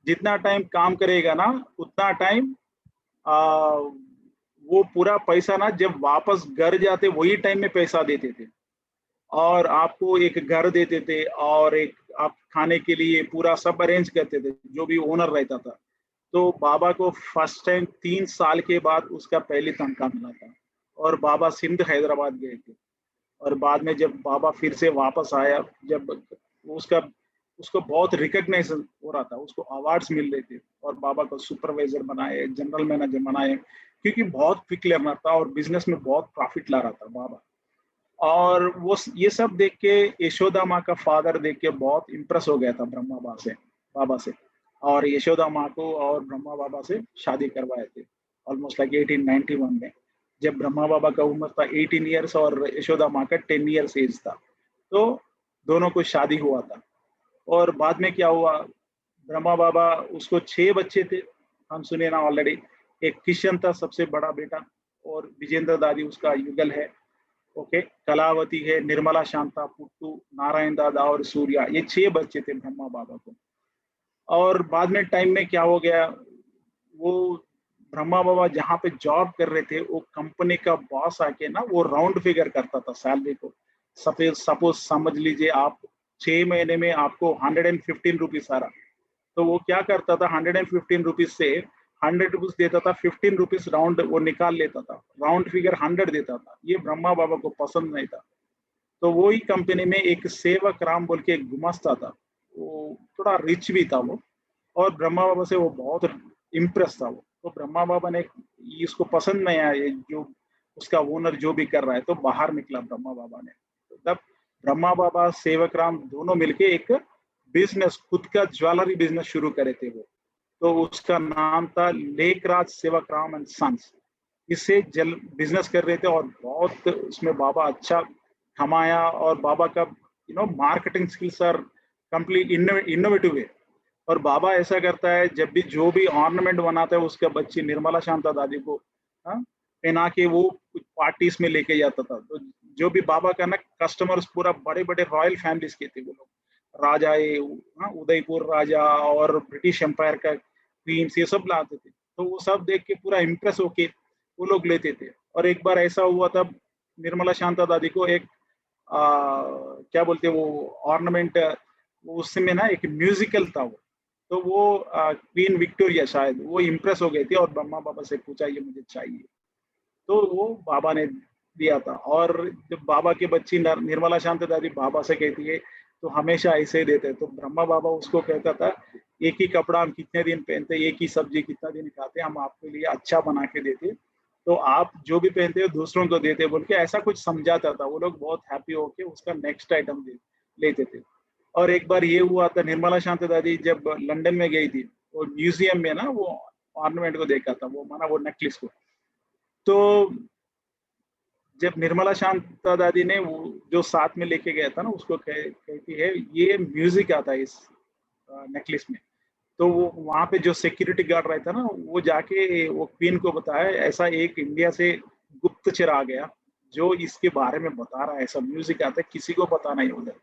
जितना टाइम काम करेगा ना उतना टाइम वो पूरा पैसा ना जब वापस घर जाते वही टाइम में पैसा देते थे और आपको एक घर देते थे और एक आप खाने के लिए पूरा सब अरेंज करते थे जो भी ओनर रहता था। तो बाबा को फर्स्ट टाइम 3 साल के बाद उसका पहली तनख्वाह मिला था और बाबा सिंध हैदराबाद गए थे। और बाद में जब बाबा फिर से वापस आया, जब उसका उसको बहुत रिकग्नाइजेशन हो रहा था, उसको अवार्ड्स मिल रहे थे और बाबा को सुपरवाइजर बनाए, जनरल मैनेजर बनाए, क्योंकि बहुत क्विक लर्नर था और बिजनेस में बहुत प्रॉफिट ला रहा था बाबा। और वो ये सब देख के यशोदा माँ का फादर देख के बहुत इम्प्रेस हो गया था बाबा से। और यशोदा माँ को और ब्रह्मा बाबा से शादी करवाए थे ऑलमोस्ट लाइक 1891 में, जब ब्रह्मा बाबा का उम्र था 18 ईयर्स और यशोदा माँ का 10 ईयर्स एज था। तो दोनों को शादी हुआ था। और बाद में क्या हुआ, ब्रह्मा बाबा उसको 6 बच्चे थे, हम सुने ना ऑलरेडी। एक किशन था सबसे बड़ा बेटा और विजेंद्र दादी उसका युगल है। ओके, कलावती है, निर्मला शांता, पुट्टू, नारायण दादा और सूर्या, ये 6 बच्चे थे ब्रह्मा बाबा को। और बाद में टाइम में क्या हो गया, वो ब्रह्मा बाबा जहाँ पे जॉब कर रहे थे वो कंपनी का बॉस आके ना वो राउंड फिगर करता था सैलरी को। सपोज समझ लीजिए आप 6 महीने में आपको 115 रुपीज आ रहा, तो वो क्या करता था 115 रुपीज से 100 रुपीज देता था, 15 रुपीज राउंड वो निकाल लेता था, राउंड फिगर 100 देता था। ये ब्रह्मा बाबा को पसंद नहीं था। तो वो ही कंपनी में एक सेवक राम बोल के एक गुमास्ता था, वो थोड़ा रिच भी था वो, और ब्रह्मा बाबा से वो बहुत इम्प्रेस था वो। तो ब्रह्मा बाबा ने इसको पसंद नहीं आया ये जो उसका ओनर जो भी कर रहा है, तो बाहर निकला ब्रह्मा बाबा ने। तो तब ब्रह्मा बाबा सेवक राम दोनों मिलके एक बिजनेस, खुद का ज्वेलरी बिजनेस शुरू करे थे वो। तो उसका नाम था लेखराज सेवक राम एंड सन्स। इससे जल बिजनेस कर रहे थे और बहुत उसमें बाबा अच्छा कमाया। और बाबा का marketing skills are complete innovative है। और बाबा ऐसा करता है, जब भी जो भी ऑर्नामेंट बनाता है उसका बच्ची निर्मला शांता दादी को पहना के वो कुछ पार्टीज में लेके जाता था। तो जो भी बाबा का ना कस्टमर्स पूरा बड़े बड़े रॉयल फैमिलीज के थे वो लोग, राजा उदयपुर राजा और ब्रिटिश एम्पायर का क्वींस, ये सब लाते थे। तो वो सब देख के पूरा इम्प्रेस होके वो लोग लेते थे। और एक बार ऐसा हुआ था, निर्मला शांता दादी को एक क्या बोलते हैं वो ऑर्नामेंट, उस समय ना एक म्यूजिकल था वो। तो वो क्वीन विक्टोरिया शायद वो इम्प्रेस हो गई थी और ब्रह्मा बाबा से पूछा ये मुझे चाहिए, तो वो बाबा ने दिया था। और जब बाबा की बच्ची निर्मला शांत दादी बाबा से कहती है तो हमेशा ऐसे ही देते, तो ब्रह्मा बाबा उसको कहता था एक ही कपड़ा हम कितने दिन पहनते, एक ही सब्जी कितना दिन खाते, हम आपके लिए अच्छा बना के देते, तो आप जो भी पहनते हो दूसरों को देते बोल के ऐसा कुछ समझाता था। वो लोग बहुत हैप्पी होके उसका नेक्स्ट आइटम लेते थे। और एक बार ये हुआ था, निर्मला शांत दादी जब लंदन में गई थी, वो म्यूजियम में ना वो ऑर्नामेंट को देखा था, वो माना वो नेकलेस को। तो जब निर्मला शांता दादी ने वो जो साथ में लेके गया था ना, उसको कहती है ये म्यूजिक आता है इस नेकलेस में। तो वो वहां पे जो सिक्योरिटी गार्ड रहता ना, वो जाके वो क्वीन को बताया ऐसा एक इंडिया से गुप्तचर आ गया जो इसके बारे में बता रहा है, ऐसा म्यूजिक आता है, किसी को पता नहीं उधर।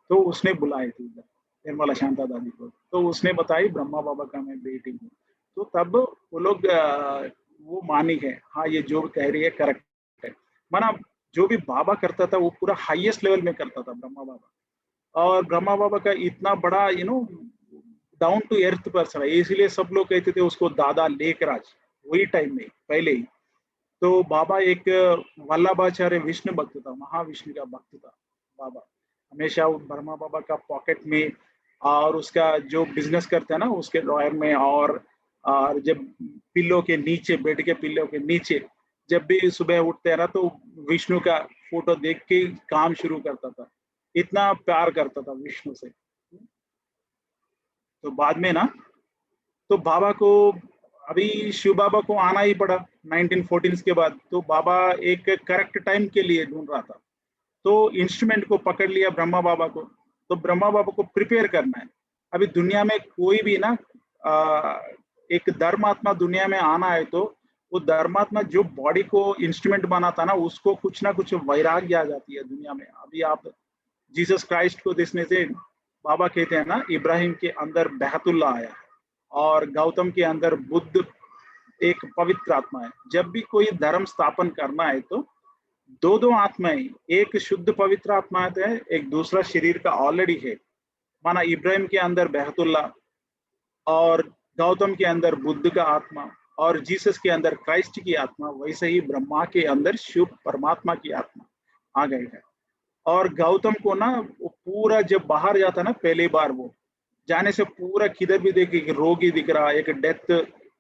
तो उसने बुलाए थे उधर निर्मला शांता दादी को, तो उसने बताई ब्रह्मा बाबा का मैं बेटी हूँ। तो तब वो लोग वो मानी है, हाँ ये जो कह रही है करेक्ट है। माना जो भी बाबा करता था वो पूरा हाईएस्ट लेवल में करता था ब्रह्मा बाबा। और ब्रह्मा बाबा का इतना बड़ा डाउन टू अर्थ पर्सन है, इसलिए सब लोग कहते थे उसको दादा लेखराज, वही टाइम में पहले ही। तो बाबा एक वल्लभाचार्य विष्णु भक्त था, महाविष्णु का भक्त था बाबा। हमेशा वो ब्रह्मा बाबा का पॉकेट में और उसका जो बिजनेस करते हैं ना उसके ड्रॉयर में, और जब पिल्लों के नीचे, बेड के पिल्लों के नीचे जब भी सुबह उठते हैं ना तो विष्णु का फोटो देख के काम शुरू करता था, इतना प्यार करता था विष्णु से। तो बाद में ना, तो बाबा को अभी शिव बाबा को आना ही पड़ा 1914 के बाद। तो बाबा एक करेक्ट टाइम के लिए ढूंढ रहा था, तो इंस्ट्रूमेंट को पकड़ लिया ब्रह्मा बाबा को। तो ब्रह्मा बाबा को प्रिपेयर करना है। अभी दुनिया में कोई भी ना एक धर्मात्मा दुनिया में आना है, तो वो धर्मात्मा जो बॉडी को इंस्ट्रूमेंट बनाता ना उसको कुछ ना कुछ वैराग्य आ जाती है दुनिया में। अभी आप जीसस क्राइस्ट को देखने से बाबा कहते हैं ना इब्राहिम के अंदर बहतुल्ला आया है और गौतम के अंदर बुद्ध एक पवित्र आत्मा है। जब भी कोई धर्म स्थापन करना है तो दो दो आत्माएं, एक शुद्ध पवित्र आत्मा है, एक दूसरा शरीर का ऑलरेडी है। माना इब्राहिम के अंदर बहतुल्ला और गौतम के अंदर बुद्ध का आत्मा और जीसस के अंदर क्राइस्ट की आत्मा, वैसे ही ब्रह्मा के अंदर शिव परमात्मा की आत्मा आ गई है। और गौतम को ना वो पूरा जब बाहर जाता ना पहली बार, वो जाने से पूरा किधर भी देखे एक रोगी दिख रहा, एक डेथ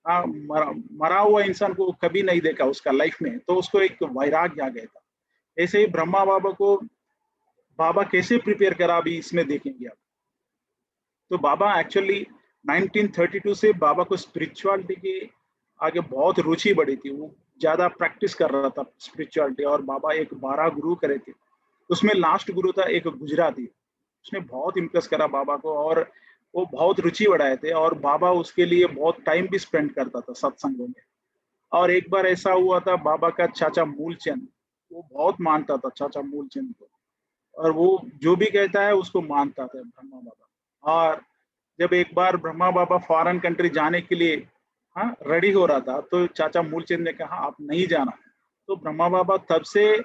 मरा हुआ इंसान को कभी नहीं देखा उसका लाइफ में, तो उसको एक वैराग्य आ गया था। ऐसे ही ब्रह्मा बाबा को बाबा कैसे प्रिपेयर करा अभी इसमें देखेंगे आप। तो बाबा एक्चुअली 1932 से बाबा को स्पिरिचुअलिटी के आगे बहुत रुचि बढ़ी थी। वो ज्यादा प्रैक्टिस कर रहा था स्पिरिचुअलिटी, और बाबा एक 12 गुरु करे थे। उसमें लास्ट गुरु था एक गुजराती, उसने बहुत इम्प्रेस करा बाबा को और वो बहुत रुचि बढ़ाए थे। और बाबा उसके लिए बहुत टाइम भी स्पेंड करता था सत्संगों में। और एक बार ऐसा हुआ था, बाबा का चाचा मूलचंद, वो बहुत मानता था चाचा मूलचंद को, और वो जो भी कहता है उसको मानता था ब्रह्मा बाबा। और जब एक बार ब्रह्मा बाबा फॉरेन कंट्री जाने के लिए रेडी हो रहा था, तो चाचा मूलचंद ने कहा आप नहीं जाना। तो ब्रह्मा बाबा तब से,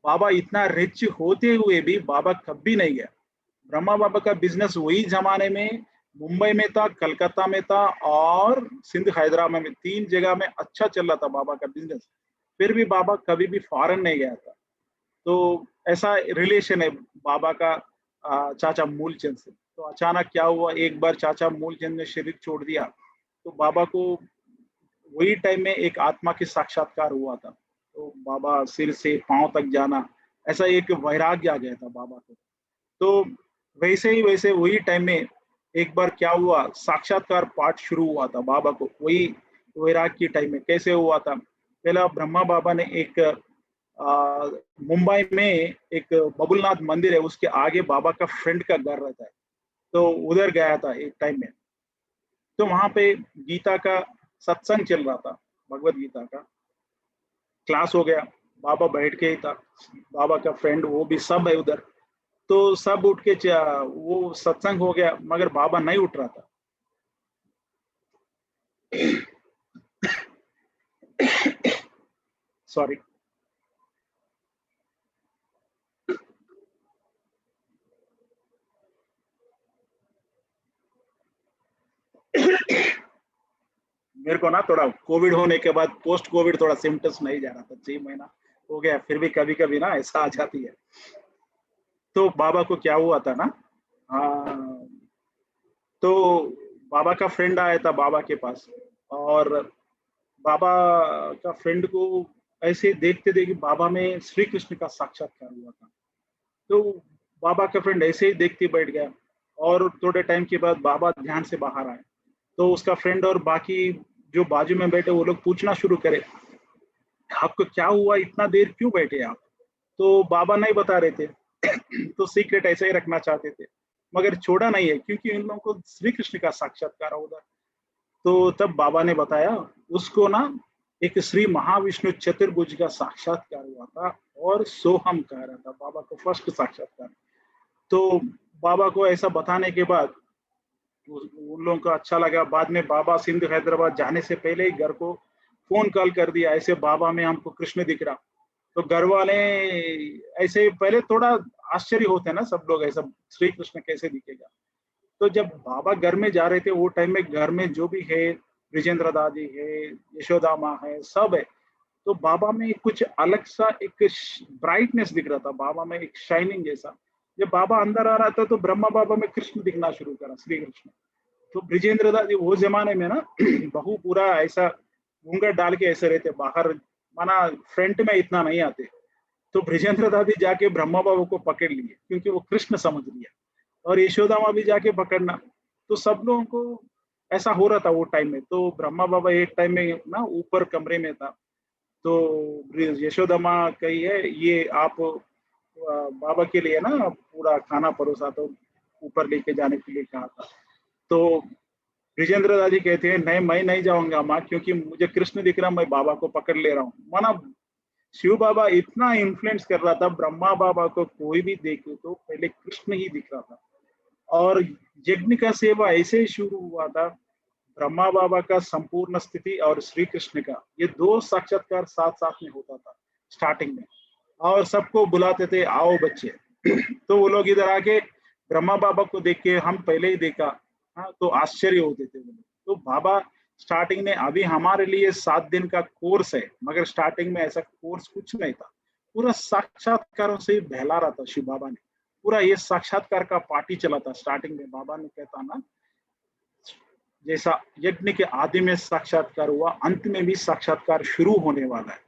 बाबा इतना रिच होते हुए भी बाबा कभी नहीं गया। ब्रह्मा बाबा का बिजनेस वही जमाने में मुंबई में था, कलकत्ता में था और सिंध हैदराबाद में, 3 जगह में अच्छा चल रहा था बाबा का बिजनेस। फिर भी बाबा कभी भी फॉरेन नहीं गया था। तो ऐसा रिलेशन है बाबा का चाचा मूलचंद से। तो अचानक क्या हुआ, एक बार चाचा मूलचंद ने शरीर छोड़ दिया, तो बाबा को वही टाइम में एक आत्मा के साक्षात्कार हुआ था। तो बाबा सिर से पांव तक जाना, ऐसा एक वैराग्य आ गया था बाबा को। तो वैसे वही टाइम में एक बार क्या हुआ, साक्षात्कार पाठ शुरू हुआ था बाबा को, वही वैराग्य की टाइम में। कैसे हुआ था, पहला ब्रह्मा बाबा ने एक मुंबई में एक बबुलनाथ मंदिर है, उसके आगे बाबा का फ्रेंड का घर रहता है, तो उधर गया था एक टाइम में। तो वहां पे गीता का सत्संग चल रहा था, भगवत गीता का क्लास हो गया, बाबा बैठ के ही था, बाबा का फ्रेंड वो भी सब है उधर। तो सब उठ के वो सत्संग हो गया, मगर बाबा नहीं उठ रहा था। सॉरी। मेरे को ना थोड़ा कोविड होने के बाद पोस्ट कोविड थोड़ा सिम्टम्स नहीं जा रहा था, 6 महीना हो गया, फिर भी कभी कभी ना ऐसा आ जाती है। तो बाबा को क्या हुआ था ना, तो बाबा का फ्रेंड आया था बाबा के पास, और बाबा का फ्रेंड को ऐसे देखते देखते बाबा में श्री कृष्ण का साक्षात्कार हुआ था। तो बाबा का फ्रेंड ऐसे ही देखते बैठ गया, और थोड़े टाइम के बाद बाबा ध्यान से बाहर आए। तो उसका फ्रेंड और बाकी जो बाजू में बैठे वो लोग पूछना शुरू करे, आपको क्या हुआ, इतना देर क्यों बैठे आप। तो बाबा नहीं बता रहे थे। तो सीक्रेट ऐसे ही रखना चाहते थे, मगर छोड़ा नहीं है क्योंकि इन लोगों को श्री कृष्ण का साक्षात्कार होगा। तो तब बाबा ने बताया उसको ना, एक श्री महाविष्णु चतुर्भुज का साक्षात्कार हुआ था, और सोहम कह रहा था बाबा को फर्स्ट साक्षात्कार। तो बाबा को ऐसा बताने के बाद उन लोगों को अच्छा लगा। बाद में बाबा सिंध हैदराबाद जाने से पहले ही घर को फोन कॉल कर दिया, ऐसे बाबा में हमको कृष्ण दिख रहा। तो घर वाले ऐसे पहले थोड़ा आश्चर्य होते हैं ना सब लोग, ऐसा श्री कृष्ण कैसे दिखेगा। तो जब बाबा घर में जा रहे थे वो टाइम में घर में जो भी है, ब्रिजेंद्र दादी है, यशोदा माँ है, सब है। तो बाबा में कुछ अलग सा एक ब्राइटनेस दिख रहा था, बाबा में एक शाइनिंग जैसा। जब बाबा अंदर आ रहा था तो ब्रह्मा बाबा में कृष्ण दिखना शुरू करा, श्री कृष्ण। तो ब्रिजेंद्र दादी वो जमाने में ना बहू पूरा ऐसा घूंघट डाल के ऐसे रहते बाहर, माना फ्रंट में इतना नहीं आते। तो ब्रिजेंद्र दादी जाके ब्रह्मा बाबा को पकड़ लिए क्योंकि वो कृष्ण समझ लिया, और यशोदा माँ भी जाके पकड़ना। तो सब लोगों को ऐसा हो रहा था वो टाइम में। तो ब्रह्मा बाबा एक टाइम में ना ऊपर कमरे में था, तो यशोदा माँ कही है ये आप बाबा के लिए ना पूरा खाना परोसा, तो ऊपर लेके जाने के लिए कहा था। तो विजेंद्र दादी कहते हैं नहीं मैं नहीं जाऊंगा माँ, क्योंकि मुझे कृष्ण दिख रहा, मैं बाबा को पकड़ ले रहा हूँ। माना शिव बाबा इतना इन्फ्लुएंस कर रहा था ब्रह्मा बाबा को, कोई भी देखे तो पहले कृष्ण ही दिख रहा था। और यज्ञ का सेवा ऐसे ही शुरू हुआ था। ब्रह्मा बाबा का संपूर्ण स्थिति और श्री कृष्ण का, ये दो साक्षात्कार साथ साथ में होता था स्टार्टिंग में। और सबको बुलाते थे, आओ बच्चे। तो वो लोग इधर आके ब्रह्मा बाबा को देख के हम पहले ही देखा, हाँ, तो आश्चर्य होते थे वो लोग। तो बाबा स्टार्टिंग में, अभी हमारे लिए 7 दिन का कोर्स है, मगर स्टार्टिंग में ऐसा कोर्स कुछ नहीं था। पूरा साक्षात्कारों से ही बहला रहा था शिव बाबा ने। पूरा ये साक्षात्कार का पार्टी चला था स्टार्टिंग में। बाबा ने कहता ना, जैसा यज्ञ के आदि में साक्षात्कार हुआ, अंत में भी साक्षात्कार शुरू होने वाला है।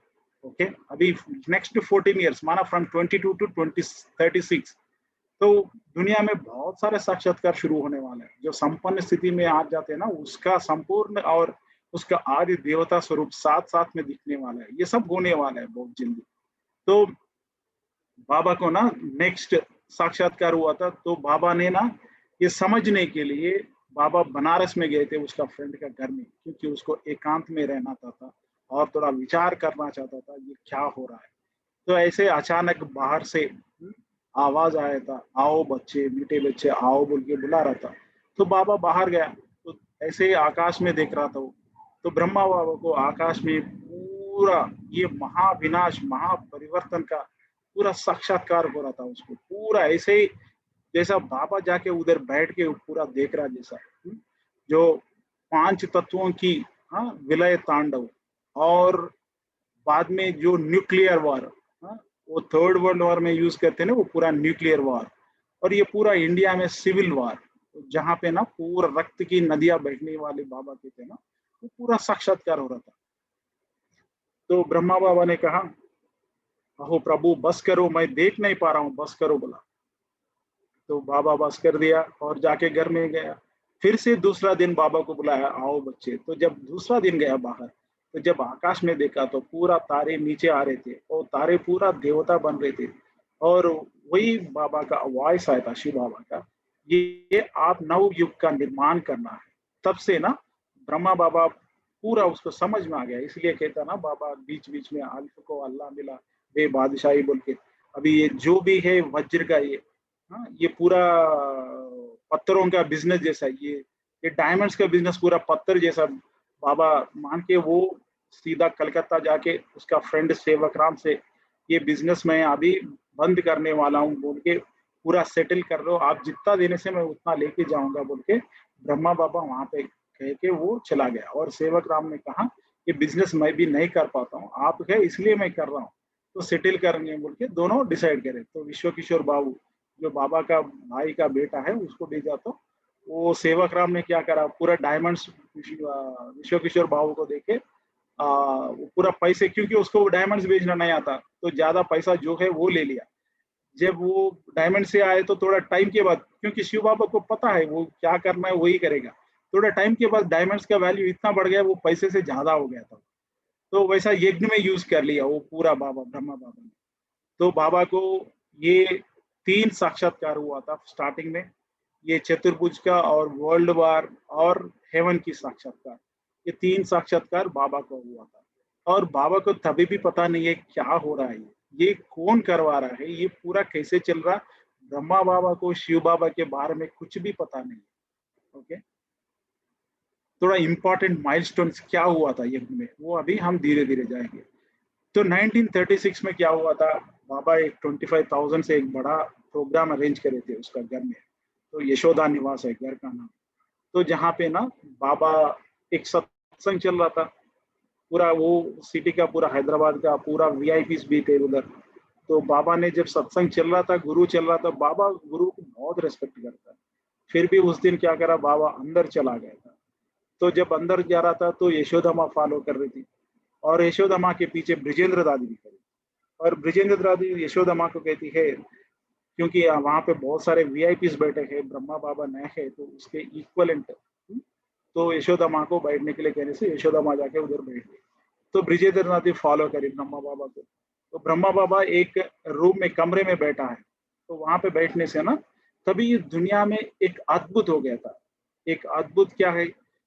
ओके, अभी नेक्स्ट 14 इयर्स, माना फ्रॉम 22 टू 36, तो दुनिया में बहुत सारे साक्षात्कार शुरू होने वाले हैं। जो संपन्न स्थिति में आ जाते हैं ना, उसका संपूर्ण और उसका आदि देवता स्वरूप साथ साथ में दिखने वाला है। ये सब होने वाला है बहुत जल्दी। तो बाबा को ना नेक्स्ट साक्षात्कार हुआ था, तो बाबा ने ना ये समझने के लिए बाबा बनारस में गए थे उसका फ्रेंड का घर में, क्योंकि उसको एकांत में रहना था और थोड़ा विचार करना चाहता था ये क्या हो रहा है। तो ऐसे अचानक बाहर से आवाज आया था, आओ बच्चे, मीठे बच्चे आओ बोल के बुला रहा था। तो बाबा बाहर गया, तो ऐसे ही आकाश में देख रहा था वो। तो ब्रह्मा बाबा को आकाश में पूरा ये महाविनाश महापरिवर्तन का पूरा साक्षात्कार हो रहा था उसको। पूरा ऐसे ही जैसा बाबा जाके उधर बैठ के पूरा देख रहा जैसा, जो 5 तत्वों की, हाँ, विलय तांडव, और बाद में जो न्यूक्लियर वॉर, हाँ, वो थर्ड वर्ल्ड वॉर में यूज करते हैं ना, वो पूरा न्यूक्लियर वॉर। और ये पूरा इंडिया में सिविल वॉर, जहाँ पे ना पूरा रक्त की नदियां बहने वाले बाबा के थे ना, वो पूरा साक्षात्कार हो रहा था। तो ब्रह्मा बाबा ने कहा, अहो प्रभु बस करो, मैं देख नहीं पा रहा हूँ, बस करो बोला। तो बाबा बस कर दिया और जाके घर में गया। फिर से दूसरा दिन बाबा को बुलाया, आओ बच्चे। तो जब दूसरा दिन गया बाहर, तो जब आकाश में देखा तो पूरा तारे नीचे आ रहे थे और तारे पूरा देवता बन रहे थे। और वही बाबा का वॉइस आया था, शिव बाबा का, ये आप नव युग का निर्माण करना है। तब से ना ब्रह्मा बाबा पूरा उसको समझ में आ गया। इसलिए कहता ना बाबा बीच बीच में, अल्फ को अल्लाह मिला बे बादशाही बोल के। अभी ये जो भी है वज्र का, ये, हाँ, ये पूरा पत्थरों का बिजनेस जैसा, ये डायमंड्स का बिजनेस पूरा पत्थर जैसा बाबा मान के, वो सीधा कलकत्ता जाके उसका फ्रेंड सेवक राम से, ये बिजनेस मैं अभी बंद करने वाला हूँ बोल के, पूरा सेटल कर लो, आप जितना देने से मैं उतना लेके जाऊंगा बोल के ब्रह्मा बाबा वहां पे कह के वो चला गया। और सेवक राम ने कहा, ये बिजनेस मैं भी नहीं कर पाता हूँ, आप है इसलिए मैं कर रहा हूँ, तो सेटल करेंगे बोल के दोनों डिसाइड करे। तो विश्व किशोर बाबू, जो बाबा का भाई का बेटा है, उसको भेजा। तो वो सेवक राम ने क्या करा, पूरा डायमंड्स विश्व किशोर बाबू को देके, वो पूरा पैसे, क्योंकि उसको डायमंड्स बेचना नहीं आता, तो ज्यादा पैसा जो है वो ले लिया। जब वो डायमंड से आए तो थोड़ा टाइम के बाद, क्योंकि शिव बाबा को पता है वो क्या करना है वही करेगा, थोड़ा टाइम के बाद डायमंड्स का वैल्यू इतना बढ़ गया, वो पैसे से ज्यादा हो गया था। तो वैसा यज्ञ में यूज कर लिया वो पूरा बाबा, ब्रह्मा बाबा ने। तो बाबा को ये 3 साक्षात्कार हुआ था स्टार्टिंग में, ये चतुर्भुज का और वर्ल्ड वार और हेवन की साक्षात्कार, ये 3 साक्षात्कार बाबा को हुआ था। और बाबा को तभी भी पता नहीं है क्या हो रहा है, ये कौन करवा रहा है, ये पूरा कैसे चल रहा। ब्रह्मा बाबा को शिव बाबा के बारे में कुछ भी पता नहीं। ओके, थोड़ा इंपॉर्टेंट माइलस्टोन्स क्या हुआ था यज्ञ में, वो अभी हम धीरे धीरे जाएंगे। तो 1936 में क्या हुआ था, बाबा एक 25,000 से एक बड़ा प्रोग्राम अरेंज करे थे उसका घर में। तो यशोदा निवास है घर का नाम। तो जहाँ पे ना बाबा, एक सत्संग चल रहा था, पूरा वो सिटी का, पूरा हैदराबाद का पूरा वीआईपीस भी थे उधर। तो बाबा ने जब सत्संग चल रहा था, गुरु चल रहा था, बाबा गुरु को बहुत रेस्पेक्ट करता है, फिर भी उस दिन क्या करा, बाबा अंदर चला गया था। तो जब अंदर जा रहा था तो यशोदा माँ फॉलो कर रही थी, और यशोदा माँ के पीछे ब्रिजेंद्र दादी भी खड़ी। और ब्रिजेंद्र दादी यशोदा माँ को कहती है, क्योंकि वहां पे बहुत सारे वीआईपीस बैठे हैं, ब्रह्मा बाबा नए हैं तो उसके इक्वलेंट, तो यशोदा माँ को बैठने के लिए कहने से यशोदा माँ जाके उधर बैठ गई। तो ब्रिजेंद्र नाथ फॉलो करी ब्रह्मा बाबा को। तो ब्रह्मा बाबा एक रूम में कमरे में बैठा है, तो वहां पे बैठने से ना, तभी दुनिया में एक अद्भुत हो गया था। एक अद्भुत क्या है,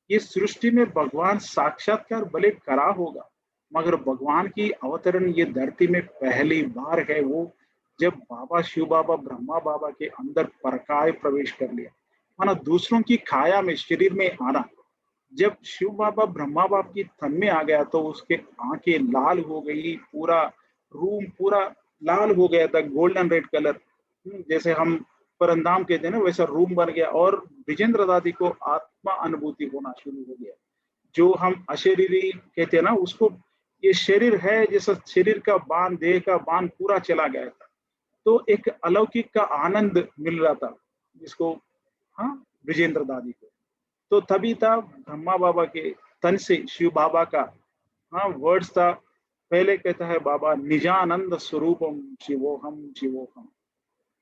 ये सृष्टि में भगवान साक्षात्कार भले करा होगा, मगर भगवान की अवतरण ये धरती में पहली बार है, वो जब बाबा शिव बाबा ब्रह्मा बाबा के अंदर परकाय प्रवेश कर लिया, माना दूसरों की काया में, शरीर में आना। जब शिव बाबा ब्रह्मा बाप की थन में आ गया तो उसके आंखें लाल हो गई, पूरा रूम पूरा लाल हो गया था, गोल्डन रेड कलर। जैसे हम परंदाम कहते हैं ना, वैसा रूम बन गया और विजेंद्र दादी को आत्मा अनुभूति होना शुरू हो गया। जो हम अशरीरी कहते हैं ना उसको, ये शरीर है जैसा शरीर का बांध, देह का बांध पूरा चला गया था। तो एक अलौकिक का आनंद मिल रहा था जिसको, हाँ, विजेंद्र दादी को। तो तभी था ब्रह्मा बाबा के तन से शिव बाबा का, हाँ, वर्ड्स था। पहले कहता है बाबा, निजानंद स्वरूपम शिवोहम शिवोहम,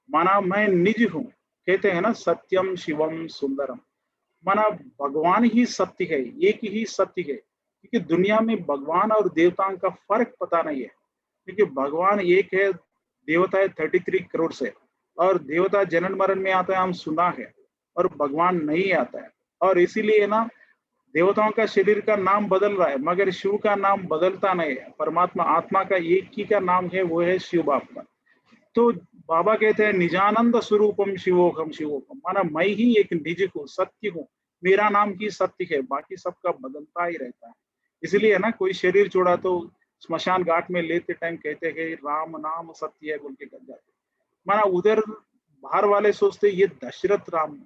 माना मैं निज हूँ। कहते हैं ना सत्यम शिवम सुंदरम, माना भगवान ही सत्य है, एक ही सत्य है। क्योंकि दुनिया में भगवान और देवताओं का फर्क पता नहीं है, क्योंकि भगवान एक है, देवता है 33 करोड़ से। और देवता जनन मरण में आता है, हम सुना है, और भगवान नहीं आता है। और इसीलिए ना देवताओं का शरीर का नाम बदल रहा है, मगर शिव का नाम बदलता नहीं है। परमात्मा आत्मा का एक ही का नाम है, वो है शिव बाप का। तो बाबा कहते हैं निजानंद स्वरूपम शिवोहम शिवोहम, माना मैं ही एक निज हूँ, सत्य हूँ। मेरा नाम ही सत्य है, बाकी सबका बदलता ही रहता है। इसलिए ना कोई शरीर छोड़ा तो स्मशान घाट में लेते टाइम कहते हैं राम नाम सत्य है बोल के कर जाते। माना उधर बाहर वाले सोचते ये दशरथ राम,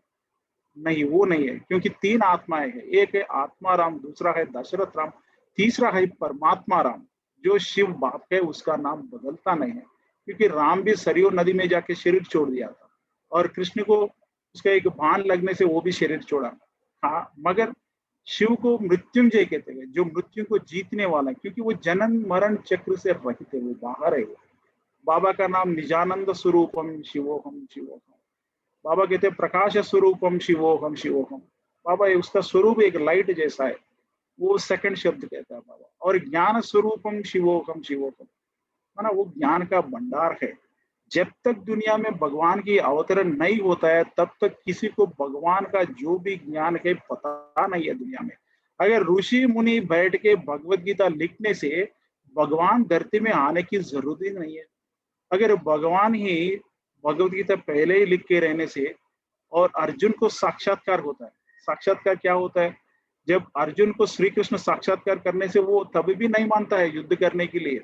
नहीं वो नहीं है, क्योंकि तीन आत्माएं हैं, एक है आत्मा राम, दूसरा है दशरथ राम, तीसरा है परमात्मा राम। जो शिव बाप है उसका नाम बदलता नहीं है, क्योंकि राम भी सरयू नदी में जाके शरीर छोड़ दिया था, और कृष्ण को उसका एक बाण लगने से वो भी शरीर छोड़ा। हाँ, मगर शिव को मृत्युंजय कहते हैं, जो मृत्यु को जीतने वाला है, क्योंकि वो जनन मरण चक्र से रहित है, वो बाहर है। वो बाबा का नाम निजानंद स्वरूपम शिवोहम शिवोहम। बाबा कहते हैं प्रकाश स्वरूपम शिवोहम शिवोहम। बाबा उसका स्वरूप एक लाइट जैसा है, वो सेकंड शब्द कहता है बाबा। और ज्ञान स्वरूपम शिवोहम शिवोहम, माना वो ज्ञान का भंडार है। जब तक दुनिया में भगवान की अवतरण नहीं होता है तब तक किसी को भगवान का जो भी ज्ञान है पता नहीं है दुनिया में। अगर ऋषि मुनि बैठ के भगवत गीता लिखने से भगवान धरती में आने की जरूरत ही नहीं है। अगर भगवान ही भगवत गीता पहले ही लिख के रहने से, और अर्जुन को साक्षात्कार होता है। साक्षात्कार क्या होता है? जब अर्जुन को श्री कृष्ण साक्षात्कार करने से वो तभी भी नहीं मानता है युद्ध करने के लिए।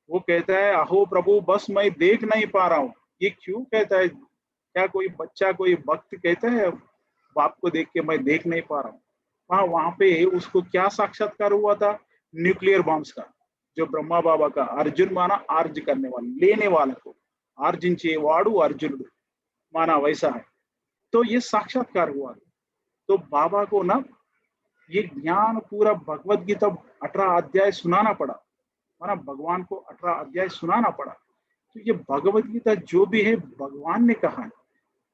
वो कहता है अहो प्रभु बस मैं देख नहीं पा रहा हूँ। ये क्यों कहता है? क्या कोई बच्चा कोई भक्त कहता है बाप को देख के मैं देख नहीं पा रहा हूँ? हाँ, वहां पे उसको क्या साक्षात्कार हुआ था? न्यूक्लियर बॉम्ब्स का। जो ब्रह्मा बाबा का, अर्जुन माना आर्ज करने वाला, लेने वाला को आर्जिंचे वाड़ू अर्जुन माना, वैसा है। तो ये साक्षात्कार हुआ। तो बाबा को ना ये ज्ञान पूरा भगवत गीता 18 अध्याय सुनाना पड़ा, माना भगवान को 18 अध्याय सुनाना पड़ा। तो ये भगवत गीता जो भी है भगवान ने कहा है।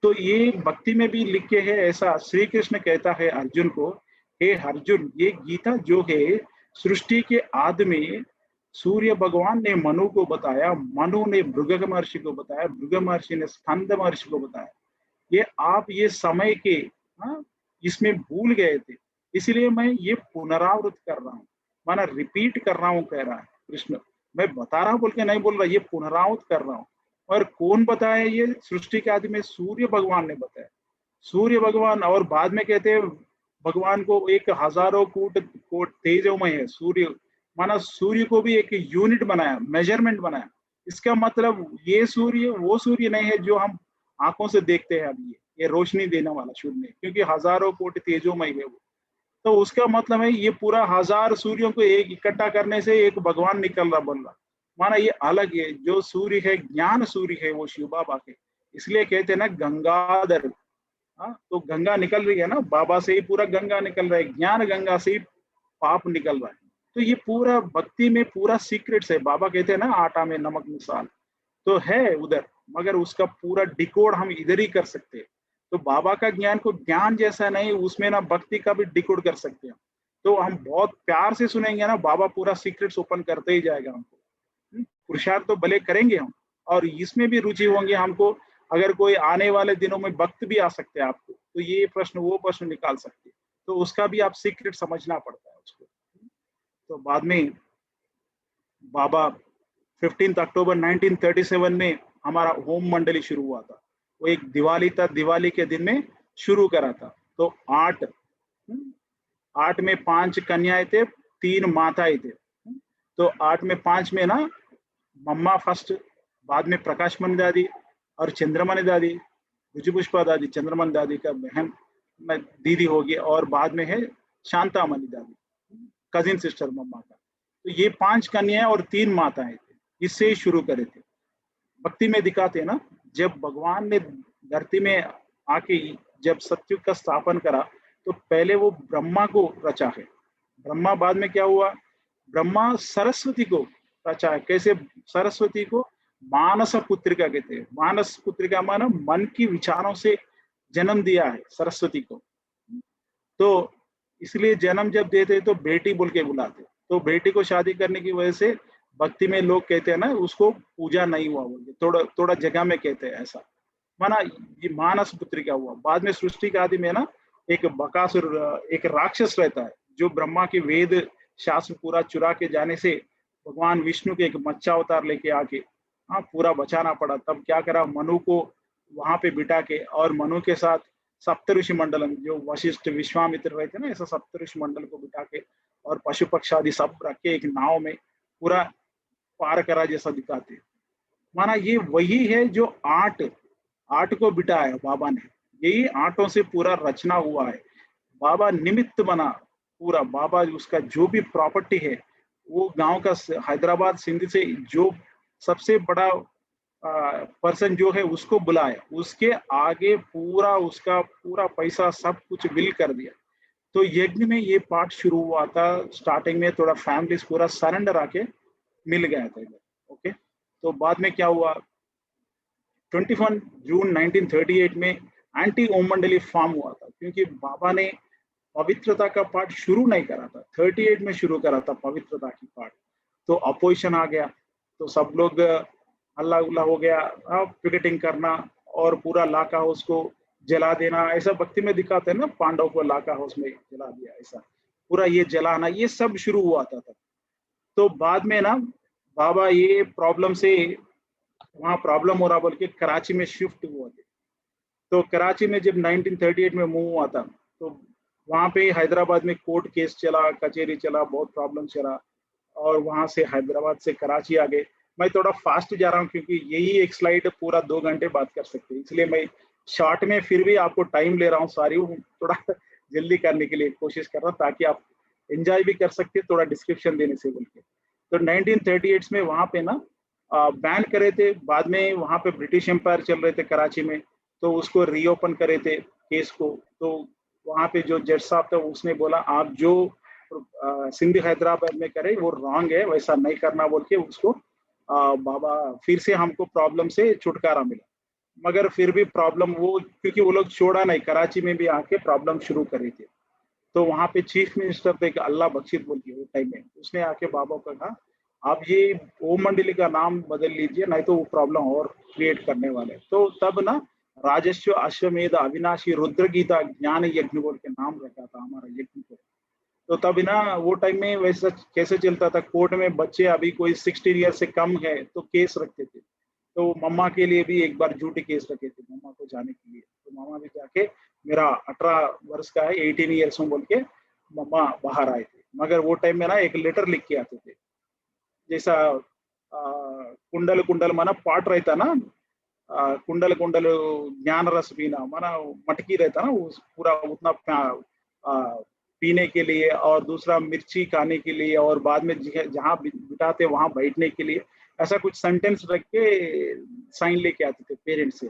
तो ये भक्ति में भी लिखे है, ऐसा श्री कृष्ण कहता है अर्जुन को, हे अर्जुन ये गीता जो है सृष्टि के आदि में सूर्य भगवान ने मनु को बताया, मनु ने भृग महर्षि को बताया, भृग महर्षि ने स्कंद महर्षि को बताया। ये आप ये समय के, हाँ, इसमें भूल गए थे, इसलिए मैं ये पुनरावृत कर रहा हूँ, माना रिपीट कर रहा हूँ, कह रहा है कृष्ण। मैं बता रहा हूँ बोल के नहीं बोल रहा, ये पुनरावृत कर रहा हूँ। और कौन बताया? ये सृष्टि के आदि में सूर्य भगवान ने बताया। सूर्य भगवान, और बाद में कहते हैं भगवान को एक हजारों कोट कोट तेजोमय है सूर्य, माना सूर्य को भी एक यूनिट बनाया, मेजरमेंट बनाया। इसका मतलब ये सूर्य वो सूर्य नहीं है जो हम आंखों से देखते हैं अभी, ये रोशनी देने वाला सूर्य, क्योंकि हजारों कोटि तेजोमय है वो। तो उसका मतलब है ये पूरा हजार सूर्यों को एक इकट्ठा करने से एक भगवान निकल रहा बन रहा। माना ये अलग है, जो सूर्य है ज्ञान सूर्य है वो शिव बाबा के। इसलिए कहते हैं ना गंगाधर। हाँ, तो गंगा निकल रही है ना, बाबा से ही पूरा गंगा निकल रहा है, ज्ञान गंगा से ही पाप निकल रहा है। तो ये पूरा भक्ति में पूरा सीक्रेट्स है। बाबा कहते हैं ना आटा में नमक मिसाल, तो है उधर, मगर उसका पूरा डिकोड हम इधर ही कर सकते हैं। तो बाबा का ज्ञान को ज्ञान जैसा नहीं, उसमें ना भक्ति का भी डिकोड कर सकते हैं। तो हम बहुत प्यार से सुनेंगे ना, बाबा पूरा सीक्रेट्स ओपन करते ही जाएगा हमको। पुरुषार्थ तो भले करेंगे हम, और इसमें भी रुचि होंगे हमको। अगर कोई आने वाले दिनों में भक्त भी आ सकते हैं आपको, तो ये प्रश्न वो प्रश्न निकाल सकते हैं, तो उसका भी आप सीक्रेट समझना पड़ता है उसको। तो बाद में बाबा 15 अक्टूबर 1937 में हमारा होम मंडली शुरू हुआ था। वो एक दिवाली था, दिवाली के दिन में शुरू करा था। तो 8 8 में 5 कन्याएं थे, 3 माताएं थे। तो 8 में 5 में ना मम्मा फर्स्ट, बाद में प्रकाशमणि दादी और चंद्रमणि दादी, भुजपुष्पा दादी, चंद्रमणि दादी का बहन दीदी होगी, और बाद में है शांतामणि दादी, कजिन सिस्टर मम्मा का। तो ये 5 कन्याएं और 3 माताएं थे, इससे ही शुरू करे थे। भक्ति में दिखाते हैं ना, जब भगवान ने धरती में आके जब सत्युग का स्थापन करा, तो पहले वो ब्रह्मा को रचा है। ब्रह्मा बाद में क्या हुआ, ब्रह्मा सरस्वती को रचा है। कैसे? सरस्वती को मानस पुत्रिका कहते हैं। मानस पुत्रिका माना मन की विचारों से जन्म दिया है सरस्वती को। तो इसलिए जन्म जब देते तो बेटी बोल के बुलाते। तो बेटी को शादी करने की वजह से भक्ति में लोग कहते हैं ना, उसको पूजा नहीं हुआ बोल के, थोड़ा थोड़ा जगह में कहते हैं ऐसा। माना ये मानस पुत्रिका हुआ। बाद में सृष्टि के आदि में ना एक बकासुर, एक राक्षस रहता है, जो ब्रह्मा के वेद शास्त्र पूरा चुरा के जाने से भगवान विष्णु के एक मच्छा अवतार लेके आके हाँ पूरा बचाना पड़ा। तब क्या करा, मनु को वहां पे बिठा के, और मनु के साथ सप्तऋषि मंडलम, जो वशिष्ठ विश्वामित्र रहते ना, ऐसा सप्तऋषि मंडल को बिठा के और पशु पक्षादि सब रख के एक नाव में पूरा पार करा जैसा दिखाते। माना ये वही है जो आठ आठ को बिठाया बाबा ने। यही आठों से पूरा रचना हुआ है। बाबा निमित्त बना पूरा। बाबा उसका जो भी प्रॉपर्टी है, वो गांव का हैदराबाद सिंध से जो सबसे बड़ा पर्सन जो है उसको बुलाया, उसके आगे पूरा उसका पूरा पैसा सब कुछ बिल कर दिया। तो यज्ञ में ये पार्ट शुरू हुआ था। स्टार्टिंग में थोड़ा फैमिली पूरा सरेंडर आके मिल गया था इधर। ओके, तो बाद में क्या हुआ, 21 जून 1938 में एंटी ओम मंडली फॉर्म हुआ था, क्योंकि बाबा ने पवित्रता का पाठ शुरू नहीं करा था, 38 में शुरू करा था पवित्रता की पाठ। तो अपोजिशन आ गया, तो सब लोग हल्ला उल्ला हो गया, पिकेटिंग करना और पूरा लाका हाउस को जला देना। ऐसा भक्ति में दिखाते हैं ना, पांडव को लाका हाउस में जला दिया, ऐसा पूरा ये जलाना, ये सब शुरू हुआ था तब। तो बाद में ना बाबा ये प्रॉब्लम से, वहाँ प्रॉब्लम हो रहा बोल के कराची में शिफ्ट हुआ थे। तो कराची में जब 1938 में मूव हुआ था, तो वहाँ पे हैदराबाद में कोर्ट केस चला, कचहरी चला, बहुत प्रॉब्लम चला, और वहाँ से हैदराबाद से कराची आ गए। मैं थोड़ा फास्ट जा रहा हूँ क्योंकि यही एक स्लाइड पूरा 2 घंटे बात कर सकते हैं, इसलिए मैं शॉर्ट में फिर भी आपको टाइम ले रहा हूँ। सारी थोड़ा जल्दी करने के लिए कोशिश कर रहा हूँ, ताकि आप एंजॉय भी कर सकते थोड़ा डिस्क्रिप्शन देने से बोल के। तो 1938 में वहाँ पे ना बैन करे थे। बाद में वहाँ पे ब्रिटिश एम्पायर चल रहे थे कराची में, तो उसको रीओपन करे थे केस को। तो वहाँ पे जो जज साहब था उसने बोला, आप जो सिंध हैदराबाद में करे वो रॉन्ग है, वैसा नहीं करना बोल के उसको बाबा फिर से हमको प्रॉब्लम से छुटकारा मिला। मगर फिर भी प्रॉब्लम वो, क्योंकि वो लोग छोड़ा नहीं, कराची में भी आके प्रॉब्लम शुरू करे थे। तो वहाँ पे चीफ मिनिस्टर थे अल्लाह बख्शीद बोल के, वो टाइम में उसने आके बाबा को कहा, आप ये ओम मंडली का नाम बदल लीजिए, नहीं तो वो प्रॉब्लम और क्रिएट करने वाले। तो तब ना राजस्व अश्वमेध अविनाशी रुद्र गीता ज्ञान यज्ञ बोल के नाम रखा था हमारा यज्ञ को। तो तब ना वो टाइम में वैसा कैसे चलता था, कोर्ट में बच्चे अभी कोई 16 ईयर से कम है तो केस रखते थे। तो मम्मा के लिए भी एक बार झूठी केस रखे थे मम्मा को जाने के लिए। तो मामा भी जाके, मेरा 18 वर्ष का है, 18 ईयर्स हूँ बोल के मम्मा बाहर आए थे। मगर वो टाइम में ना एक लेटर लिख के आते थे, जैसा कुंडल कुंडल माना पाठ रहता ना, कुंडल कुंडल ज्ञान रस पीना माना मटकी रहता ना, वो पूरा उतना पीने के लिए, और दूसरा मिर्ची खाने के लिए, और बाद में जहाँ बिठाते वहां बैठने के लिए, ऐसा कुछ सेंटेंस रख के साइन लेके आते थे पेरेंट्स से।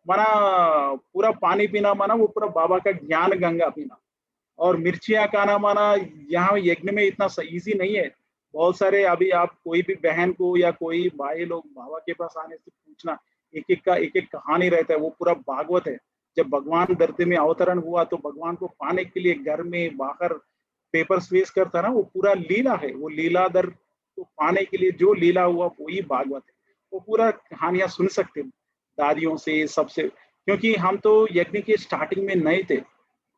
माना पूरा पानी पीना माना वो पूरा बाबा का ज्ञान गंगा पीना। और मिर्चियाँ खाना माना यहाँ यज्ञ में इतना इजी नहीं है। बहुत सारे अभी आप कोई भी बहन को या कोई भाई लोग बाबा के पास आने से पूछना, एक एक का एक एक कहानी रहता है, वो पूरा भागवत है। जब भगवान धरती में अवतरण हुआ तो भगवान को पाने के लिए घर में बाहर पेपर स्पेस करता ना, वो पूरा लीला है। वो लीलाधर को पाने के लिए जो लीला हुआ वही भागवत है। वो पूरा कहानियां सुन सकते दादियों से सबसे, क्योंकि हम तो यज्ञ के स्टार्टिंग में नए थे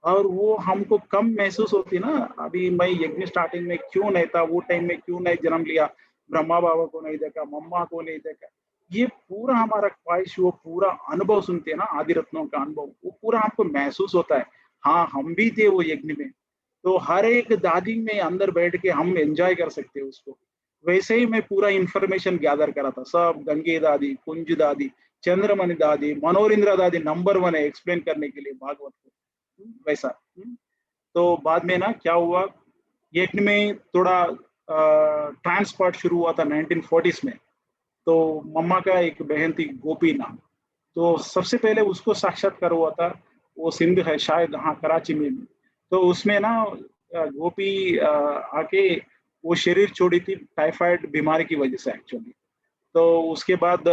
और वो हमको कम महसूस होती ना। अभी मैं यज्ञ स्टार्टिंग में क्यों नहीं था, वो टाइम में क्यों नहीं जन्म लिया, ब्रह्मा बाबा को नहीं देखा, मम्मा को नहीं देखा, ये पूरा हमारा ख्वाहिश, वो पूरा अनुभव सुनते हैं ना, आदि रत्नों का अनुभव, वो पूरा हमको महसूस होता है। हाँ हम भी थे वो यज्ञ में, तो हर एक दादी में अंदर बैठ के हम एंजॉय कर सकते हैं उसको। वैसे ही मैं पूरा इंफॉर्मेशन गैदर करा था, सब गंगे दादी, कुंज दादी, चंद्रमणि दादी, मनोरिंद्रा दादी नंबर वन है एक्सप्लेन करने के लिए भागवत को। वैसा। तो बाद में ना क्या हुआ, एक में थोड़ा ट्रांसपोर्ट शुरू हुआ था 1940s में। तो मम्मा का एक बहन थी गोपी नाम, तो सबसे पहले उसको साक्षात्कार हुआ था। वो सिंध है शायद, हाँ कराची में भी। तो उसमें ना गोपी आके वो शरीर छोड़ी थी टाइफाइड बीमारी की वजह से एक्चुअली। तो उसके बाद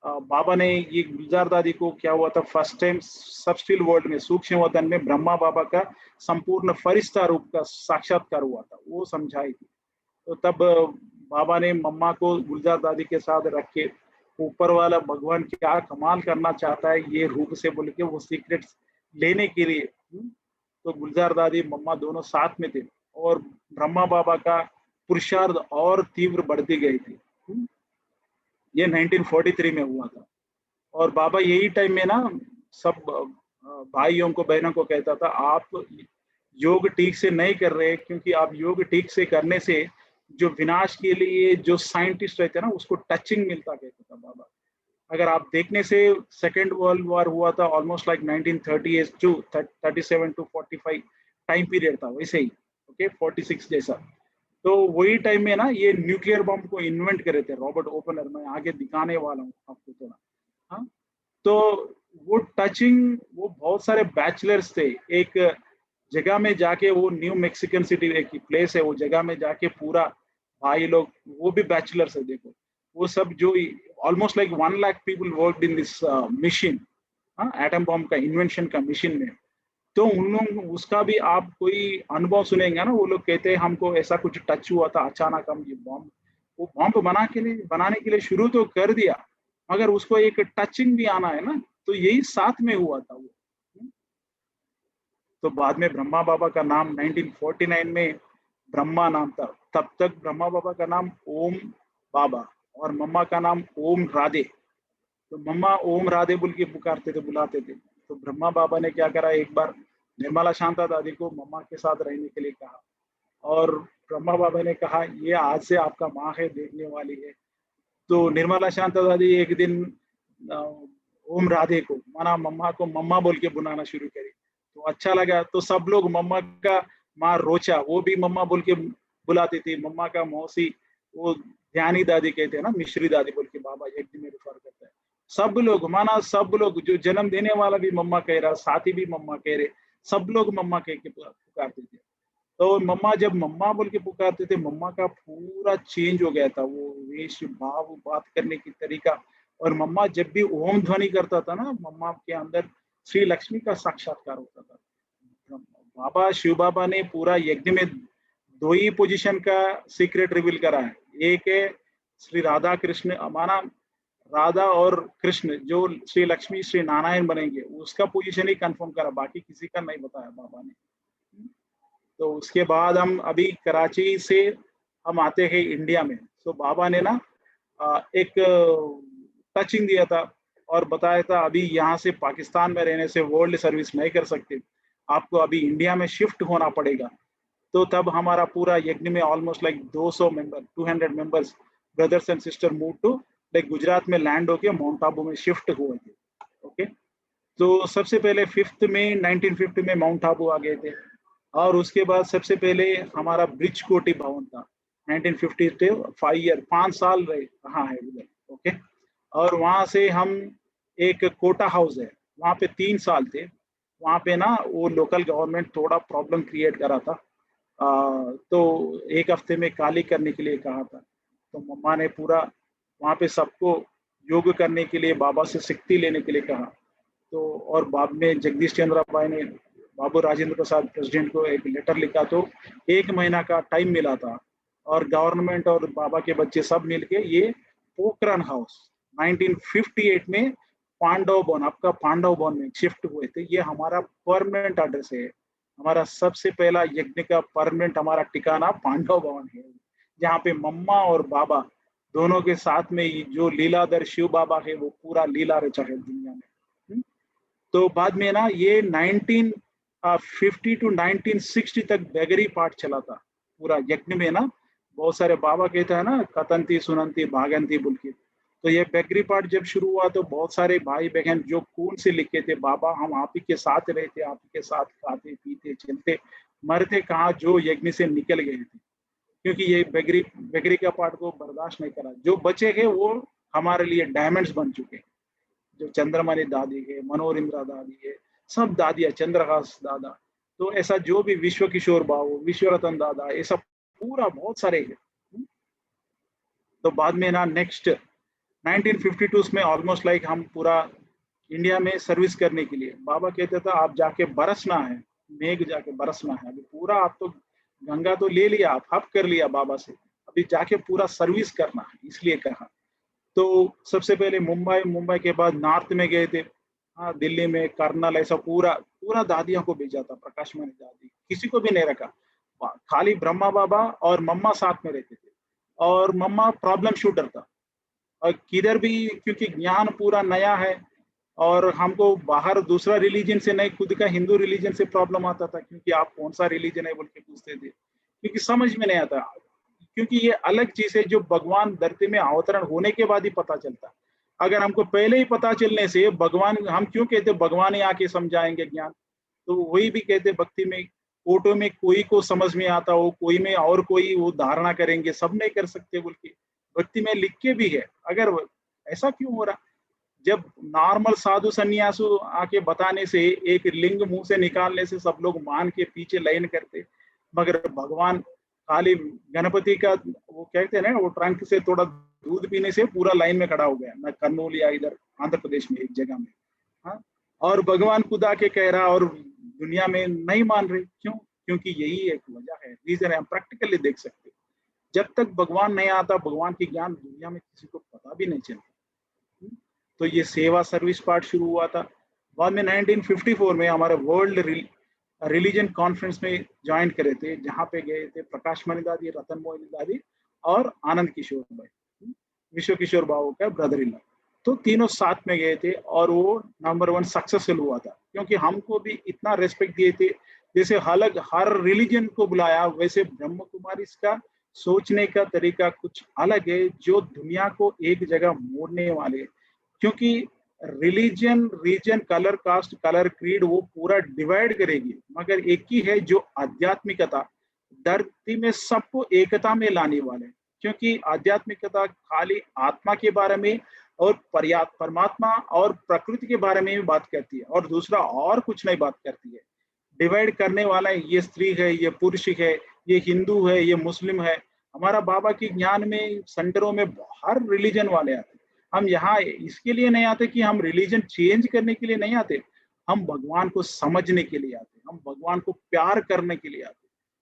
बाबा ने ये गुलजार दादी को क्या हुआ था, फर्स्ट टाइम सबस्टिल वर्ल्ड में सूक्ष्म वतन में ब्रह्मा बाबा का संपूर्ण फरिश्ता रूप का साक्षात्कार हुआ था, वो समझाई थी। तो तब बाबा ने मम्मा को गुलजार दादी के साथ रख के ऊपर वाला भगवान क्या कमाल करना चाहता है ये रूप से बोल के वो सीक्रेट्स लेने के लिए तो गुलजार दादी मम्मा दोनों साथ में थे और ब्रह्मा बाबा का पुरुषार्थ और तीव्र बढ़ती गई थी। ये 1943 में हुआ था। और बाबा यही टाइम में ना सब भाइयों को बहनों को कहता था, आप योग ठीक से नहीं कर रहे, क्योंकि आप योग ठीक से करने से जो विनाश के लिए जो साइंटिस्ट रहते हैं ना उसको टचिंग मिलता, कहता था बाबा। अगर आप देखने से सेकेंड वर्ल्ड वॉर हुआ था almost like 1938 two 37 two 45 time period था वैसे ही, ओके 46 जैसा। तो वही टाइम में ना ये न्यूक्लियर बम को इन्वेंट करे थे रॉबर्ट ओपनर, मैं आगे दिखाने वाला हूँ आपको थोड़ा। हाँ, तो वो टचिंग, वो बहुत सारे बैचलर्स थे एक जगह में जाके, वो न्यू मेक्सिकन सिटी एक प्लेस है, वो जगह में जाके पूरा भाई लोग वो भी बैचलर्स है देखो, वो सब जो almost like 1 lakh people worked in this machine, atom bomb का इन्वेंशन का मशीन में। तो उन लोग उसका भी आप कोई अनुभव सुनेंगे ना, वो लोग कहते हैं हमको ऐसा कुछ टच हुआ था अचानक, हम ये बॉम्ब, वो बॉम्ब बनाने के लिए शुरू तो कर दिया, मगर उसको एक टचिंग भी आना है ना, तो यही साथ में हुआ था वो। तो बाद में ब्रह्मा बाबा का नाम 1949 में ब्रह्मा नाम था, तब तक ब्रह्मा बाबा का नाम ओम बाबा और मम्मा का नाम ओम राधे। तो मम्मा ओम राधे बोल के पुकारते थे, बुलाते थे। तो ब्रह्मा बाबा ने क्या करा, एक बार निर्मला शांता दादी को मम्मा के साथ रहने के लिए कहा, और ब्रह्मा बाबा ने कहा ये आज से आपका माँ है, देखने वाली है। तो निर्मला शांता दादी एक दिन ओम राधे को माना, मम्मा को मम्मा बोल के बुलाना शुरू करी। तो अच्छा लगा, तो सब लोग मम्मा का माँ रोचा वो भी मम्मा बोल के बुलाती थी, मम्मा का मौसी वो ध्यानी दादी कहते हैं ना, मिश्री दादी बोल के बाबा एक दिन में रेफर करता है। सब लोग माना, सब लोग जो जन्म देने वाला भी मम्मा कह रहा, साथी भी मम्मा कह रहे, सब लोग मम्मा कह के पुकारते थे। तो मम्मा जब मम्मा बोल के पुकारते थे, मम्मा का पूरा चेंज हो गया था, वो वेश भाव बात करने की तरीका। और मम्मा जब भी ओम ध्वनि करता था ना, मम्मा के अंदर श्री लक्ष्मी का साक्षात्कार होता था। बाबा शिव बाबा ने पूरा यज्ञ में दो ही पोजीशन का सीक्रेट रिवील करा है। एक है श्री राधा कृष्ण, माना राधा और कृष्ण जो श्री लक्ष्मी श्री नारायण बनेंगे, उसका पोजीशन ही कंफर्म करा, बाकी किसी का नहीं बताया बाबा ने। तो उसके बाद हम अभी कराची से हम आते हैं इंडिया में। तो बाबा ने ना एक टचिंग दिया था और बताया था अभी यहाँ से पाकिस्तान में रहने से वर्ल्ड सर्विस नहीं कर सकते, आपको अभी इंडिया में शिफ्ट होना पड़ेगा। तो तब हमारा पूरा यज्ञ में almost like 200 member 200 members brothers and sister move to like Gujarat में लैंड होके माउंट आबू में शिफ्ट हुए थे। ओके, तो सबसे पहले 5 में 1950 में माउंट आबू आ गए थे, और उसके बाद सबसे पहले हमारा ब्रिज कोटी भवन था 1950 से 5 साल रहे कहाँ है उधर। ओके, और वहाँ से हम एक कोटा हाउस है वहाँ पे 3 साल थे। वहाँ पे ना वो लोकल गवर्नमेंट थोड़ा प्रॉब्लम क्रिएट करा था, तो एक हफ्ते में खाली करने के लिए कहा था। तो मम्मा ने पूरा वहाँ पे सबको योग करने के लिए बाबा से शक्ति लेने के लिए कहा। तो और बाद में जगदीश चंद्र भाई ने बाबू राजेंद्र प्रसाद प्रेसिडेंट को एक लेटर लिखा, तो 1 महीना का टाइम मिला था, और गवर्नमेंट और बाबा के बच्चे सब मिलके ये पोखरन हाउस 1958 में पांडव भवन, आपका पांडव भवन में शिफ्ट हुए थे। ये हमारा परमानेंट एड्रेस है, हमारा सबसे पहला यज्ञ का परमानेंट हमारा ठिकाना पांडव भवन है, जहाँ पे मम्मा और बाबा दोनों के साथ में जो लीलाधर शिव बाबा है वो पूरा लीला रचा है दुनिया में। तो बाद में ना ये 50 to 1960 तक बेगरी पाठ चला था पूरा यज्ञ में ना। बहुत सारे बाबा कहते हैं ना, कतंती सुनंती भागंती बोल के। तो ये बेगरी पाठ जब शुरू हुआ तो बहुत सारे भाई बहन जो खून से लिखे थे, बाबा हम आप ही के साथ रहते, आप ही के साथ खाते पीते चलते मरते कहाँ, जो यज्ञ से निकल गए थे, क्योंकि ये बेगरी बेगरी का पाठ को बर्दाश्त नहीं करा। जो बचे हैं वो हमारे लिए डायमंड्स बन चुके हैं। जो चंद्रमणि दादी है, मनोहर इंदिरा दादी है, सब दादियाँ, चंद्रहास दादा, तो ऐसा जो भी विश्व किशोर बाबू, विश्वरतन दादा, ऐसा पूरा बहुत सारे हैं। तो बाद में ना नेक्स्ट 1952 में ऑलमोस्ट लाइक हम पूरा इंडिया में सर्विस करने के लिए बाबा कहते था आप जाके बरसना है, मेघ जाके बरसना है। अभी पूरा आप तो गंगा तो ले लिया, आप हब कर लिया बाबा से, अभी जाके पूरा सर्विस करना है, इसलिए कहा। तो सबसे पहले मुंबई, मुंबई के बाद नॉर्थ में गए थे, हाँ दिल्ली में कर्नल, ऐसा पूरा पूरा दादियों को भेजा था, प्रकाश मणि दादी, किसी को भी नहीं रखा। खाली ब्रह्मा बाबा और मम्मा साथ में रहते थे, और मम्मा प्रॉब्लम शूटर था। और किधर भी क्योंकि ज्ञान पूरा नया है, और हमको बाहर दूसरा रिलीजन से नहीं, खुद का हिंदू रिलीजन से प्रॉब्लम आता था, क्योंकि आप कौन सा रिलीजन है बोल के पूछते थे, क्योंकि समझ में नहीं आता, क्योंकि ये अलग चीज है जो भगवान धरती में अवतरण होने के बाद ही पता चलता। अगर हमको पहले ही पता चलने से भगवान, हम क्यों कहते भगवान ही आके समझाएंगे ज्ञान। तो वही भी कहते भक्ति में, फोटो में कोई को समझ में आता हो, कोई में और कोई वो धारणा करेंगे, सब नहीं कर सकते बोल के भक्ति में लिख के भी है। अगर ऐसा क्यों हो रहा, जब नॉर्मल साधु सन्यासु आके बताने से, एक लिंग मुंह से निकालने से सब लोग मान के पीछे लाइन करते, मगर भगवान खाली गणपति का वो कहते हैं ना, वो ट्रंक से थोड़ा दूध पीने से पूरा लाइन में खड़ा हो गया, मैं कर्नूल या इधर आंध्र प्रदेश में एक जगह में, हाँ, और भगवान खुद आके कह रहा और दुनिया में नहीं मान रहे, क्यों? क्योंकि यही एक वजह है, रीजन है, हम प्रैक्टिकली देख सकते। जब तक भगवान नहीं आता, भगवान की ज्ञान दुनिया में किसी को पता भी नहीं चलता। तो ये सेवा सर्विस पार्ट शुरू हुआ था। बाद में 1954 में हमारे वर्ल्ड रिलीजन कॉन्फ्रेंस में ज्वाइन करे थे, जहाँ पे गए थे प्रकाश मणि दादी, रतन मोहिनी दादी और आनंद किशोर भाई, विश्व किशोर बाबू का ब्रदर इन लॉ। तो तीनों साथ में गए थे, और वो नंबर 1 सक्सेसफुल हुआ था, क्योंकि हमको भी इतना रेस्पेक्ट दिए थे। जैसे अलग हर रिलीजन को बुलाया, वैसे ब्रह्म कुमारी का सोचने का तरीका कुछ अलग है, जो दुनिया को एक जगह मोड़ने वाले। क्योंकि religion, region, colour caste, colour creed वो पूरा डिवाइड करेगी, मगर एक ही है जो आध्यात्मिकता धरती में सबको एकता में लाने वाले। क्योंकि आध्यात्मिकता खाली आत्मा के बारे में और परमात्मा और प्रकृति के बारे में भी बात करती है, और दूसरा और कुछ नहीं बात करती है। डिवाइड करने वाला है, ये स्त्री है, ये पुरुष है, ये हिंदू है, ये मुस्लिम है। हमारा बाबा की ज्ञान में सेंटरों में हर रिलीजन वाले आते। हम यहाँ इसके लिए नहीं आते कि हम रिलीजन चेंज करने के लिए नहीं आते, हम भगवान को समझने के लिए आते, हम भगवान को प्यार करने के लिए आते।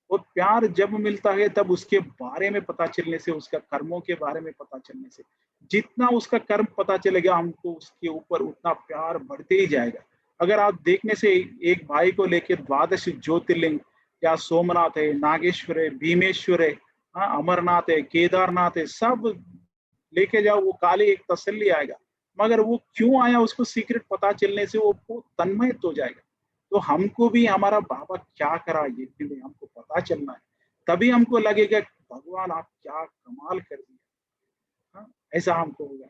और प्यार जब मिलता है तब उसके बारे में पता चलने से, उसका कर्मों के बारे में पता चलने से, जितना उसका कर्म पता चलेगा हमको उसके ऊपर उतना प्यार बढ़ते ही जाएगा। अगर आप देखने से एक भाई को लेकर 12 ज्योतिर्लिंग, या सोमनाथ है, नागेश्वर है, भीमेश्वर है, हाँ, अमरनाथ है, केदारनाथ है, सब लेके जाओ, वो काले एक तसल्ली आएगा। मगर वो क्यों आया, उसको सीक्रेट पता चलने से वो तन्मयित हो जाएगा। तो हमको भी हमारा बाबा क्या करा ये भी हमको पता चलना है, तभी हमको लगेगा भगवान आप क्या कमाल कर दिया, हाँ, ऐसा हमको होगा।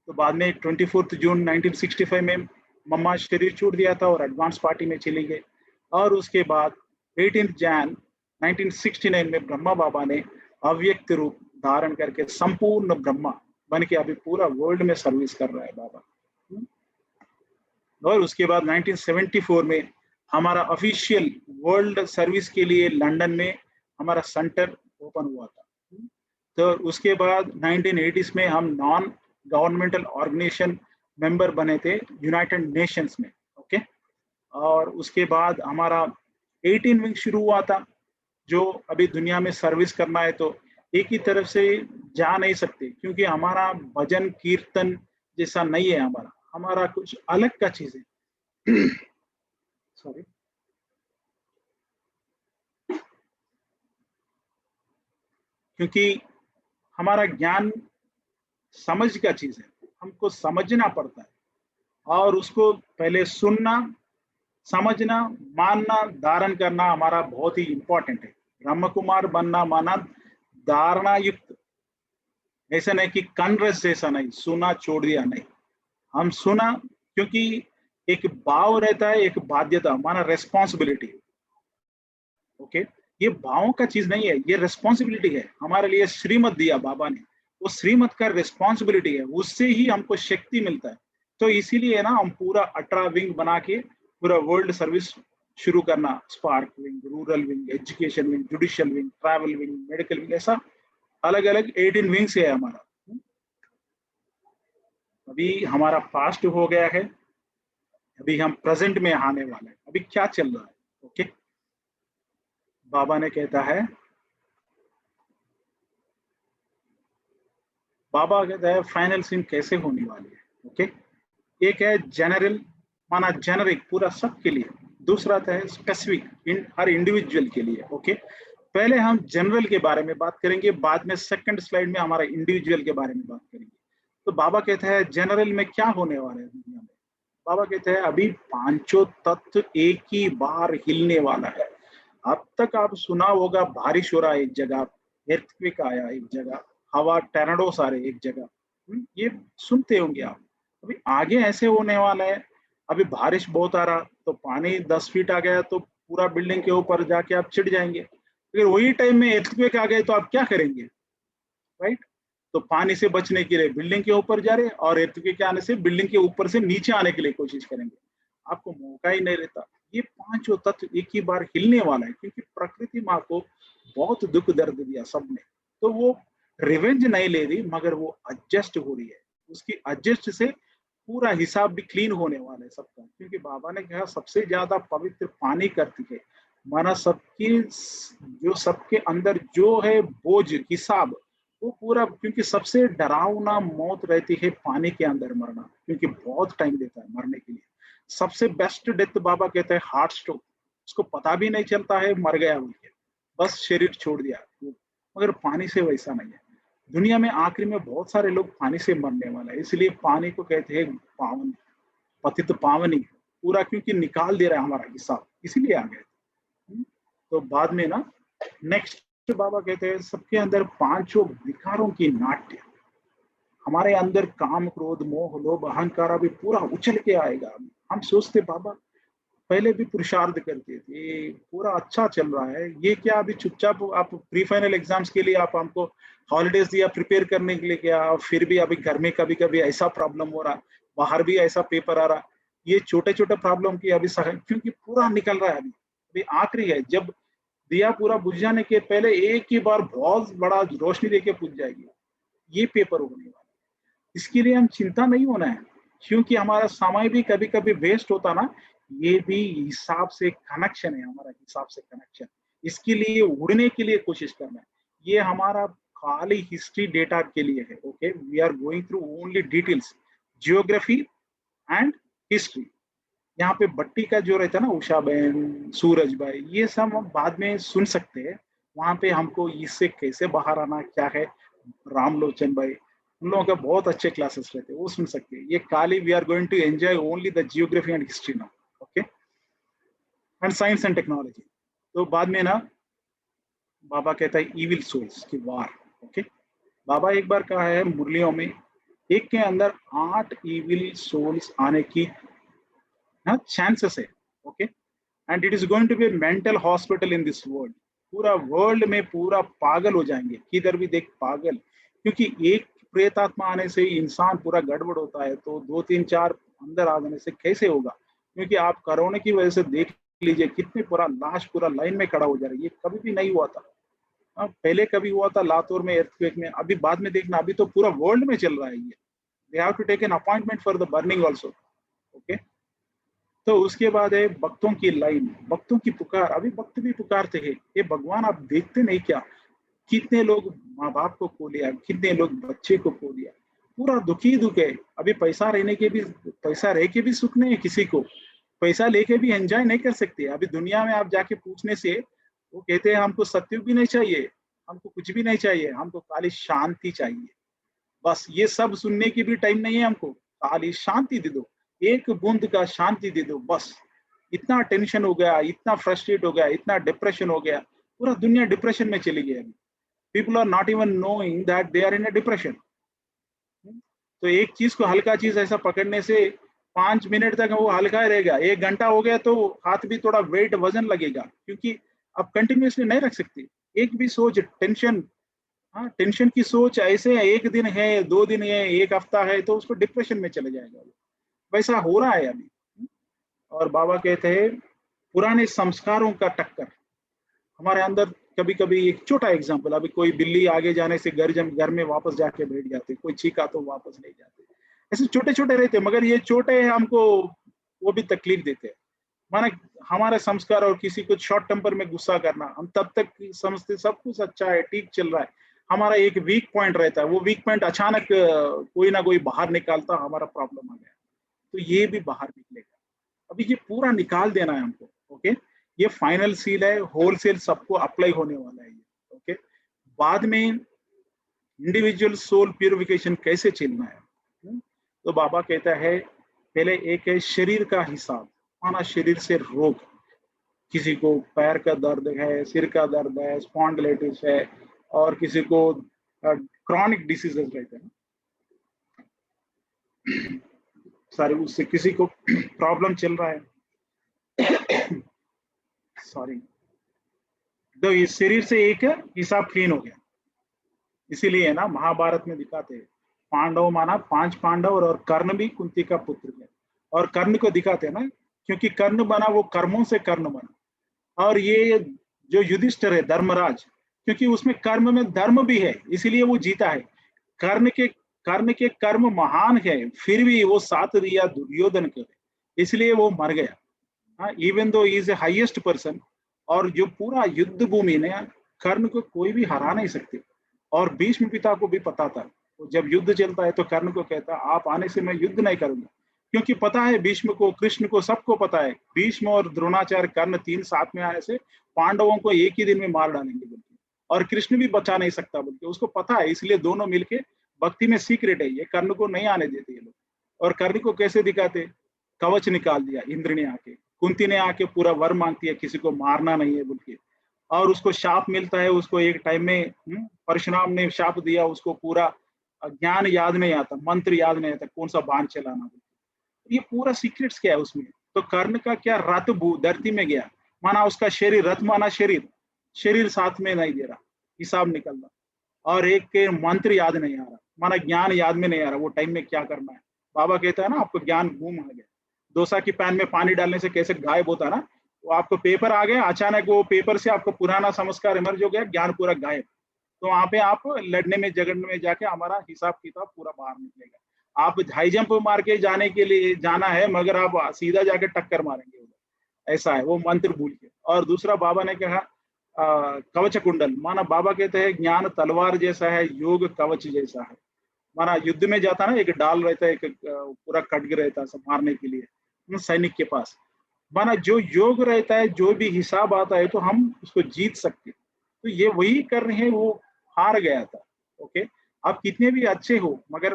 तो बाद में 24 जून 1965 में मम्मा शरीर छोड़ दिया था और एडवांस पार्टी में चली गई। और उसके बाद 18 जैन 1969 में ब्रह्मा बाबा ने अव्यक्त रूप धारण करके संपूर्ण ब्रह्मा बन के अभी पूरा वर्ल्ड में सर्विस कर रहा है बाबा। और उसके बाद 1974 में हमारा ऑफिशियल वर्ल्ड सर्विस के लिए लंदन में हमारा सेंटर ओपन हुआ था। तो उसके बाद 1980s में हम नॉन गवर्नमेंटल ऑर्गेनाइजेशन मेंबर बने थे यूनाइटेड नेशंस में, ओके। और उसके बाद हमारा 18 विंग शुरू हुआ था, जो अभी दुनिया में सर्विस करना है तो एक ही तरफ से जा नहीं सकते, क्योंकि हमारा भजन कीर्तन जैसा नहीं है, हमारा हमारा कुछ अलग का चीज है। सॉरी, क्योंकि हमारा ज्ञान समझ का चीज है, हमको समझना पड़ता है, और उसको पहले सुनना, समझना, मानना, धारण करना हमारा बहुत ही इंपॉर्टेंट है। ब्रह्म कुमार बनना माना धारणा युक्त, ऐसा नहीं कि कन्वर्स जैसा नहीं, सुना छोड़ दिया नहीं। हम सुना क्योंकि एक भाव रहता है, एक बाध्यता माना रेस्पॉन्सिबिलिटी। ओके, ये भावों का चीज नहीं है, ये रिस्पॉन्सिबिलिटी है। हमारे लिए श्रीमत दिया बाबा ने, वो श्रीमत का रिस्पॉन्सिबिलिटी है, उससे ही हमको शक्ति मिलता है। तो इसीलिए ना हम पूरा 18 विंग बना के पूरा वर्ल्ड सर्विस शुरू करना, spark wing, rural wing, education wing, judicial wing, travel wing, medical wing, ऐसा अलग अलग 18 विंग्स है हमारा। अभी हमारा पास्ट हो गया है, अभी हम प्रेजेंट में आने वाले हैं। अभी क्या चल रहा है? ओके, बाबा ने कहता है, बाबा कहता है फाइनल सीन कैसे होने वाली है। ओके, एक है जनरल माना जेनरिक पूरा सबके लिए, दूसरा था स्पेसिफिक हर इंडिविजुअल के लिए। ओके, पहले हम जनरल के बारे में बात करेंगे, बाद में सेकंड स्लाइड में हमारा इंडिविजुअल के बारे में बात करेंगे। तो बाबा कहता है जनरल में क्या होने वाला है दुनिया में। बाबा कहते हैं अभी पांचों तत्व एक ही बार हिलने वाला है। अब तक आप सुना होगा बारिश हो रहा है एक जगह, earthquake आया एक जगह, हवा टर्नेडोस आ रहे एक जगह, ये सुनते होंगे आप। अभी आगे ऐसे होने वाला है, अभी बारिश बहुत आ रहा तो पानी 10 फीट आ गया तो पूरा बिल्डिंग के ऊपर जाके आप चिढ़ जाएंगे। अगर वही टाइम में earthquake आ गए तो आप क्या करेंगे, राइट? तो पानी से बचने के लिए बिल्डिंग के ऊपर जा रहे, और earthquake के आने से बिल्डिंग के ऊपर से नीचे आने के लिए कोशिश करेंगे, आपको मौका ही नहीं रहता। ये पांचों तत्व एक ही बार हिलने वाला है, क्योंकि प्रकृति माँ को बहुत दुख दर्द दिया सबने, तो वो रिवेंज नहीं ले रही, मगर वो एडजस्ट हो रही है। उसकी एडजस्ट से पूरा हिसाब भी क्लीन होने वाला है सबका, क्योंकि बाबा ने कहा सबसे ज्यादा पवित्र पानी करती है। माना सबकी जो सबके अंदर जो है बोझ हिसाब वो पूरा, क्योंकि सबसे डरावना मौत रहती है पानी के अंदर मरना, क्योंकि बहुत टाइम लेता है मरने के लिए। सबसे बेस्ट डेथ बाबा कहते हैं हार्ट स्ट्रोक, उसको पता भी नहीं चलता है मर गया बोल के, बस शरीर छोड़ दिया। मगर पानी से वैसा नहीं है। दुनिया में आखिरी में बहुत सारे लोग पानी से मरने वाला है, इसलिए पानी को कहते हैं पावन, पतित पावनी पूरा, क्योंकि निकाल दे रहा है हमारा हिसाब, इसीलिए आ गए। तो बाद में ना नेक्स्ट बाबा कहते हैं सबके अंदर पांचों विकारों की नाट्य, हमारे अंदर काम, क्रोध, मोह, लोभ, अहंकार अभी पूरा उछल के आएगा। हम सोचते बाबा पहले भी पुरुषार्थ करते थे, पूरा अच्छा चल रहा है, ये क्या अभी चुपचाप आप प्री फाइनल एग्जाम्स के लिए आप हमको हॉलीडेज दिया प्रिपेयर करने के लिए क्या, फिर भी अभी घर में कभी कभी ऐसा प्रॉब्लम हो रहा, बाहर भी ऐसा पेपर आ रहा, ये छोटे छोटे प्रॉब्लम की अभी क्योंकि पूरा निकल रहा है। अभी आखिरी है, जब दिया पूरा बुझ जाने के पहले एक ही बार बहुत बड़ा रोशनी देके पूछ जाएगी, ये पेपर होने वाला। इसके लिए हम चिंता नहीं होना है, क्योंकि हमारा समय भी कभी कभी वेस्ट होता ना, ये भी हिसाब से कनेक्शन है, हमारा हिसाब से कनेक्शन। इसके लिए उड़ने के लिए कोशिश करना है, ये हमारा खाली हिस्ट्री डेटा के लिए है। Okay, we are going through only details, geography and history. यहाँ पे बट्टी का जो रहता है ना, उषा बहन, सूरज भाई, ये सब हम बाद में सुन सकते हैं। वहां पे हमको इससे कैसे बाहर आना क्या है, रामलोचन भाई, उन लोगों का बहुत अच्छे क्लासेस रहते हैं, वो सुन सकते हैं। ये काली we are going to enjoy only the geography and history now, okay, and science and technology. तो बाद में ना बाबा कहता है इविल सोल्स की वार। ओके, बाबा एक बार कहा है मुरलियों में, एक के अंदर 8 इविल सोल्स आने की चांसेस है। Okay, and it is going to be mental hospital in this world. पूरा वर्ल्ड में पूरा पागल हो जाएंगे, किधर भी देख पागल, क्योंकि एक प्रेत आत्मा आने से इंसान पूरा गड़बड़ होता है, तो 2 3 4 अंदर आ जाने से कैसे होगा? क्योंकि आप कोरोना की वजह से देख लीजिए कितने पूरा लाश पूरा लाइन में खड़ा हो जा रहा है, ये कभी भी नहीं हुआ था। पहले कभी हुआ था लातूर में earthquake में, अभी बाद में देखना, अभी तो पूरा वर्ल्ड में चल रहा है ये। They have to take an appointment for the burning also. Okay, तो उसके बाद है भक्तों की लाइन, भक्तों की पुकार। अभी भक्त भी पुकारते हैं, ये भगवान आप देखते नहीं क्या, कितने लोग माँ बाप को खो लिया, कितने लोग बच्चे को खो लिया, पूरा दुखी दुख है। अभी पैसा रहने के भी, पैसा रह के भी सुख नहीं है किसी को, पैसा लेके भी एंजॉय नहीं कर सकते। अभी दुनिया में आप जाके पूछने से वो कहते हैं हमको सत्युग भी नहीं चाहिए, हमको कुछ भी नहीं चाहिए, हमको खाली शांति चाहिए। बस ये सब सुनने की भी टाइम नहीं है हमको, खाली शांति दे दो, एक बूंद का शांति दे दो बस। इतना टेंशन हो गया, इतना फ्रस्ट्रेट हो गया, इतना डिप्रेशन हो गया, पूरा दुनिया डिप्रेशन में चली गई अभी। People are not even knowing that they are in a depression. तो एक चीज को, हल्का चीज ऐसा पकड़ने से 5 मिनट तक वो हल्का ही रहेगा, 1 घंटा हो गया तो हाथ भी थोड़ा वेट वजन लगेगा, क्योंकि आप कंटिन्यूसली नहीं रख सकते। एक भी सोच टेंशन, हाँ टेंशन की सोच ऐसे 1 दिन है, 2 दिन है, 1 हफ्ता है, तो उसको डिप्रेशन में चले जाएगा वो। वैसा हो रहा है अभी। और बाबा कहते हैं पुराने संस्कारों का टक्कर हमारे अंदर। कभी कभी एक छोटा एग्जांपल, अभी कोई बिल्ली आगे जाने से घर में वापस जाके बैठ जाते, कोई चीखा तो वापस नहीं जाते। ऐसे छोटे छोटे रहते, मगर ये छोटे हमको वो भी तकलीफ देते हैं। माना हमारे संस्कार, और किसी को शॉर्ट टेम्पर में गुस्सा करना, हम तब तक समझते सब कुछ अच्छा है, ठीक चल रहा है। हमारा एक वीक पॉइंट रहता है, वो वीक पॉइंट अचानक कोई ना कोई बाहर निकालता, हमारा प्रॉब्लम आ गया, तो ये भी बाहर निकलेगा। अभी ये पूरा निकाल देना है हमको। ओके, ये फाइनल सील है, होलसेल सबको अप्लाई होने वाला है ये। ओके, बाद में इंडिविजुअल सोल प्यूरिफिकेशन कैसे चलना है। तो बाबा कहता है पहले एक है शरीर का हिसाब, माना शरीर से रोग, किसी को पैर का दर्द है, सिर का दर्द है, स्पॉन्डिलाइटिस है, और किसी को क्रॉनिक डिसीजेस रहते हैं, सारे उससे किसी को प्रॉब्लम चल रहा है। सॉरी, तो इस शरीर से एक हिसाब क्लीन हो गया। इसीलिए ना महाभारत में दिखाते हैं, पांडव माना 5 पांडव, और कर्ण भी कुंती का पुत्र है। और कर्ण को दिखाते हैं ना, क्योंकि कर्ण बना वो कर्मों से कर्ण बना। और ये जो युधिष्ठिर है धर्मराज, क्योंकि उसमें कर्म में धर्म भी है, इसीलिए वो जीता है। कर्ण के कर्म महान है, फिर भी वो साथ दिया दुर्योधन के, इसलिए वो मर गया। हाँ, even though is a highest person. और जो पूरा युद्ध भूमि ने, कर्ण को कोई भी हरा नहीं सकते। और भीष्म पिता को भी पता था, तो जब युद्ध चलता है तो कर्ण को कहता आप आने से मैं युद्ध नहीं करूंगा, क्योंकि पता है भीष्म को, कृष्ण को, सबको पता है भीष्म और द्रोणाचार्य कर्ण 3 साथ में आने से पांडवों को एक ही दिन में मार डालेंगे बोलते, और कृष्ण भी बचा नहीं सकता बोलते उसको पता है। इसलिए दोनों मिलके, भक्ति में सीक्रेट है ये, कर्ण को नहीं आने देते ये लोग। और कर्ण को कैसे दिखाते, कवच निकाल दिया इंद्र ने आके, कुंती ने आके पूरा वर मांगती है किसी को मारना नहीं है बोल के, और उसको शाप मिलता है। उसको एक टाइम में परशुराम ने शाप दिया, उसको पूरा ज्ञान याद नहीं आता, मंत्र याद नहीं आता, कौन सा बाण चलाना। ये पूरा सीक्रेट्स क्या है उसमें। तो कर्ण का क्या, रथ धरती में गया, माना उसका शरीर, रथ माना शरीर, शरीर साथ में नहीं दे रहा, हिसाब निकल रहा। और एक के मंत्र याद नहीं आ रहा, माना ज्ञान याद में नहीं आ रहा, वो टाइम में क्या करना है। बाबा कहता है ना आपको ज्ञान घूम आ गया, डोसा की पैन में पानी डालने से कैसे गायब होता है ना, वो आपको पेपर आ गया अचानक, वो पेपर से आपको पुराना संस्कार इमर्ज हो गया, ज्ञान पूरा गायब। तो वहां पे आप लड़ने में झगड़ने में जाके हमारा हिसाब किताब पूरा बाहर निकलेगा। आप हाई जंप मार के जाने के लिए जाना है, मगर आप सीधा जाके टक्कर मारेंगे उधर, ऐसा है वो मंत्र भूल के। और दूसरा बाबा ने कहा कवच कुंडल, माना बाबा कहते हैं ज्ञान तलवार जैसा है, योग कवच जैसा है। माना युद्ध में जाता ना, एक डाल रहता है, एक पूरा खड्ग रहता है सब मारने के लिए सैनिक के पास। माना जो योग रहता है, जो भी हिसाब आता है, तो हम उसको जीत सकते। तो ये वही कर रहे हैं, वो हार गया था। ओके, आप कितने भी अच्छे हो, मगर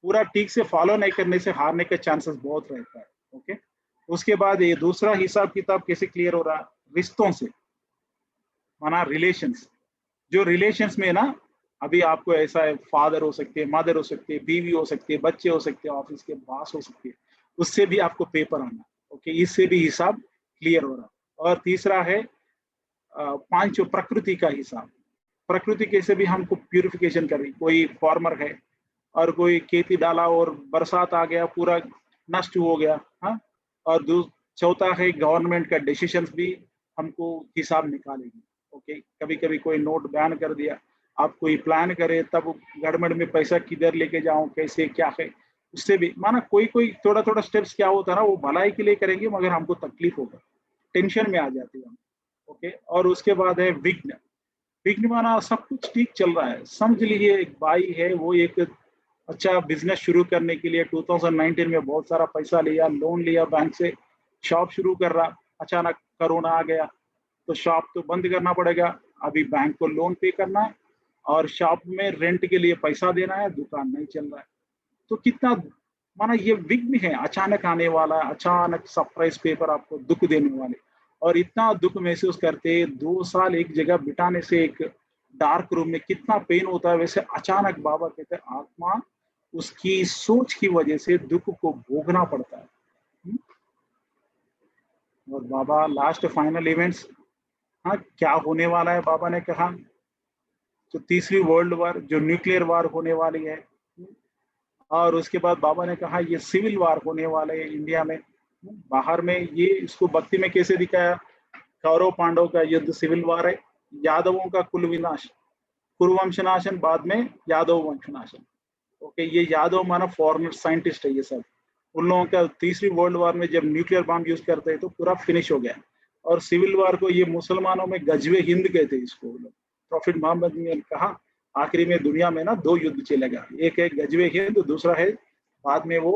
पूरा ठीक से फॉलो नहीं करने से हारने के चांसेस बहुत रहता है। ओके, उसके बाद ये दूसरा हिसाब किताब कैसे क्लियर हो रहा, रिश्तों से, माना रिलेशंस। जो रिलेशंस में ना, अभी आपको ऐसा है, फादर हो सकते हैं, मदर हो सकते हैं, बीवी हो सकती है, बच्चे हो सकते हैं, ऑफिस के बॉस हो सकते हैं, उससे भी आपको पेपर आना। ओके, इससे भी हिसाब क्लियर हो रहा। और तीसरा है पांचों प्रकृति का हिसाब। प्रकृति कैसे भी हमको प्यूरिफिकेशन कर रही, कोई फार्मर है और कोई खेती डाला और बरसात आ गया, पूरा नष्ट हो गया। हाँ, और चौथा है गवर्नमेंट का डिसीजन भी हमको हिसाब निकालेगी। ओके, कभी कभी कोई नोट बैन कर दिया, आप कोई प्लान करे, तब गवर्नमेंट में पैसा किधर लेके जाऊं, कैसे क्या है, उससे भी माना कोई कोई थोड़ा थोड़ा स्टेप्स क्या होता है ना, वो भलाई के लिए करेंगे, मगर हमको तकलीफ होगा, टेंशन में आ जाती है हम। ओके, और उसके बाद है विघ्न। विघ्न माना सब कुछ ठीक चल रहा है, समझ लीजिए एक भाई है, वो एक अच्छा बिजनेस शुरू करने के लिए 2019 में बहुत सारा पैसा लिया, लोन लिया बैंक से, शॉप शुरू कर रहा, अचानक कोरोना आ गया, तो शॉप तो बंद करना पड़ेगा। अभी बैंक को लोन पे करना है, और शॉप में रेंट के लिए पैसा देना है, दुकान नहीं चल रहा है, तो कितना माना ये विघ्न है, अचानक आने वाला, अचानक सरप्राइज पेपर आपको दुख देने वाले, और इतना दुख महसूस करते 2 साल एक जगह बिताने से एक डार्क रूम में कितना पेन होता है, वैसे अचानक बाबा कहते हैं आत्मा उसकी सोच की वजह से दुख को भोगना पड़ता है। और बाबा लास्ट फाइनल इवेंट्स, हाँ क्या होने वाला है, बाबा ने कहा जो तीसरी वर्ल्ड वार, जो न्यूक्लियर वार होने वाली है, और उसके बाद बाबा ने कहा ये सिविल वार होने वाले है इंडिया में, बाहर में। ये इसको भक्ति में कैसे दिखाया, कौरव पांडव का युद्ध सिविल वार है, यादवों का कुल विनाश, कुरुवंशनाशन, बाद में यादव वंशनाशन। ओके, ये यादव माना फॉरेनर साइंटिस्ट है ये सब, उन लोगों का तीसरी वर्ल्ड वार में जब न्यूक्लियर बॉम्ब यूज करते हैं तो पूरा फिनिश हो गया। और सिविल वार को ये मुसलमानों में गजवे हिंद कहते हैं इसको लोग। प्रॉफिट मोहम्मद ने कहा आखिरी में दुनिया में ना 2 युद्ध चलेगा, एक है गजवे हिंद, दूसरा है बाद में वो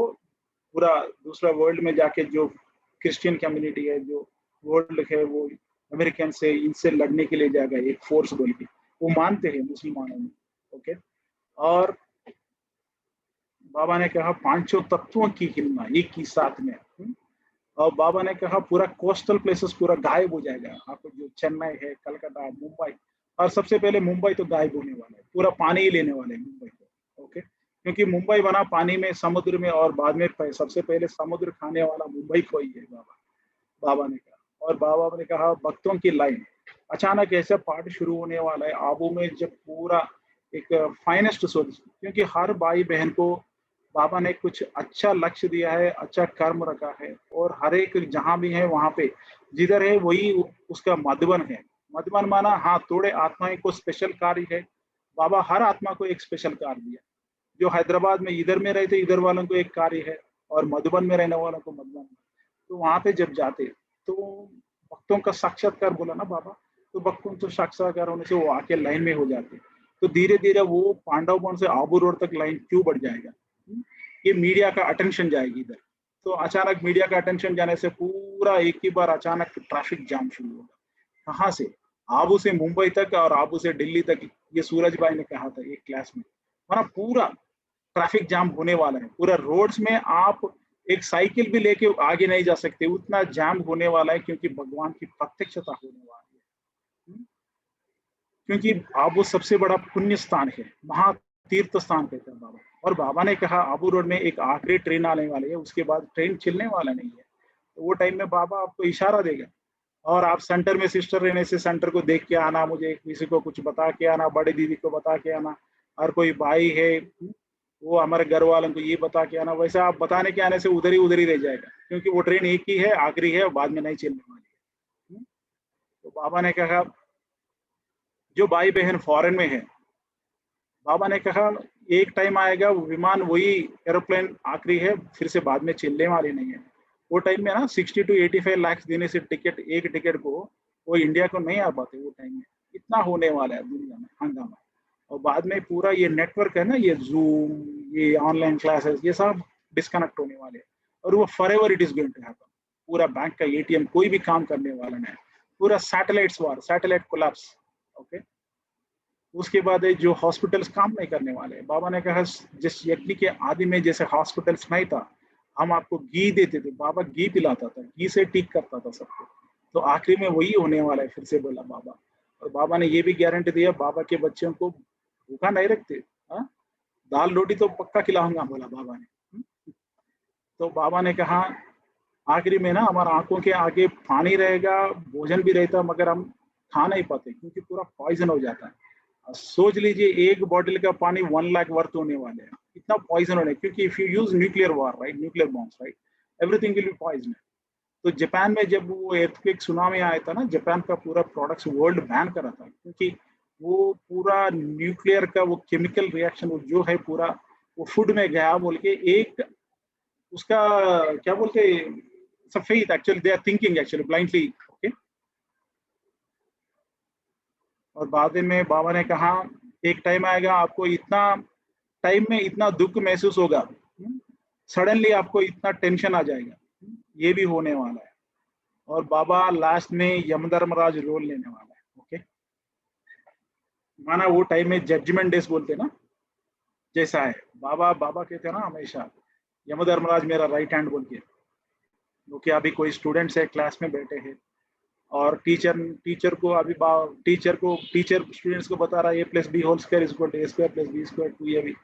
पूरा दूसरा वर्ल्ड में जाके जो क्रिश्चियन कम्युनिटी है, जो वर्ल्ड है, वो अमेरिकन से इनसे लड़ने के लिए जाएगा एक फोर्स बोल के, वो मानते हैं मुसलमानों में। ओके, और बाबा ने कहा पांचों तत्वों की हिलना एक ही साथ में। और बाबा ने कहा पूरा कोस्टल प्लेसेस पूरा गायब हो जाएगा, आपको जो चेन्नई है, कलकत्ता, मुंबई, और सबसे पहले मुंबई तो गायब होने वाला है, पूरा पानी ही लेने वाले हैं मुंबई को। ओके, क्योंकि मुंबई बना पानी में, समुद्र में, और बाद में सबसे पहले समुद्र खाने वाला मुंबई को ही है बाबा, बाबा ने कहा। और बाबा ने कहा भक्तों की लाइन, अचानक ऐसा पाठ शुरू होने वाला है आबू में, जब पूरा एक फाइनेस्ट सोच, क्योंकि हर भाई बहन को बाबा ने कुछ अच्छा लक्ष्य दिया है, अच्छा कर्म रखा है, और हर एक जहां भी है वहां पे जिधर है वही उसका मधुबन है। मधुबन माना हाँ थोड़े आत्माएं को स्पेशल कार्य है, बाबा हर आत्मा को एक स्पेशल कार्य दिया। जो हैदराबाद में इधर में रहते इधर वालों को एक कार्य है, और मधुबन में रहने वालों को मधुबन में। तो वहां पे जब जाते तो भक्तों का साक्षात्कार बोला ना बाबा, तो भक्तों तो साक्षात्कार होने से वो आके लाइन में हो जाते, तो धीरे धीरे वो पांडव वन से आबू रोड तक लाइन क्यों बढ़ जाएगा, ये मीडिया का अटेंशन जाएगी इधर। तो अचानक मीडिया का अटेंशन जाने से पूरा एक ही बार अचानक ट्रैफिक जाम शुरू होगा। कहाँ से, आबू से मुंबई तक और आबू से दिल्ली तक, ये सूरज भाई ने कहा था एक क्लास में, वरना पूरा ट्रैफिक जाम होने वाला है, पूरा रोड्स में आप एक साइकिल भी लेके आगे नहीं जा सकते, उतना जाम होने वाला है, क्योंकि भगवान की प्रत्यक्षता होने वाली है। क्योंकि आबू सबसे बड़ा पुण्य स्थान है, महा तीर्थ स्थान कहते हैं बाबा। और बाबा ने कहा आबू रोड में एक आखिरी ट्रेन आने वाली है, उसके बाद ट्रेन चलने वाला नहीं है, तो वो टाइम में बाबा आपको इशारा देगा, और आप सेंटर में सिस्टर रहने से सेंटर को देख के आना, मुझे किसी को कुछ बता के आना, बड़े दीदी को बता के आना, और कोई भाई है वो हमारे घर वालों को ये बता के आना। वैसे आप बताने के आने से उधर ही रह जाएगा, क्योंकि वो ट्रेन एक ही है, आखिरी है, और बाद में नहीं चलने वाली है। तो बाबा ने कहा जो भाई बहन फॉरेन में है, बाबा ने कहा एक टाइम आएगा वो विमान, वही एरोप्लेन आखिरी है, फिर से बाद में चलने वाली नहीं है। वो टाइम में ना 60 to 85 लाख देने से टिकट, एक टिकट को वो इंडिया को नहीं आ पाते वो टाइम में। इतना होने वाला है दुनिया में हंगामा। और बाद में पूरा ये नेटवर्क है ना, ये जूम, ये ऑनलाइन क्लासेस, ये सब डिस्कनेक्ट होने वाले हैं, और वो forever it is going to happen. पूरा बैंक का एटीएम कोई भी काम करने वाला नहीं, पूरा satellites war, satellite collapse. Okay, उसके बाद जो हॉस्पिटल्स काम नहीं करने वाले, बाबा ने कहा जिस यज्ञ के आदि में जैसे हॉस्पिटल्स नहीं था, हम आपको घी देते थे, बाबा घी पिलाता था, घी से ठीक करता था सबको, तो आखिरी में वही होने वाला है, फिर से बोला बाबा। और बाबा ने ये भी गारंटी दिया बाबा के बच्चों को भूखा नहीं रखते, हाँ दाल रोटी तो पक्का खिलाऊंगा बोला बाबा ने। तो बाबा ने कहा आखिरी में ना हमारा आंखों के आगे पानी रहेगा, भोजन भी रहता, मगर हम खा नहीं पाते क्योंकि पूरा पॉइजन हो जाता है। सोच लीजिए एक बॉटल का पानी 1 लाख वर्थ होने वाले हैं, इतना पॉइजन होने, क्योंकि if you use nuclear war right, nuclear bombs right, everything will be poison. तो जापान में जब वो एर्थक्वेक सुनामी आया था ना, जापान का पूरा प्रोडक्ट्स वर्ल्ड बैन करा था, क्योंकि वो पूरा न्यूक्लियर का वो केमिकल रिएक्शन जो है पूरा वो फूड में गया बोल के, एक उसका क्या बोलते faith actually, they are thinking actually blindly. Okay, और बाद में बाबा ने कहा एक टाइम आएगा आपको इतना टाइम में इतना दुख महसूस होगा, सडनली आपको इतना टेंशन आ जाएगा, ये भी होने वाला है। और बाबा लास्ट में यमधर्मराज रोल लेने वाला है। ओके, माना वो टाइम में जजमेंट डेज बोलते ना, जैसा है बाबा, बाबा कहते हैं ना हमेशा यमधर्मराज मेरा राइट हैंड बोल के, क्योंकि अभी कोई स्टूडेंट्स है क्लास में बैठे हैं और टीचर स्टूडेंट्स को बता रहा है a+b² = a²+b², 2ab।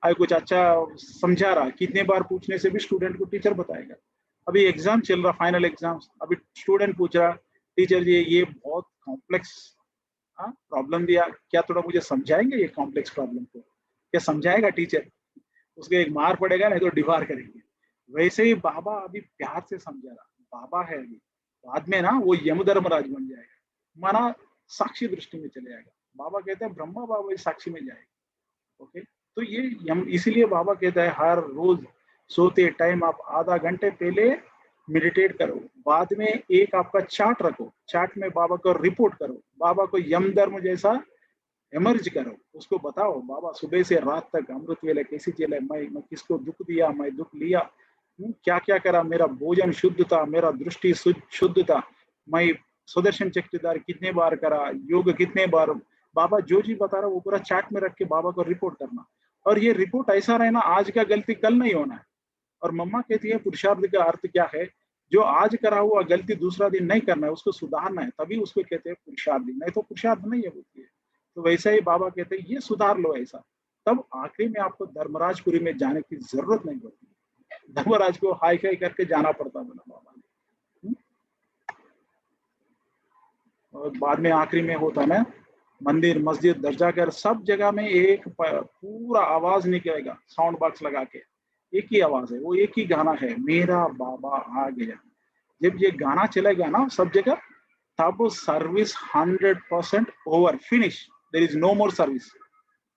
अभी कुछ अच्छा समझा रहा, कितने बार पूछने से भी स्टूडेंट को टीचर बताएगा। अभी एग्जाम चल रहा, फाइनल एग्जाम्स, अभी स्टूडेंट पूछ रहा टीचर जी ये बहुत कॉम्प्लेक्स प्रॉब्लम दिया, क्या थोड़ा मुझे समझाएंगे ये कॉम्प्लेक्स प्रॉब्लम को? क्या समझाएगा टीचर? उसको एक मार पड़ेगा, नहीं तो डिबार करेंगे। वैसे ही बाबा अभी प्यार से समझा रहा, बाबा है अभी, बाद में ना वो यमधर्मराज बन जाएगा, माना साक्षी दृष्टि में चले जाएगा। बाबा कहते हैं ब्रह्मा बाबा इस साक्षी में जाएगा। ओके, तो ये इसीलिए बाबा कहता है हर रोज सोते टाइम आप आधा घंटे पहले मेडिटेट करो, बाद में एक आपका चार्ट रखो, चार्ट में बाबा को रिपोर्ट करो, बाबा को यम धर्म जैसा एमर्ज करो, उसको बताओ बाबा सुबह से रात तक अमृत वेले कैसी चले, मैं किसको दुख दिया, मैं दुख लिया, क्या क्या करा, मेरा भोजन शुद्ध था, मेरा दृष्टि शुद्ध था, मैं सुदर्शन चक्रधारी कितने बार करा, योग कितने बार, बाबा जो जी बता रहा वो पूरा चार्ट में रख के बाबा को रिपोर्ट करना। और ये रिपोर्ट ऐसा रहना, आज का गलती कल नहीं होना है। और मम्मा कहती है पुरुषार्थ का अर्थ क्या है, जो आज करा हुआ गलती दूसरा दिन नहीं करना है, उसको सुधारना है, तभी उसको कहते हैं पुरुषार्थ, नहीं तो पुरुषार्थ नहीं है बोलती है। तो वैसा ही बाबा कहते हैं ये सुधार लो ऐसा, तब आखिरी में आपको धर्मराजपुरी में जाने की जरूरत नहीं पड़ती, धर्मराज को हाई फाई करके जाना पड़ता बोला बाबा ने। और बाद में आखिरी में होता ना, मंदिर मस्जिद दर्जाघर सब जगह में एक पूरा आवाज निकलेगा, साउंड बॉक्स लगा के, एक ही आवाज है, वो एक ही गाना है, मेरा बाबा आ गया। जब ये गाना चलेगा ना सब जगह, तब service 100% over, finish, there is no more service.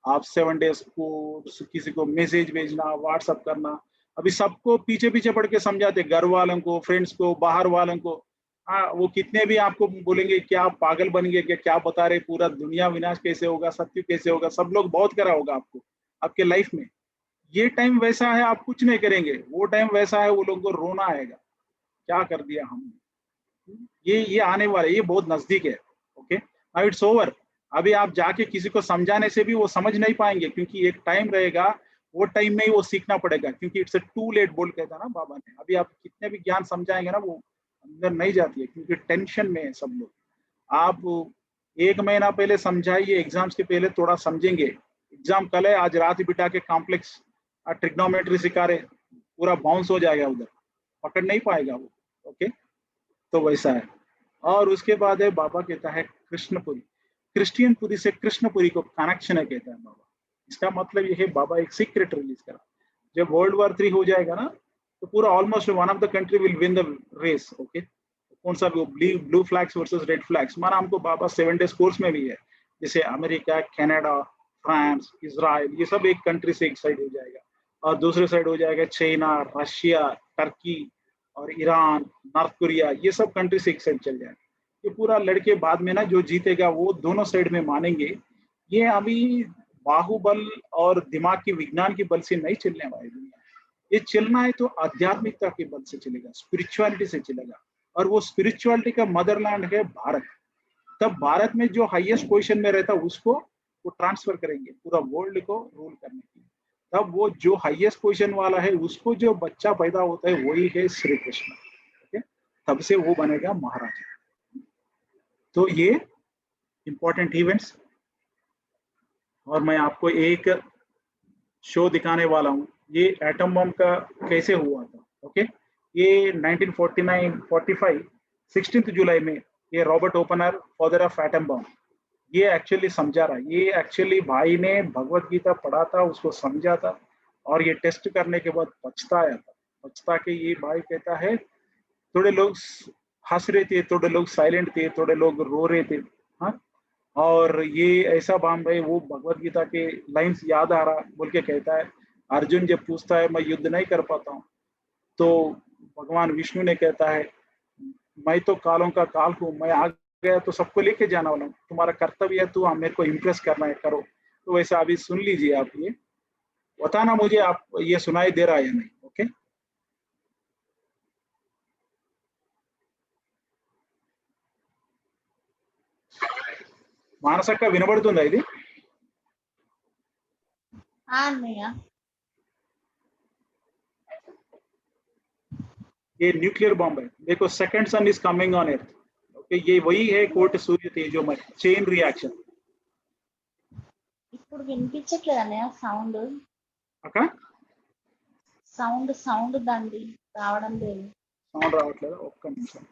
आप 7 डेज को किसी को मैसेज भेजना, व्हाट्सअप करना, अभी सबको पीछे पीछे पढ़ के समझाते, घर वालों को, फ्रेंड्स को, बाहर वालों को। हाँ, वो कितने भी आपको बोलेंगे क्या आप पागल बन गए, क्या बता रहे, पूरा दुनिया विनाश कैसे होगा, सत्य कैसे होगा, सब लोग बहुत करा होगा आपको आपके लाइफ में। ये टाइम वैसा है, आप कुछ नहीं करेंगे, वो टाइम वैसा है, वो लोग को रोना आएगा, क्या कर दिया हमने। ये आने वाला, ये बहुत नजदीक है। Okay, now it's over. अभी आप जाके किसी को समझाने से भी वो समझ नहीं पाएंगे, क्योंकि एक टाइम रहेगा, वो टाइम में ही वो सीखना पड़ेगा, क्योंकि इट्स टू लेट बोल कहता ना बाबा ने। अभी आप कितने भी ज्ञान समझाएंगे ना, वो अंदर नहीं जाती है, क्योंकि टेंशन में है सब लोग। आप 1 महीना पहले समझाइए, एग्जाम्स के पहले थोड़ा समझेंगे, एग्जाम कल है, आज रात बिठा के कॉम्प्लेक्स ट्रिग्नोमेट्री सिखा रहे, पूरा बाउंस हो जाएगा, उधर पकड़ नहीं पाएगा वो। ओके, तो वैसा है। और उसके बाद है बाबा कहता है कृष्णपुरी, क्रिश्चियनपुरी से कृष्णपुरी को कनेक्शन है कहता है बाबा। इसका मतलब ये है बाबा एक सीक्रेट रिलीज करा, जब World War III हो जाएगा ना, तो पूरा almost one of the country will win the race. Okay, कौन सा blue flags versus red flags, माना हमको बाबा 7 डेज कोर्स में भी है, जैसे अमेरिका, कनाडा, फ्रांस, इजराइल, ये सब एक कंट्री से एक साइड हो जाएगा, और दूसरे साइड हो जाएगा चाइना, रशिया, टर्की और ईरान, नॉर्थ कोरिया, ये सब कंट्री से एक साइड चल जाएगा। ये पूरा लड़के बाद में ना जो जीतेगा वो दोनों साइड में मानेंगे। ये अभी बाहुबल और दिमाग की विज्ञान के बल से नहीं चलने वाली दुनिया, ये चलना है तो आध्यात्मिकता के बल से चलेगा, स्पिरिचुअलिटी से चलेगा, और वो स्पिरिचुअलिटी का मदरलैंड है भारत। तब भारत में जो हाईएस्ट पोजीशन में रहता उसको वो ट्रांसफर करेंगे पूरा वर्ल्ड को रूल करने के लिए। तब वो जो हाईएस्ट पोजीशन वाला है उसको जो बच्चा पैदा होता है वही है श्री कृष्ण। ओके, तब से वो बनेगा महाराजा। तो ये इंपॉर्टेंट इवेंट्स, और मैं आपको एक शो दिखाने वाला हूँ, ये एटम बम का कैसे हुआ था। ओके, ये 1949-45 16 जुलाई में ये Robert opener, father of atom bomb, ये एक्चुअली समझा रहा है। ये एक्चुअली भाई ने भगवत गीता पढ़ा था, उसको समझा था, और ये टेस्ट करने के बाद पछताया था। पछता के ये भाई कहता है, थोड़े लोग हंस रहे थे, थोड़े लोग साइलेंट थे, थोड़े लोग रो रहे थे। हाँ, और ये ऐसा बाम भाई, वो भगवत गीता के लाइंस याद आ रहा बोल के कहता है। अर्जुन जब पूछता है मैं युद्ध नहीं कर पाता हूँ, तो भगवान विष्णु ने कहता है मैं तो कालों का काल हूँ, मैं आ गया तो सबको लेके जाना वाला हूँ, तुम्हारा कर्तव्य है तो मेरे को इम्प्रेस करना है, करो। तो वैसा अभी सुन लीजिए आप, ये बताना मुझे आप ये सुनाई दे रहा है या नहीं। ओके, మానసక్క వినబడుతుందా ఇది? అన్నయ్య ये न्यूक्लियर बॉम्ब है। देखो second sun is coming on earth. Okay, ये वही है कोट सूर्य तेजोमय चेन रिएक्शन। ఇప్పుడు వినిపించట్లేదు అన్నయ్య సౌండ్. అక్క సౌండ్ సౌండ్ దండి రావడం లేదు. సౌండ్ రావట్లేదు, ఒక్క నిమిషం.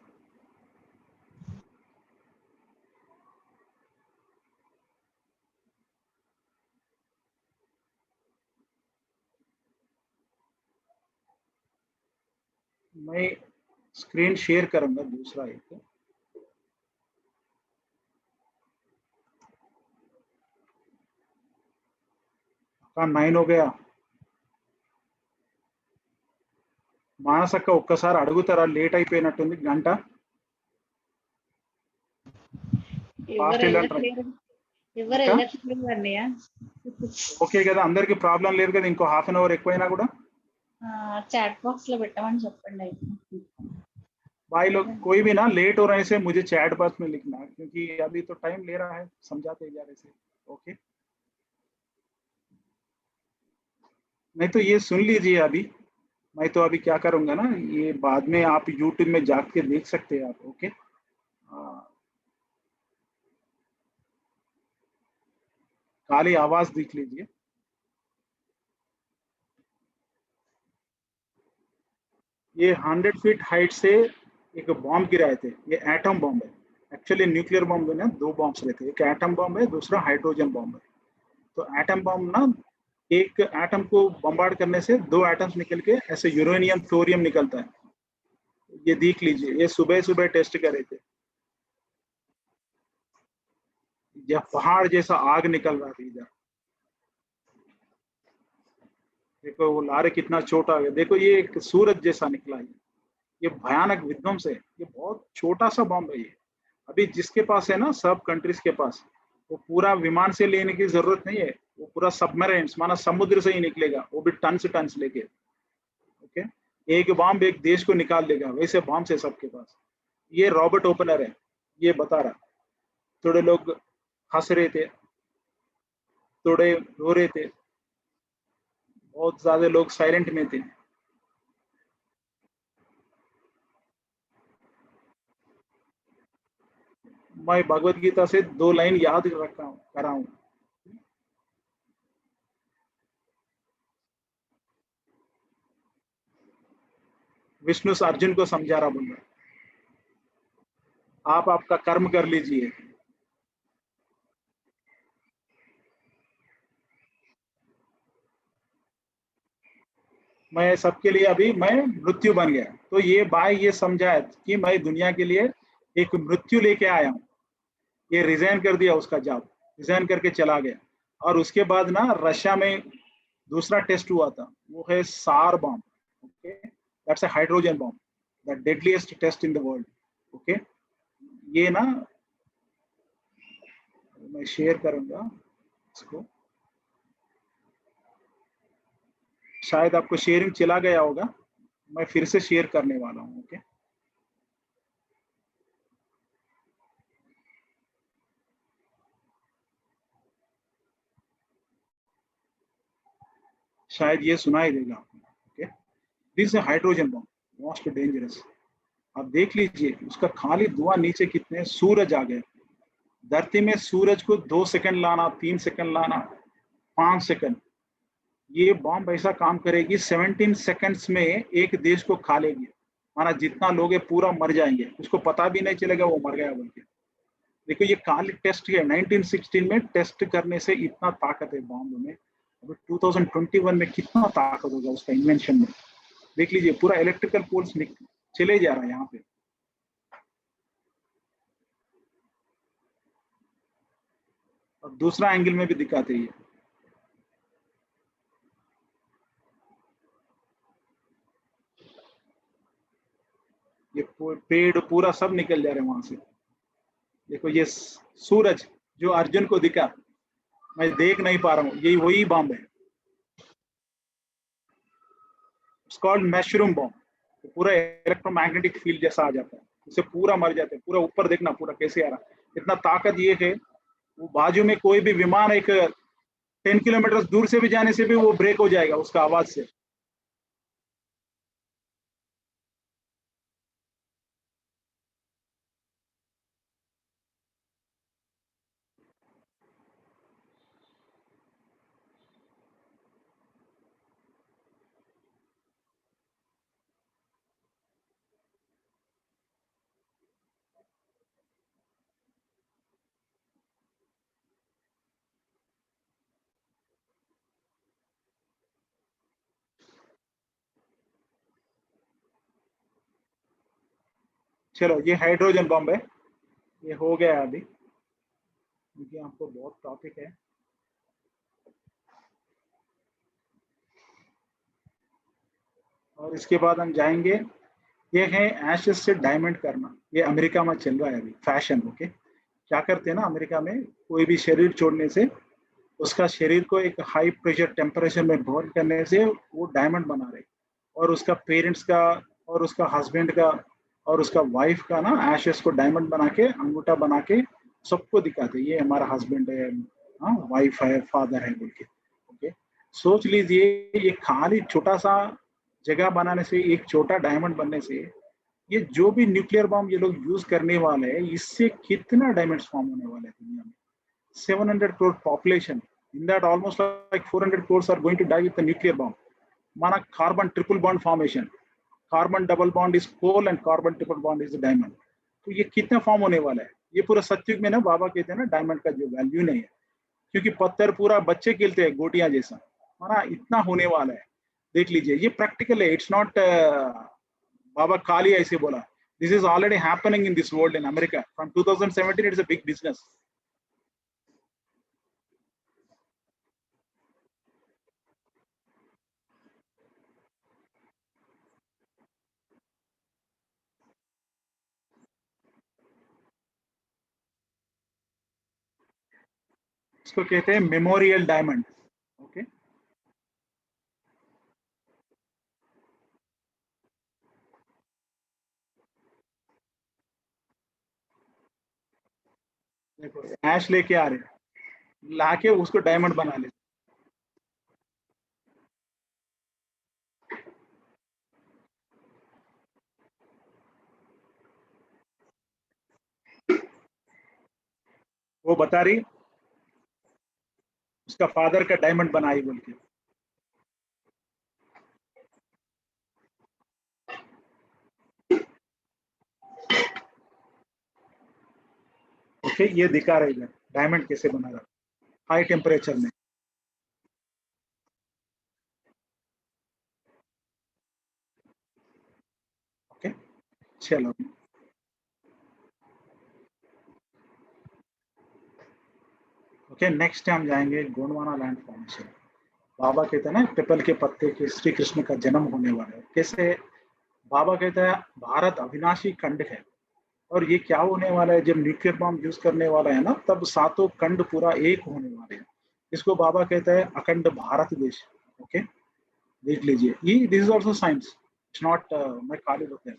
मैं स्क्रीन शेयर करूंगा दूसरा एक। का 9 हो गया. మానసక్క ఒక్కసారి అడుగుతారా, లేట్ అయిపోయినట్టుంది గంట. ఓకే కదా, అందరికి ప్రాబ్లం లేదు కదా? ఇంకో హాఫ్ అన్ అవర్ ఎక్కువైనా కూడా చాట్ బాక్స్ లో పెట్టమని చెప్పండి. भाई लोग कोई भी ना लेट हो रहे से मुझे चैट बॉक्स में लिखना, क्योंकि अभी तो टाइम ले रहा है, समझाते जा रहे से. ओके, नहीं तो ये सुन लीजिए अभी. मैं तो अभी क्या करूंगा ना, ये बाद में आप YouTube में जाके देख सकते हैं आप. ओके, खाली आवाज देख लीजिए. ये 100 फीट हाइट से एक बॉम्ब गिराए थे. ये एटम बॉम्ब है. एक्चुअली न्यूक्लियर बॉम्ब में ना 2 बॉम्ब्स रहते हैं, एक एटम बॉम्ब है, दूसरा हाइड्रोजन बॉम्ब है. तो एटम बॉम्ब ना, एक एटम को बम्बार्ड करने से 2 एटम्स निकल के ऐसे यूरेनियम थोरियम निकलता है. ये देख लीजिए, ये सुबह सुबह टेस्ट करे थे. यह पहाड़ जैसा आग निकल रहा था इधर. देखो वो लारे कितना छोटा है. देखो ये एक सूरज जैसा निकला है. ये भयानक विध्वंस है. ये बहुत छोटा सा बॉम्ब है ये. अभी जिसके पास है ना, सब कंट्रीज के पास, वो पूरा विमान से लेने की जरूरत नहीं है. वो पूरा सबमरीन माना समुद्र से ही निकलेगा, वो भी टन से टन लेके. ओके, एक बॉम्ब एक देश को निकाल देगा. वैसे बॉम्ब है सबके पास. ये रॉबर्ट ओपनर है, ये बता रहा. थोड़े लोग हंस रहे थे, थोड़े रो रहे थे, बहुत ज्यादा लोग साइलेंट में थे. मैं भगवत गीता से 2 लाइन याद रखा हूं, करा हूं. विष्णु से अर्जुन को समझा रहा, बोल रहा आप आपका कर्म कर लीजिए. मैं सबके लिए अभी मैं मृत्यु बन गया. तो ये भाई ये समझाया कि मैं दुनिया के लिए एक मृत्यु लेके आया हूं. ये रिजाइन कर दिया उसका जॉब, रिजाइन करके चला गया. और उसके बाद ना रशिया में दूसरा टेस्ट हुआ था, वो है tsar bomb. Okay, that's a hydrogen bomb, the deadliest test in the world. Okay, ये ना मैं शेयर करूंगा इसको. शायद आपको शेयरिंग चला गया होगा, मैं फिर से शेयर करने वाला हूं. ओके, शायद ये सुनाई देगा आपको. ओके, दिस है हाइड्रोजन बॉम्ब, मोस्ट डेंजरस. आप देख लीजिए उसका खाली धुआं नीचे कितने सूरज आ गए. धरती में सूरज को 2 सेकंड लाना, 3 सेकंड लाना, 5 सेकंड. ये बॉम्ब ऐसा काम करेगी, 17 सेकंड्स में एक देश को खा लेगी. माना जितना लोग है पूरा मर जाएंगे, उसको पता भी नहीं चलेगा वो मर गया बोल के. देखो ये काल टेस्ट है, 1916 में टेस्ट करने से इतना ताकत है बॉम्ब में. अभी 2021 में कितना ताकत होगा उसका इन्वेंशन में. देख लीजिए पूरा इलेक्ट्रिकल पोल्स चले जा रहा है यहाँ पे. और दूसरा एंगल में भी दिखाते हैं ये पेड़ पूरा सब निकल जा रहे हैं वहां से. देखो ये सूरज जो अर्जुन को दिखा, मैं देख नहीं पा रहा हूँ, यही वही बॉम्ब है. It's called mushroom bomb. तो पूरा इलेक्ट्रोमैग्नेटिक फील्ड जैसा आ जाता है, उससे पूरा मर जाते हैं. पूरा ऊपर देखना पूरा कैसे आ रहा है. इतना ताकत ये है, वो बाजू में कोई भी विमान एक 10 किलोमीटर दूर से भी जाने से भी वो ब्रेक हो जाएगा उसका आवाज से. चलो ये हाइड्रोजन बम है, ये हो गया अभी, क्योंकि आपको बहुत टॉपिक है। और इसके बाद हम जाएंगे, ये है एशेस से डायमंड करना। ये अमेरिका में चल रहा है अभी फैशन। ओके, क्या करते हैं ना अमेरिका में, कोई भी शरीर छोड़ने से उसका शरीर को एक हाई प्रेशर टेम्परेचर में बर्न करने से वो डायमंड बना रहे, और उसका पेरेंट्स का और उसका हस्बैंड का और उसका वाइफ का ना एशेस को डायमंड बना के अंगूठा बना के सबको दिखाते, ये हमारा हस्बैंड है, हाँ वाइफ है, फादर है बोल के। ओके, सोच लीजिए ये खाली छोटा सा जगह बनाने से, एक छोटा डायमंड बनने से, ये जो भी न्यूक्लियर बम ये लोग यूज करने वाले हैं, इससे कितना डायमंड्स फॉर्म होने वाले हैं दुनिया में। 700 crore population. In that, almost like 400 crores are going to die with the nuclear bomb. माना carbon triple bond formation, carbon double bond is coal and carbon triple bond is diamond. तो ये कितना form होने वाला है, ये पूरा सत्युग में ना बाबा कहते हैं ना डायमंड का जो वैल्यू नहीं है, क्योंकि पत्थर पूरा बच्चे खेलते हैं गोटियां जैसा, माना इतना होने वाला है। देख लीजिए ये प्रैक्टिकल है, इट्स नॉट बाबा खाली ऐसे बोला। This is already happening in this world in America from 2017। It's a big business. इसको कहते हैं मेमोरियल डायमंड। ओके, देखो ऐश लेके आ रहे, लाके उसको डायमंड बना ले। वो बता रही उसका फादर का डायमंड बनाई बोल के। ओके, ये दिखा रही है डायमंड कैसे बना रहा हाई टेम्परेचर में। ओके, चलो ओके, नेक्स्ट हम जाएंगे गोंडवाना लैंड फॉर्मेशन। बाबा कहते हैं ना पिपल के पत्ते के श्री कृष्ण का जन्म होने वाला है। कैसे? बाबा कहता है भारत अविनाशी खंड है, और ये क्या होने वाला है, जब न्यूक्लियर बम यूज करने वाला है ना, तब सातों खंड पूरा एक होने वाले हैं। इसको बाबा कहता है अखंड भारत देश। ओके, देख लीजिए, ये this is also science, it's not मैं खाली होते हैं।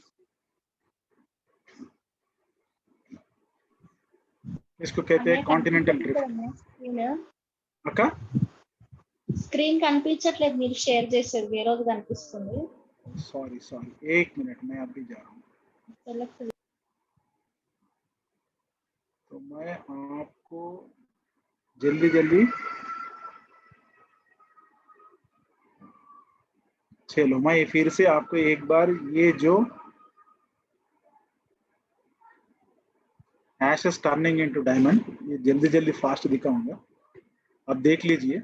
इसको कहते हैं అన్నయ్య कॉन्टिनेंटल కనిపించట్లేదు ड्रिफ्ट। అన్నయ్య స్క్రీన్. अक्का స్క్రీన్ కనిపించట్లేదు, మీరు షేర్ చేసేది వేరేది కనిపిస్తుంది. सॉरी सॉरी, एक मिनट, मैं अभी जा रहा हूँ। సెలెక్ట్ तो मैं आपको जल्दी जल्दी, चलो मैं फिर से आपको एक बार ये जो एशेस टर्निंग इनटू डायमंड, ये जल्दी जल्दी फास्ट दिखाऊंगा, अब देख लीजिए।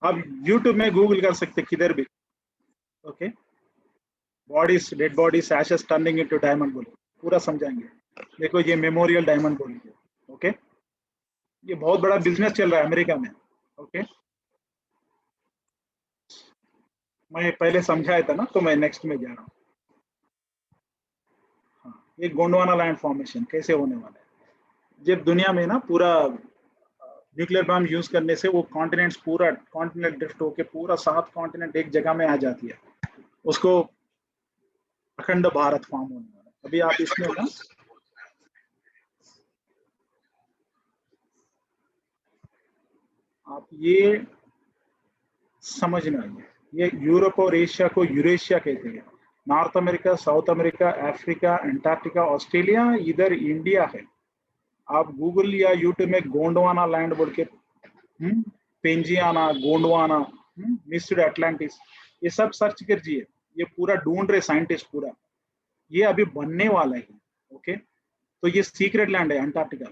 आप यूट्यूब में गूगल कर सकते किधर भी। Okay, bodies, dead bodies ashes turning into diamond बोले, पूरा समझाएंगे। देखो ये मेमोरियल डायमंड बोलेंगे। ओके, ये बहुत बड़ा बिजनेस चल रहा है अमेरिका में। ओके, मैं पहले समझाया था ना, तो मैं नेक्स्ट में जा रहा हूँ। हाँ, ये गोंडवाना लैंड फॉर्मेशन कैसे होने वाला है, जब दुनिया में ना पूरा न्यूक्लियर बम यूज करने से वो कॉन्टिनेंट्स, पूरा कॉन्टिनेंट ड्रिफ्ट होके पूरा 7 कॉन्टिनेंट एक जगह में आ जाती है, उसको अखंड भारत फॉर्म होने वाला है। अभी आप इसमें ना आप ये समझना है, ये यूरोप और एशिया को यूरेशिया कहते हैं, north America, south America, Africa, Antarctica, Australia, इधर इंडिया है। आप गूगल या यूट्यूब में गोंडवाना लैंड बोल के, पेंजियाना, गोंडवाना, मिस्ड अटलांटिस, ये सब सर्च कीजिए, ये पूरा ढूंढ रहे साइंटिस्ट पूरा, ये अभी बनने वाला है। ओके, तो ये सीक्रेट लैंड है अंटार्कटिका।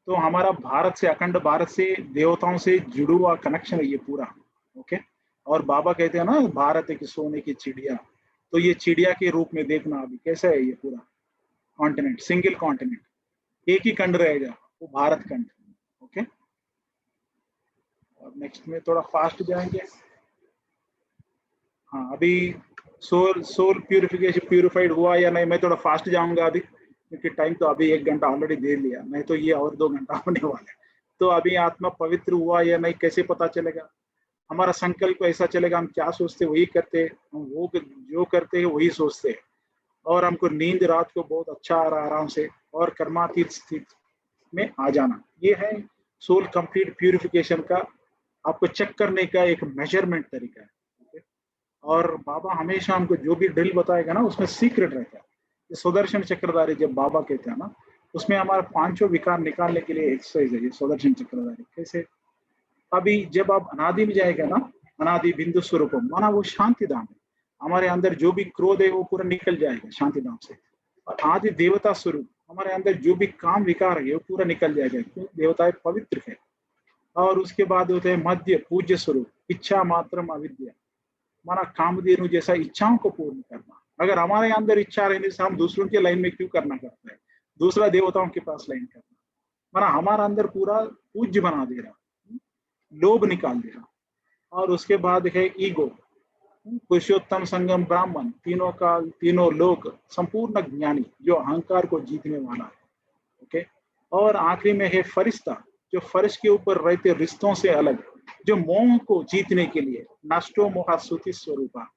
तो हमारा भारत से, अखंड भारत से, देवताओं से जुड़ा हुआ कनेक्शन है ये पूरा। ओके। और बाबा कहते हैं ना, भारत एक सोने की चिड़िया, तो ये चिड़िया के रूप में देखना अभी कैसा है ये पूरा कॉन्टिनेंट, सिंगल कॉन्टिनेंट, एक ही खंड रहेगा वो भारत खंड। ओके। और नेक्स्ट में थोड़ा फास्ट जाएंगे। हाँ, अभी सोल सोल प्यूरिफिकेशन प्यूरिफाइड हुआ या नहीं, मैं थोड़ा फास्ट जाऊंगा अभी, क्योंकि टाइम तो अभी 1 घंटा ऑलरेडी दे लिया, नहीं तो ये और 2 घंटा होने वाला है। तो अभी आत्मा पवित्र हुआ या नहीं कैसे पता चलेगा? हमारा संकल्प ऐसा चलेगा, हम क्या सोचते वही करते, हम वो जो करते हैं वही सोचते हैं, और हमको नींद रात को बहुत अच्छा आ रहा आराम से, और कर्मातीत स्थिति में आ जाना। ये है सोल कंप्लीट प्यूरिफिकेशन का आपको चेक करने का एक मेजरमेंट तरीका है। और बाबा हमेशा हमको जो भी ड्रिल बताएगा ना, उसमें सीक्रेट रहता है। ये सुदर्शन चक्रधारी जब बाबा कहते हैं ना, उसमें हमारा 5 विकार निकालने के लिए एक्सरसाइज है ये सुदर्शन चक्रधारी। कैसे? अभी जब आप अनादि में जाएगा ना, अनादि बिंदु स्वरूप माना वो शांति धाम है, हमारे अंदर जो भी क्रोध है वो पूरा निकल जाएगा शांति धाम से। और आदि देवता स्वरूप हमारे अंदर जो भी काम विकार है वो पूरा निकल जाएगा, क्योंकि देवताएं पवित्र है। और उसके बाद होते हैं मध्य पूज्य स्वरूप, इच्छा मात्रम अविद्या, हमारा कामधेनु जैसा इच्छाओं को पूर्ण करना। अगर हमारे अंदर इच्छा रहने से हम दूसरों के लाइन में क्यों करना करता है, दूसरा देवताओं के पास लाइन करना, माना हमारा अंदर पूरा पूज्य बना दे रहा, लोभ निकाल दे रहा। और उसके बाद है ईगो, पुरुषोत्तम संगम ब्राह्मण, तीनों का तीनों लोग संपूर्ण ज्ञानी जो अहंकार को जीतने वाला है। ओके। और आखिरी में है फरिश्ता, जो फर्श के ऊपर रहते रिश्तों से अलग, जो मोह को जीतने के लिए, नष्टो मोहा सुति स्वरूपा,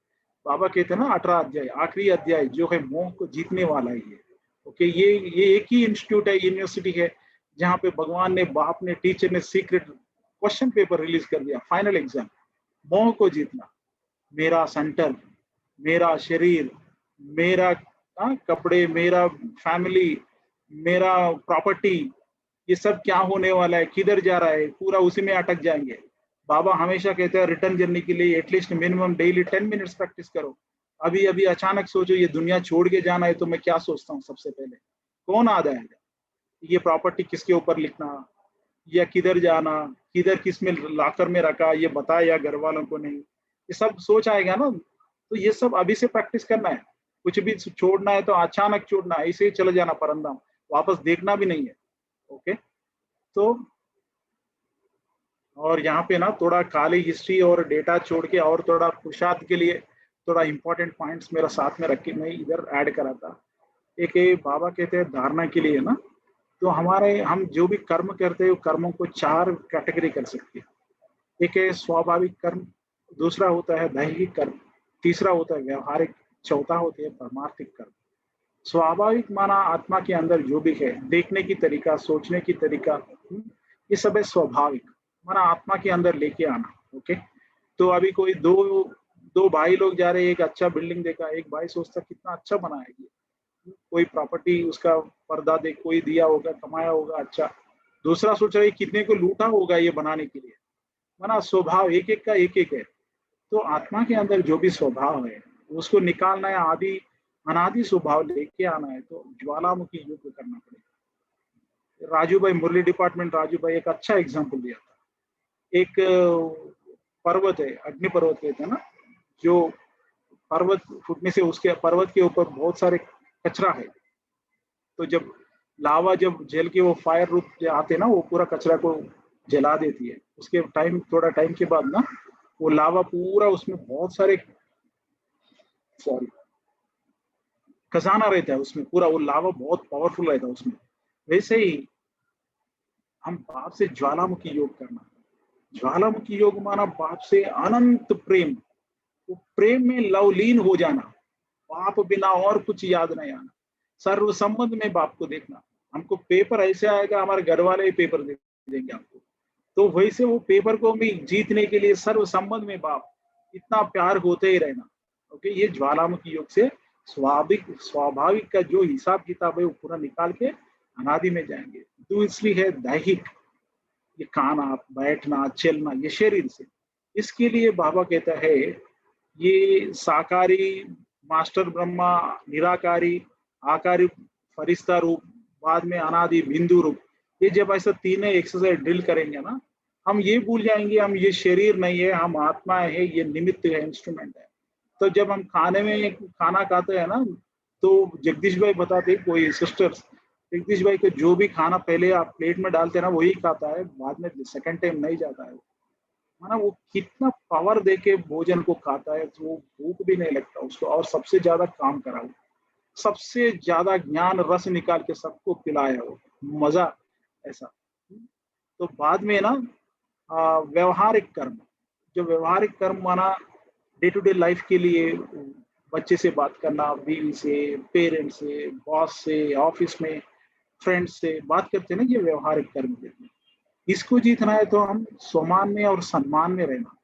बाबा कहते हैं ना 18 अध्याय, आखिरी अध्याय जो है मोह को जीतने वाला ही है। ओके। ये एक ही इंस्टीट्यूट है, यूनिवर्सिटी है, जहाँ पे भगवान ने, बाप ने, टीचर ने सीक्रेट क्वेश्चन पेपर रिलीज कर दिया, फाइनल एग्जाम, मोह को जीतना। मेरा सेंटर, मेरा शरीर, मेरा कपड़े, मेरा फैमिली, मेरा प्रॉपर्टी, ये सब क्या होने वाला है, किधर जा रहा है, पूरा उसी में अटक जाएंगे। बाबा हमेशा कहते हैं रिटर्न जर्नी के लिए at least minimum daily 10 minutes practice करो। अभी अभी अचानक सोचो ये दुनिया छोड़ के जाना है, तो मैं क्या सोचता हूँ सबसे पहले, कौन आ जाएगा, ये प्रॉपर्टी किसके ऊपर लिखना, या किधर जाना, किधर किस में लॉकर में रखा, ये बताया या घर वालों को नहीं, ये सब सोच आएगा ना। तो ये सब अभी से प्रैक्टिस करना है। कुछ भी छोड़ना है तो अचानक छोड़ना, ऐसे ही चले जाना परंदाम, वापस देखना भी नहीं है। ओके। तो और यहाँ पे ना थोड़ा खाली हिस्ट्री और डेटा छोड़ के और थोड़ा पुरुषार्थ के लिए थोड़ा इंपॉर्टेंट पॉइंट्स मेरा साथ में रख के मैं इधर ऐड करा था। एक ये बाबा कहते हैं धारणा के लिए ना, तो हमारे हम जो भी कर्म करते हैं कर्मों को 4 कैटेगरी कर सकते हैं। एक है स्वाभाविक कर्म, दूसरा होता है दैहिक कर्म, तीसरा होता है व्यवहारिक, चौथा होता है परमार्थिक कर्म। स्वाभाविक माना आत्मा के अंदर जो भी है, देखने की तरीका, सोचने की तरीका, ये सब है स्वाभाविक, माना आत्मा के अंदर लेके आना। ओके। तो अभी कोई दो भाई लोग जा रहे हैं, एक अच्छा बिल्डिंग देखा, एक भाई सोचता कितना अच्छा बनाया ये, कोई प्रॉपर्टी उसका पर्दा देख, कोई दिया होगा, कमाया होगा अच्छा, दूसरा सोच रहा है कितने को लूटा होगा ये बनाने के लिए। माना स्वभाव एक एक का एक एक है। तो आत्मा के अंदर जो भी स्वभाव है उसको निकालना है, आदि अनादि स्वभाव लेके आना है, तो ज्वालामुखी युग करना पड़ेगा। राजू भाई, मुरली डिपार्टमेंट राजू भाई एक अच्छा एग्जाम्पल दिया था। एक पर्वत है, अग्नि पर्वत कहते हैं ना, जो पर्वत फूटने से उसके पर्वत के ऊपर बहुत सारे कचरा है, तो जब लावा जब जल के वो फायर रूप आते ना, वो पूरा कचरा को जला देती है। उसके थोड़ा टाइम के बाद ना वो लावा पूरा, उसमें बहुत सारे खजाना रहता है उसमें, पूरा वो लावा बहुत पावरफुल रहता है उसमें। वैसे ही हम बाप से ज्वालामुखी योग करना। ज्वालामुखी योग माना बाप से अनंत प्रेम, वो प्रेम में लवलीन हो जाना, बाप बिना और कुछ याद नहीं आना, सर्व संबंध में बाप को देखना। हमको पेपर ऐसे आएगा, हमारे घर वाले ही पेपर दे देंगे आपको, तो वैसे वो पेपर को भी जीतने के लिए सर्व संबंध में बाप, इतना प्यार होते ही रहना। ओके। ये ज्वालामुखी योग से स्वाभाविक का जो हिसाब किताब है वो पूरा निकाल के अनादि में जाएंगे। दूसरी है दैहिक, ये खाना, बैठना, चलना, ये शरीर से। इसके लिए बाबा कहता है ये साकारी, मास्टर ब्रह्मा, निराकारी, आकारी, फरिश्ता रूप, बाद में अनादि बिंदु रूप, ये जब ऐसा तीनों एक्सरसाइज ड्रिल करेंगे ना, हम ये भूल जाएंगे हम ये शरीर नहीं है, हम आत्मा है, ये निमित्त है, इंस्ट्रूमेंट है। तो जब हम खाने में खाना खाते हैं ना, तो जगदीश भाई बताते, कोई सिस्टर्स, जगदीश भाई को जो भी खाना पहले आप प्लेट में डालते हैं ना वही खाता है, बाद में सेकंड टाइम नहीं जाता है। माना वो कितना पावर देके भोजन को खाता है, तो वो भूख भी नहीं लगता उसको, और सबसे ज्यादा काम करा वो, सबसे ज्यादा ज्ञान रस निकाल के सबको पिलाया वो, मजा ऐसा। तो बाद में ना व्यवहारिक कर्म, जो व्यवहारिक कर्म माना डे टू डे लाइफ के लिए, बच्चे से बात करना, बीवी से, पेरेंट्स से, बॉस से, ऑफिस में फ्रेंड्स से बात करते हैं ना, ये व्यवहारिक कर्म देते हैं। इसको जीतना है तो हम सम्मान में और सम्मान में रहना,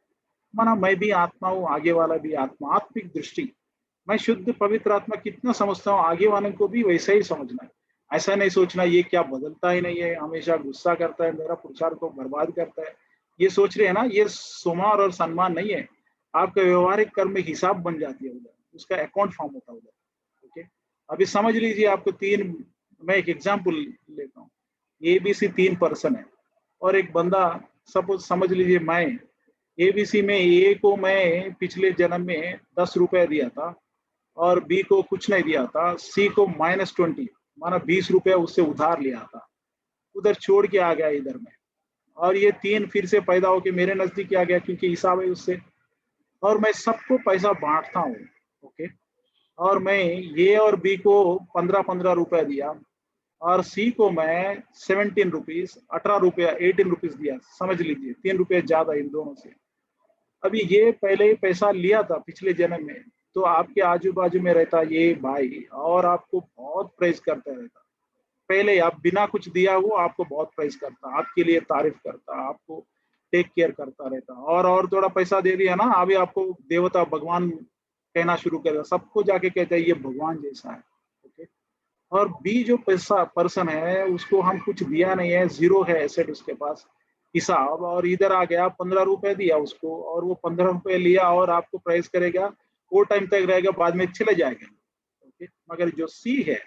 माना मैं भी आत्मा हूँ, आगे वाला भी आत्मा, आत्मिक दृष्टि, मैं शुद्ध पवित्र आत्मा कितना समझता हूँ, आगे वाले को भी वैसा ही समझना है। ऐसा नहीं सोचना ये क्या बदलता ही नहीं है, हमेशा गुस्सा करता है, मेरा पुरुषार्थ को बर्बाद करता है, ये सोच रहे हैं ना, ये सुमार और सम्मान नहीं है। आपका व्यवहारिक कर्म में हिसाब बन जाती है उधर, उसका अकाउंट फॉर्म होता है उधर। ओके, अभी समझ लीजिए आपको तीन, मैं एक एग्जाम्पल लेता हूँ, एबीसी तीन पर्सन है, और एक बंदा, सपोज समझ लीजिए मैं एबीसी में ए को मैं पिछले जन्म में 10 रुपए दिया था, और बी को कुछ नहीं दिया था, सी को -20, माना 20 रुपए उससे उधार लिया था, उधर छोड़ के आ गया इधर में, और ये तीन फिर से पैदा होके मेरे नजदीक आ गया, क्योंकि हिसाब है उससे, और मैं सबको पैसा बांटता हूँ। ओके, और मैं ए और बी को 15-15 रुपए दिया, और सी को मैं 17 रुपीज, 18 रुपया, 18 रुपीज दिया, समझ लीजिए 3 रुपये ज्यादा इन दोनों से। अभी ये पहले ही पैसा लिया था पिछले जन्म में, तो आपके आजू बाजू में रहता ये भाई, और आपको बहुत प्रेज करता रहता, पहले आप बिना कुछ दिया वो आपको बहुत प्रेज करता, आपके लिए तारीफ करता, आपको टेक केयर करता रहता, और थोड़ा पैसा दे दिया ना, अभी आपको देवता भगवान कहना शुरू कर, सबको जाके कहता है ये भगवान जैसा है। ओके, और बी जो पैसा पर्सन है उसको हम कुछ दिया नहीं है, जीरो है एसेट उसके पास हिसाब, और इधर आ गया 15 रुपए दिया उसको, और वो 15 रुपए लिया और आपको प्राइस करेगा, वो टाइम तक रहेगा, बाद में चले जाएगा। ओके, मगर जो सी है,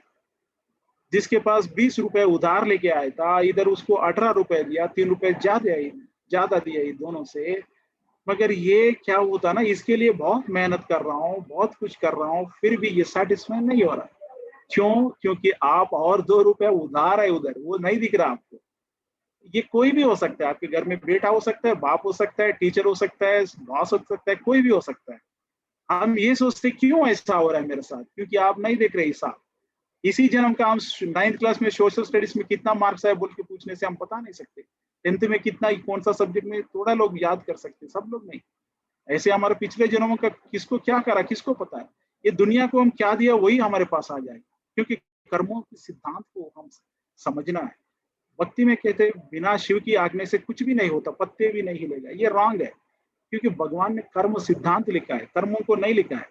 जिसके पास 20 रुपए उधार लेके आया था, इधर उसको 18 रुपए दिया, 3 रुपए ज्यादा दिया ये दोनों से, मगर ये क्या होता ना, इसके लिए बहुत मेहनत कर रहा हूँ, बहुत कुछ कर रहा हूँ, फिर भी ये सेटिस्फाई नहीं हो रहा। क्यों? क्योंकि आप और 2 रुपए उधार है उधर, वो नहीं दिख रहा आपको। ये कोई भी हो सकता है, आपके घर में बेटा हो सकता है, बाप हो सकता है, टीचर हो सकता है, बॉस हो सकता है, कोई भी हो सकता है। हम ये सोचते क्यों ऐसा हो रहा है मेरे साथ, क्योंकि आप नहीं देख रहे हिसाब। इसी जन्म का हम 9th क्लास में सोशल स्टडीज में कितना मार्क्स आया बोल के पूछने से हम बता नहीं सकते, 10th में कितना, कौन सा सब्जेक्ट में, थोड़ा लोग याद कर सकते, सब लोग नहीं। ऐसे हमारे पिछले जन्मों का किसको क्या करा, किसको पता है। ये दुनिया को हम क्या दिया वही हमारे पास आ जाएगा, क्योंकि कर्मों के सिद्धांत को हम समझना है। भक्ति में कहते हैं बिना शिव की आज्ञा से कुछ भी नहीं होता, पत्ते भी नहीं हिलेगा, ये रॉन्ग है, क्योंकि भगवान ने कर्म सिद्धांत लिखा है, कर्मों को नहीं लिखा है।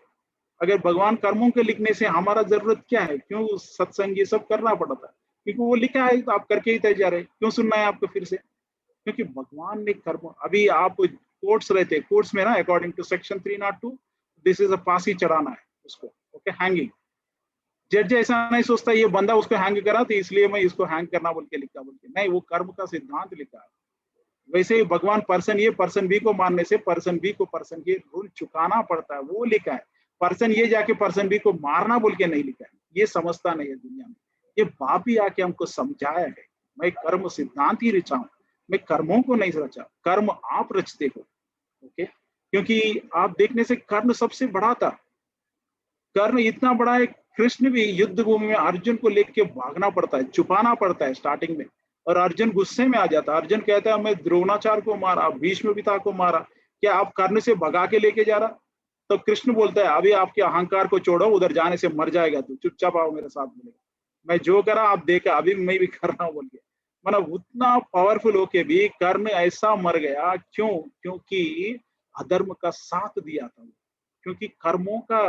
अगर भगवान कर्मों के लिखने से हमारा जरूरत क्या है, क्यों सत्संग ये सब करना पड़ता है, क्योंकि वो लिखा है तो आप करके ही तय जा रहे, क्यों सुनना है आपको फिर से, क्योंकि भगवान ने कर्म, अभी आप कोर्ट्स रहते, कोर्ट्स में ना according to section 302 this is a फांसी चढ़ाना है उसको। Okay, hanging. जज ऐसा नहीं सोचता ये बंदा उसको हैंग करा तो इसलिए मैं इसको हैंग करना बोल के लिखा, बोल के नहीं, वो कर्म का सिद्धांत लिखा है। वैसे ही भगवान पर्सन ए पर्सन बी को मारने से पर्सन बी को पर्सन के ऋण चुकाना पड़ता है, वो लिखा है। पर्सन ये जाके पर्सन बी को मारना बोल के नहीं लिखा है, ये समझता नहीं है दुनिया में। ये बाप ही आके हमको समझाया है, मैं कर्म सिद्धांत ही रचा हूँ, मैं कर्मों को नहीं रचा, कर्म आप रचते हो। ओके, क्योंकि आप देखने से कर्म सबसे बड़ा था, कर्ण इतना बड़ा है, कृष्ण भी युद्ध भूमि में अर्जुन को लेके भागना पड़ता है, छुपाना पड़ता है स्टार्टिंग में, और अर्जुन गुस्से में आ जाता है। अर्जुन कहता है मैं द्रोणाचार्य को मारा, भीष्म पिता को मारा, क्या आप कर्ण से भगा के लेके जा रहा? तो कृष्ण बोलता है अभी आपके अहंकार को छोड़ो, उधर जाने से मर जाएगा तू, चुपचाप आओ मेरे साथ, बोलेगा मैं जो करा आप देखा, अभी मैं भी कर रहा हूँ बोल के। मतलब उतना पावरफुल होके भी कर्ण ऐसा मर गया, क्यों? क्योंकि अधर्म का साथ दिया था, क्योंकि कर्मों का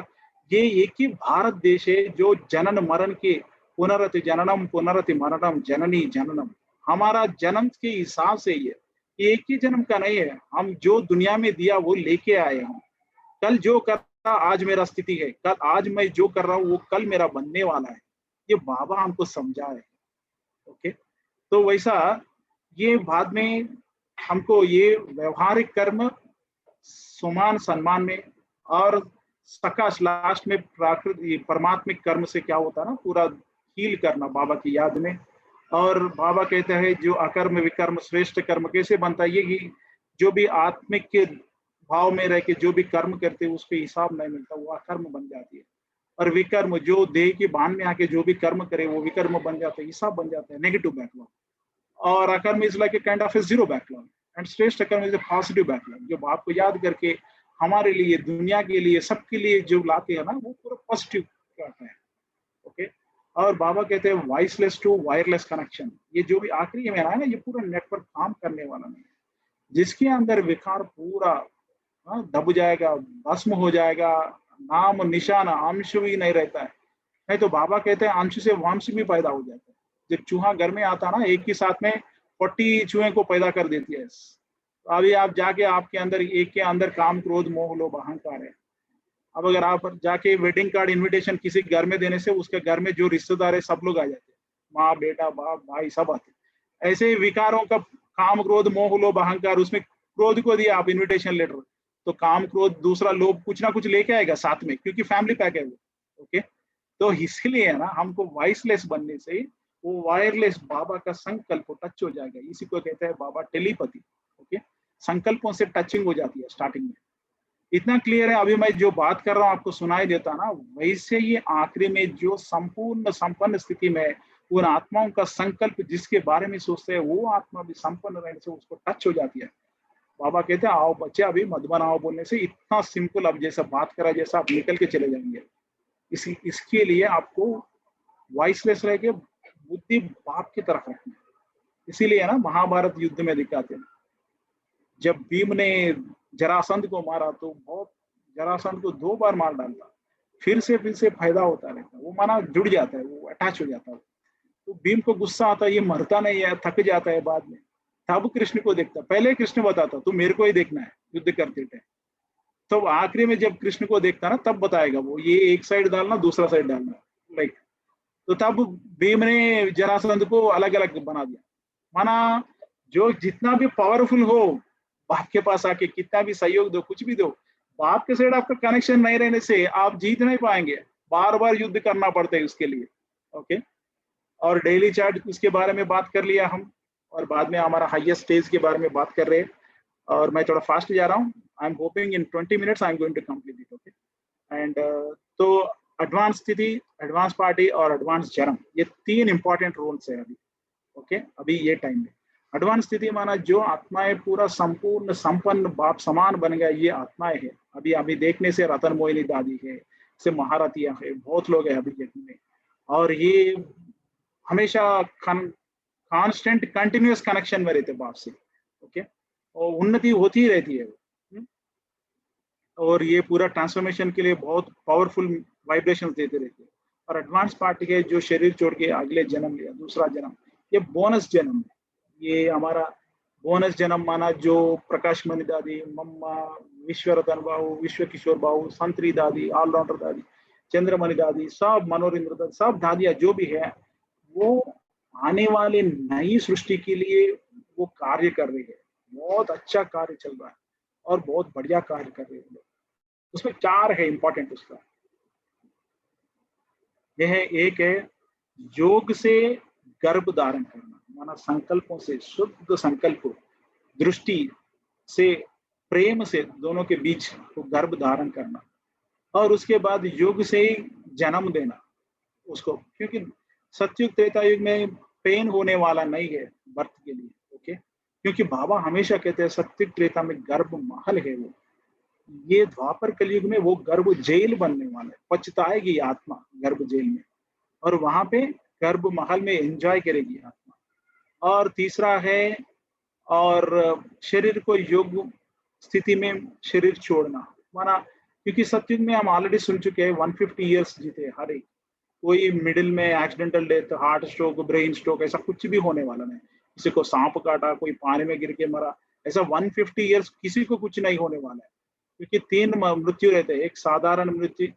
ये एक ही भारत देश है जो जनन मरण के, पुनरति जननम पुनरति मरणम जननी जननम, हमारा जन्म के हिसाब से ही है, ये एक ही जन्म का नहीं है। हम जो दुनिया में दिया वो लेके आए हम, कल जो कर रहा आज मेरा स्थिति है, कल आज मैं जो कर रहा हूँ वो कल मेरा बनने वाला है, ये बाबा हमको समझा है। ओके, तो वैसा ये बाद में हमको ये व्यवहारिक कर्म समान सम्मान में, और सकाश लास्ट में प्राकृतिक परमात्मिक कर्म से क्या होता है ना, पूरा हील करना बाबा की याद में। और बाबा कहते हैं जो अकर्म विकर्म श्रेष्ठ कर्म कैसे बनता है, ये कि जो भी आत्मिक के भाव में रह के जो भी कर्म करते हैं उसके हिसाब नहीं मिलता, वो अकर्म बन जाती है। और विकर्म जो देह के भान में आके जो भी कर्म करे वो विकर्म बन जाता है, हिसाब बन जाता है, नेगेटिव बैकलॉग। और अकर्म is like a kind of A zero backlog, and श्रेष्ठ कर्म इज ए पॉजिटिव बैकलॉग, जो बाप को याद करके हमारे लिए, दुनिया के लिए, सबके लिए जो लाते हैं ना, वो पूरा पॉजिटिव करता है। ओके। और बाबा कहते हैं वॉइसलेस टू वायरलेस कनेक्शन, ये जो भी आखिरी में है ना, ये पूरा नेटवर्क काम करने वाला नहीं है। जिसके अंदर विकार पूरा दब जाएगा, भस्म हो जाएगा, नाम निशान अंश भी नहीं रहता है। नहीं तो बाबा कहते हैं अंश से वंश भी पैदा हो जाता है। जब चूहा घर में आता ना, एक ही साथ में 40 चूहे को पैदा कर देती है। अभी आप जाके आपके अंदर एक के अंदर काम क्रोध मोह लोभ अहंकार है। अब अगर आप जाके वेडिंग कार्ड इनविटेशन किसी घर में देने से उसके घर में जो रिश्तेदार है सब लोग आ जाते हैं, माँ बेटा बाप भाई सब आते। ऐसे ही विकारों का काम क्रोध मोह लोभ अहंकार, उसमें क्रोध को दिया आप इनविटेशन लेटर, तो काम क्रोध दूसरा लोभ कुछ ना कुछ लेके आएगा साथ में, क्योंकि फैमिली पैक है वो। ओके। तो इसलिए ना हमको वॉइसलेस बनने से वो वायरलेस बाबा का संकल्प टच हो जाएगा। इसी को कहते हैं बाबा टेलीपैथी। ओके। संकल्पों से टचिंग हो जाती है स्टार्टिंग में। इतना क्लियर है? अभी मैं जो बात कर रहा हूँ आपको सुनाई देता ना, वैसे ही आखिरी में जो संपूर्ण संपन्न स्थिति में उन आत्माओं का संकल्प जिसके बारे में सोचते हैं, वो आत्मा भी संपन्न रहने से उसको टच हो जाती है। बाबा कहते हैं आओ बच्चे, अभी मधुबन आओ बोलने से इतना सिंपल, अब जैसा बात करा जैसा आप निकल के चले जाएंगे। इसके लिए आपको वॉइसलेस रह के बुद्धि बाप की तरफ रखना है। इसीलिए ना महाभारत युद्ध में दिखाते हैं, जब भीम ने जरासंध को मारा तो बहुत, जरासंध को 2 बार मार डालता, फिर से फायदा होता रहता, वो माना जुड़ जाता है, वो अटैच हो जाता है। तो भीम को गुस्सा आता है, ये मरता नहीं है, थक जाता है बाद में। तब कृष्ण को देखता, पहले कृष्ण बताता तू मेरे को ही देखना है युद्ध करते थे, तो आखिरी में जब कृष्ण को देखता ना तब बताएगा वो, ये एक साइड डालना दूसरा साइड डालना, लाइक। तो तब भीम ने जरासंध को अलग अलग बना दिया। माना जो जितना भी पावरफुल हो, बाप के पास आके कितना भी सहयोग दो, कुछ भी दो, बाप के साइड आपका कनेक्शन नहीं रहने से आप जीत नहीं पाएंगे, बार बार युद्ध करना पड़ता है उसके लिए। ओके। और डेली चार्ट उसके बारे में बात कर लिया हम, और बाद में हमारा हाईएस्ट स्टेज के बारे में बात कर रहे हैं। और मैं थोड़ा फास्ट जा रहा हूँ, I am hoping in 20 minutes I am going to complete it. Okay. And तो एडवांस स्थिति, एडवांस पार्टी और एडवांस जन्म, ये 3 इंपॉर्टेंट रोल्स है अभी। ओके। अभी ये टाइम में एडवांस स्थिति माना जो आत्माएं पूरा संपूर्ण संपन्न बाप समान बन गया, ये आत्माएं है। अभी अभी देखने से रतन मोहिनी दादी है, से महारथियां है, बहुत लोग है अभी देखने में, और ये हमेशा कांस्टेंट कंटिन्यूअस कनेक्शन में रहते बाप से। ओके। और उन्नति होती ही रहती है। और ये पूरा ट्रांसफॉर्मेशन के लिए बहुत पावरफुल वाइब्रेशन देते रहते हैं। और एडवांस पार्टी है जो शरीर छोड़ के अगले जन्म लिया, दूसरा जन्म, ये बोनस जन्म है। ये हमारा बोनस जन्म माना जो प्रकाश मणि दादी, मम्मा, विश्वरतन बाबू, विश्व किशोर बाबू, संतरी दादी, ऑलराउंडर दादी, चंद्रमणि दादी, सब मनोरेंद्र दादी, सब दादियाँ जो भी है, वो आने वाले नई सृष्टि के लिए वो कार्य कर रही है। बहुत अच्छा कार्य चल रहा है और बहुत बढ़िया कार्य कर रहे हैं। उसमें 4 है इंपॉर्टेंट उसका। यह एक है योग से गर्भ धारण करना, माना संकल्पों से, शुद्ध संकल्प दृष्टि से, प्रेम से दोनों के बीच वो गर्भ धारण करना। और उसके बाद योग से ही जन्म देना उसको, क्योंकि सतयुग त्रेता युग में पेन होने वाला नहीं है बर्थ के लिए। ओके। क्योंकि बाबा हमेशा कहते हैं सतयुग त्रेता में गर्भ महल है वो, ये द्वापर कलयुग में वो गर्भ जेल बनने वाला है। पछताएगी आत्मा गर्भ जेल में, और वहां पे गर्भ महल में एंजॉय करेगी आत्मा। और तीसरा है, और शरीर को योग स्थिति में शरीर छोड़ना, माना क्योंकि सतयुग में हम ऑलरेडी सुन चुके हैं 150 ईयर्स जीते हर एक, कोई मिडिल में accidental death, heart stroke, brain stroke, ऐसा कुछ भी होने वाला नहीं। किसी को सांप काटा, कोई पानी में गिर के मरा, ऐसा 150 ईयर्स किसी को कुछ नहीं होने वाला है। क्योंकि 3 मृत्यु रहते हैं, एक साधारण मृत्यु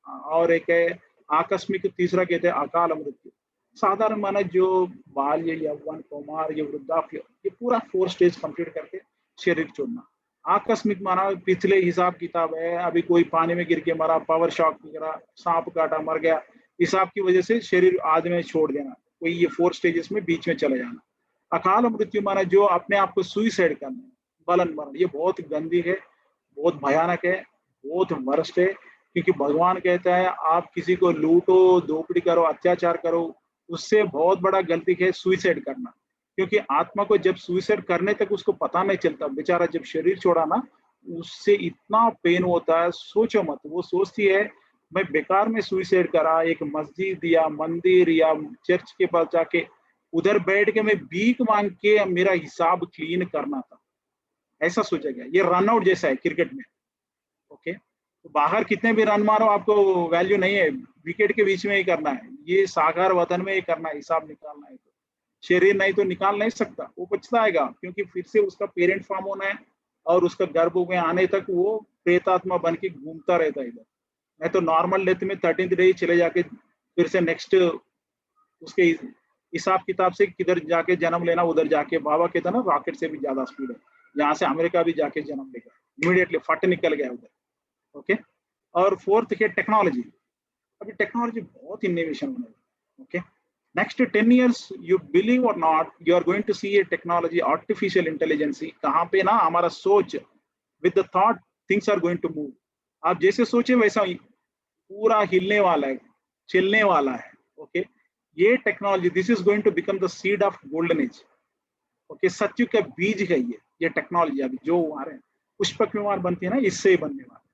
और एक है आकस्मिक, तीसरा कहते हैं अकाल मृत्यु। साधारण माना जो बाल्य, यौवन, कौमार, ये वृद्धाप्य, ये पूरा 4 स्टेज कंप्लीट करके शरीर छोड़ना। आकस्मिक माना पिछले हिसाब किताब है, अभी कोई पानी में गिर के मरा, पावर शॉक वगैरह, सांप काटा मर गया, हिसाब की वजह से शरीर आदि में छोड़ देना, कोई ये 4 स्टेजेस में बीच में चले जाना। अकाल मृत्यु माना जो अपने आप को सुइसाइड करना, बलन मरण, ये बहुत गंदी है, बहुत भयानक है, बहुत वर्स्ट है, क्योंकि भगवान कहता है आप किसी को लूटो, दोपड़ी करो, अत्याचार करो, उससे बहुत बड़ा गलती है सुइसाइड करना। क्योंकि आत्मा को जब सुइसाइड करने तक उसको पता नहीं चलता, बेचारा जब शरीर छोड़ा ना, उससे इतना पेन होता है, सोचो मत। वो सोचती है मैं बेकार में सुइसाइड करा, एक मस्जिद या मंदिर या चर्च के पास जाके उधर बैठ के मैं भीख मांग के मेरा हिसाब क्लीन करना था, ऐसा सोचेगा। ये रन आउट जैसा है क्रिकेट में, ओके। तो बाहर कितने भी रन मारो आपको वैल्यू नहीं है, विकेट के बीच में ही करना है, ये साकार वतन में ही करना है, हिसाब निकालना है। तो शरीर नहीं तो निकाल नहीं सकता, वो पछताएगा, क्योंकि फिर से उसका पेरेंट फॉर्म होना है और उसका गर्भ में आने तक वो प्रेतात्मा बन के घूमता रहता है इधर। नहीं तो नॉर्मल डेथ में 13th डे ही चले जाके फिर से नेक्स्ट उसके हिसाब किताब से किधर जाके जन्म लेना, उधर जाके बाबा कहता ना रॉकेट से भी ज्यादा स्पीड है, यहाँ से अमेरिका भी जाके जन्म लेगा, इमीडिएटली फट निकल गया उधर, ओके। और फोर्थ है टेक्नोलॉजी। अभी टेक्नोलॉजी बहुत इनोवेशन होने वाला, okay. Next 10 years, you believe or not, you are going to see a technology, artificial intelligence, कहाँ पे ना हमारा सोच, with the thought things are going to move। आप जैसे सोचे वैसा ही पूरा हिलने वाला है, चलने वाला है, ओके। ये technology, this is going to become the seed of golden age, okay. सत्युग का बीज है ये टेक्नोलॉजी। अभी जो हमारे पुष्पक विमान बनती है ना, इससे ही बनने वाला है,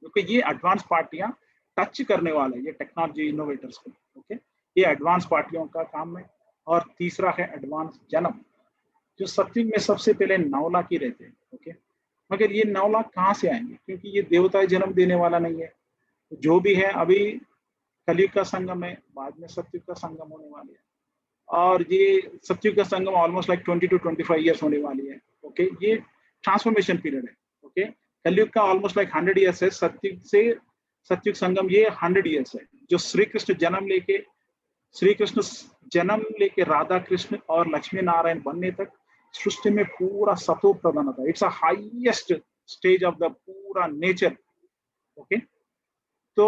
क्योंकि ये एडवांस पार्टियां टच करने वाला है ये टेक्नोलॉजी इनोवेटर्स को, ओके। ये एडवांस पार्टियों का काम है। और तीसरा है एडवांस जन्म, जो सत्युग में सबसे पहले 9 लाख ही रहते हैं, ओके। मगर ये 9 लाख कहाँ से आएंगे, क्योंकि ये देवता जन्म देने वाला नहीं है। जो भी है अभी कलयुग का संगम है, बाद में सत्युग का संगम होने वाले है, और ये सत्युग का संगम ऑलमोस्ट लाइक 20 to 25 ईयर्स होने वाली है, ओके। ये ट्रांसफॉर्मेशन पीरियड है, ओके। कलयुग का ऑलमोस्ट लाइक 100 ईयर्स है, सत्युग संगम ये 100 ईयर्स है। जो श्री कृष्ण जन्म लेके राधा कृष्ण और लक्ष्मी नारायण बनने तक सृष्टि में पूरा सतो प्रधान था। It's a highest stage of the पूरा नेचर, ओके। तो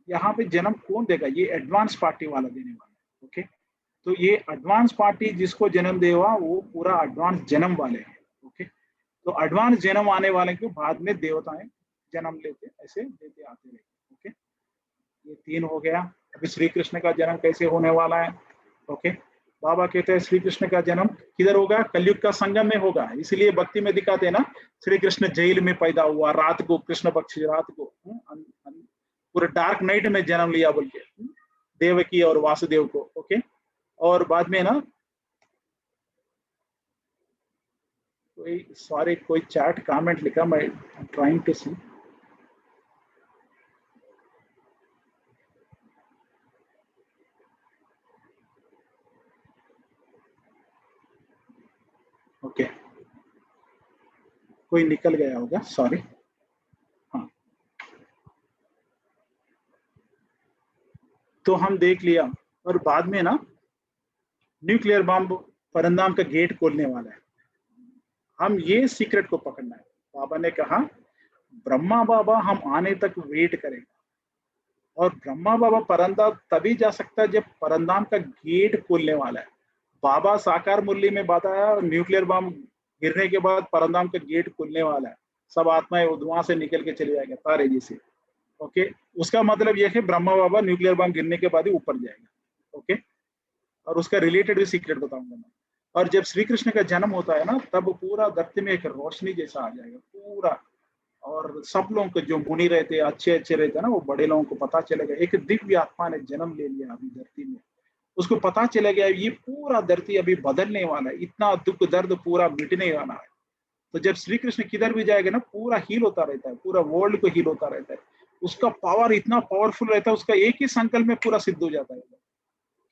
यहाँ पे जन्म कौन देगा, ये एडवांस पार्टी वाला देने वाला है, ओके। तो ये एडवांस पार्टी जिसको जन्म देगा वो पूरा एडवांस जन्म वाले हैं, ओके। तो एडवांस जन्म आने वाले के बाद में देवताएं जन्म लेते, ऐसे देते आते रहे, ओके। ये 3 हो गया। अभी श्री कृष्ण का जन्म कैसे होने वाला है, ओके। बाबा कहते हैं श्री कृष्ण का जन्म किधर होगा, कलयुग का संगम में होगा। इसलिए भक्ति में दिखाते हैं ना, श्री कृष्ण जेल में पैदा हुआ रात को, कृष्ण पक्ष रात को, पूरे डार्क नाइट में जन्म लिया बोल के, देवकी और वासुदेव को, ओके। और बाद में ना कोई चैट कमेंट लिखा, मैं ट्राइंग टू सी। ओके, कोई निकल गया होगा, सॉरी। हाँ, तो हम देख लिया। और बाद में ना न्यूक्लियर बॉम्ब परंदाम का गेट खोलने वाला है, हम ये सीक्रेट को पकड़ना है। बाबा ने कहा ब्रह्मा बाबा हम आने तक वेट करेंगे, और ब्रह्मा बाबा परंदाम तभी जा सकता है जब परंदाम का गेट खोलने वाला है। बाबा साकार मुरली में बताया न्यूक्लियर बम गिरने के बाद परंदाम का गेट खुलने वाला है, सब आत्माएं वहां से निकल के चले जाएंगे तारे जी से, ओके। उसका मतलब यह है ब्रह्मा बाबा न्यूक्लियर बम गिरने के बाद ही ऊपर जाएगा, ओके। और उसका रिलेटेड भी सीक्रेट बताऊंगा मैं। और जब श्री कृष्ण का जन्म होता है ना, तब पूरा धरती में एक रोशनी जैसा आ जाएगा पूरा, और सब लोगों को जो मुनि रहते अच्छे रहते हैं ना, वो बड़े लोगों को पता चलेगा एक दिव्य आत्मा ने जन्म ले लिया अभी धरती में। उसको पता चला गया ये पूरा धरती अभी बदलने वाला है, इतना दुख दर्द पूरा मिटने वाला है। तो जब श्री कृष्ण किधर भी जाएगा ना, पूरा हील होता रहता है, पूरा वर्ल्ड को हील होता रहता है। उसका पावर इतना पावरफुल रहता है, उसका एक ही संकल्प में पूरा सिद्ध हो जाता है।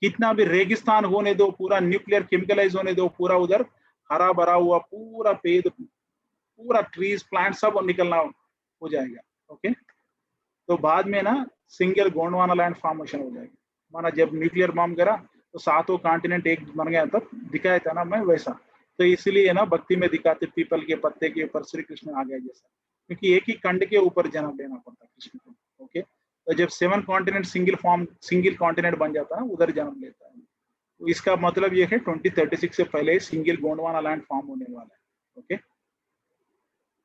कितना भी रेगिस्तान होने दो, पूरा न्यूक्लियर केमिकलाइज होने दो, पूरा उधर हरा भरा हुआ पूरा पेड़, पूरा ट्रीज प्लांट सब निकलना हो जाएगा, ओके। तो बाद में ना सिंगल गोंडवाना लैंड फॉर्मेशन हो जाएगा। माना जब न्यूक्लियर बॉम्ब गिरा तो सातों कॉन्टिनेंट एक बन गया, तब दिखाया था ना मैं वैसा। तो इसलिए ना भक्ति में दिखाते पीपल के पत्ते के ऊपर श्री कृष्ण आ गए जैसा, क्योंकि एक ही खंड के ऊपर जन्म लेना पड़ता कृष्ण को। ओके, तो जब 7 कॉन्टिनेंट सिंगल कॉन्टिनेंट बन जाता है उधर जन्म लेता है। तो इसका मतलब ये है 2036 से पहले सिंगल गोंडवाना लैंड फॉर्म होने वाला है। ओके,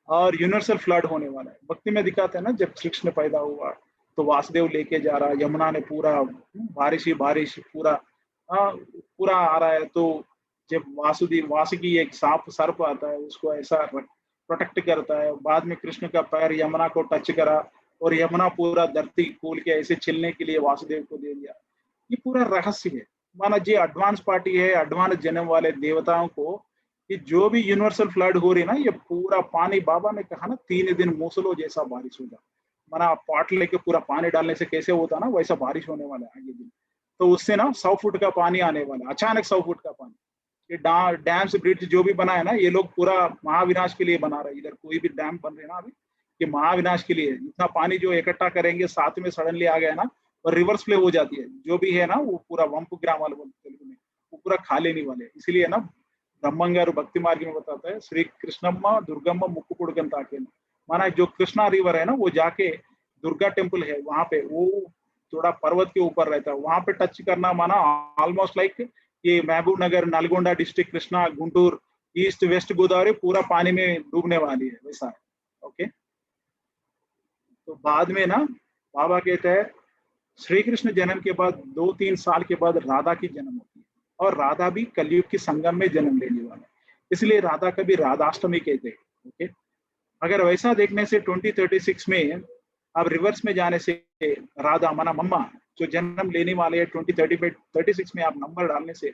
और यूनिवर्सल फ्लड होने वाला है। भक्ति में दिखाते हैं ना जब श्री कृष्ण पैदा हुआ तो वासुदेव लेके जा रहा, यमुना ने पूरा बारिश ही बारिश पूरा पूरा आ रहा है। तो जब वासुकी एक सांप सर्प आता है उसको ऐसा प्रोटेक्ट करता है, बाद में कृष्ण का पैर यमुना को टच करा और यमुना पूरा धरती खोल के ऐसे छिलने के लिए वासुदेव को दे दिया। ये पूरा रहस्य है। माना जी एडवांस पार्टी है, एडवांस जन्म वाले देवताओं को कि जो भी यूनिवर्सल फ्लड हो रही ना, ये पूरा पानी, बाबा ने कहा ना 3 दिन मूसलों जैसा बारिश होगा। माना आप पॉट लेके पूरा पानी डालने से कैसे होता ना, वैसा बारिश होने वाला है आगे दिन। तो उससे ना 100 फुट का पानी आने वाला है, अचानक 100 फुट का पानी। ये डैम से ब्रिज जो भी बना है ना, ये लोग पूरा महाविनाश के लिए बना रहे हैं। इधर कोई भी डैम बन रहे ना अभी, ये महाविनाश के लिए। इतना पानी जो इकट्ठा करेंगे, साथ में सडनली आ गया ना और रिवर्स फ्लो हो जाती है, जो भी है ना वो पूरा वंप ग्राम वाले तेलुगु में वो पूरा खा लेने वाले। इसलिए ना ब्रह्मं गारू भक्ति मार्ग में बताता है श्री कृष्णम्मा दुर्गम्मा मुक्कु पुड़गंता के, माना जो कृष्णा रिवर है ना वो जाके दुर्गा टेम्पल है वहां पे, वो थोड़ा पर्वत के ऊपर रहता है, वहां पे टच करना माना ऑलमोस्ट लाइक ये Mahbub Nagar, Nalgonda district, Krishna, Guntur, east west Godavari पूरा पानी में डूबने वाली है वैसा है। ओके, तो बाद में ना बाबा कहते हैं श्री कृष्ण जन्म के बाद 2-3 साल के बाद राधा की जन्म होती है, और राधा भी कलयुग की संगम में जन्म लेने वाला है, इसलिए राधा का भी राधाष्टमी कहते हैं। ओके, अगर वैसा देखने से 2036 में अब रिवर्स में जाने से राधा माना मम्मा जो जन्म लेने वाले हैं 2036 में, आप नंबर डालने से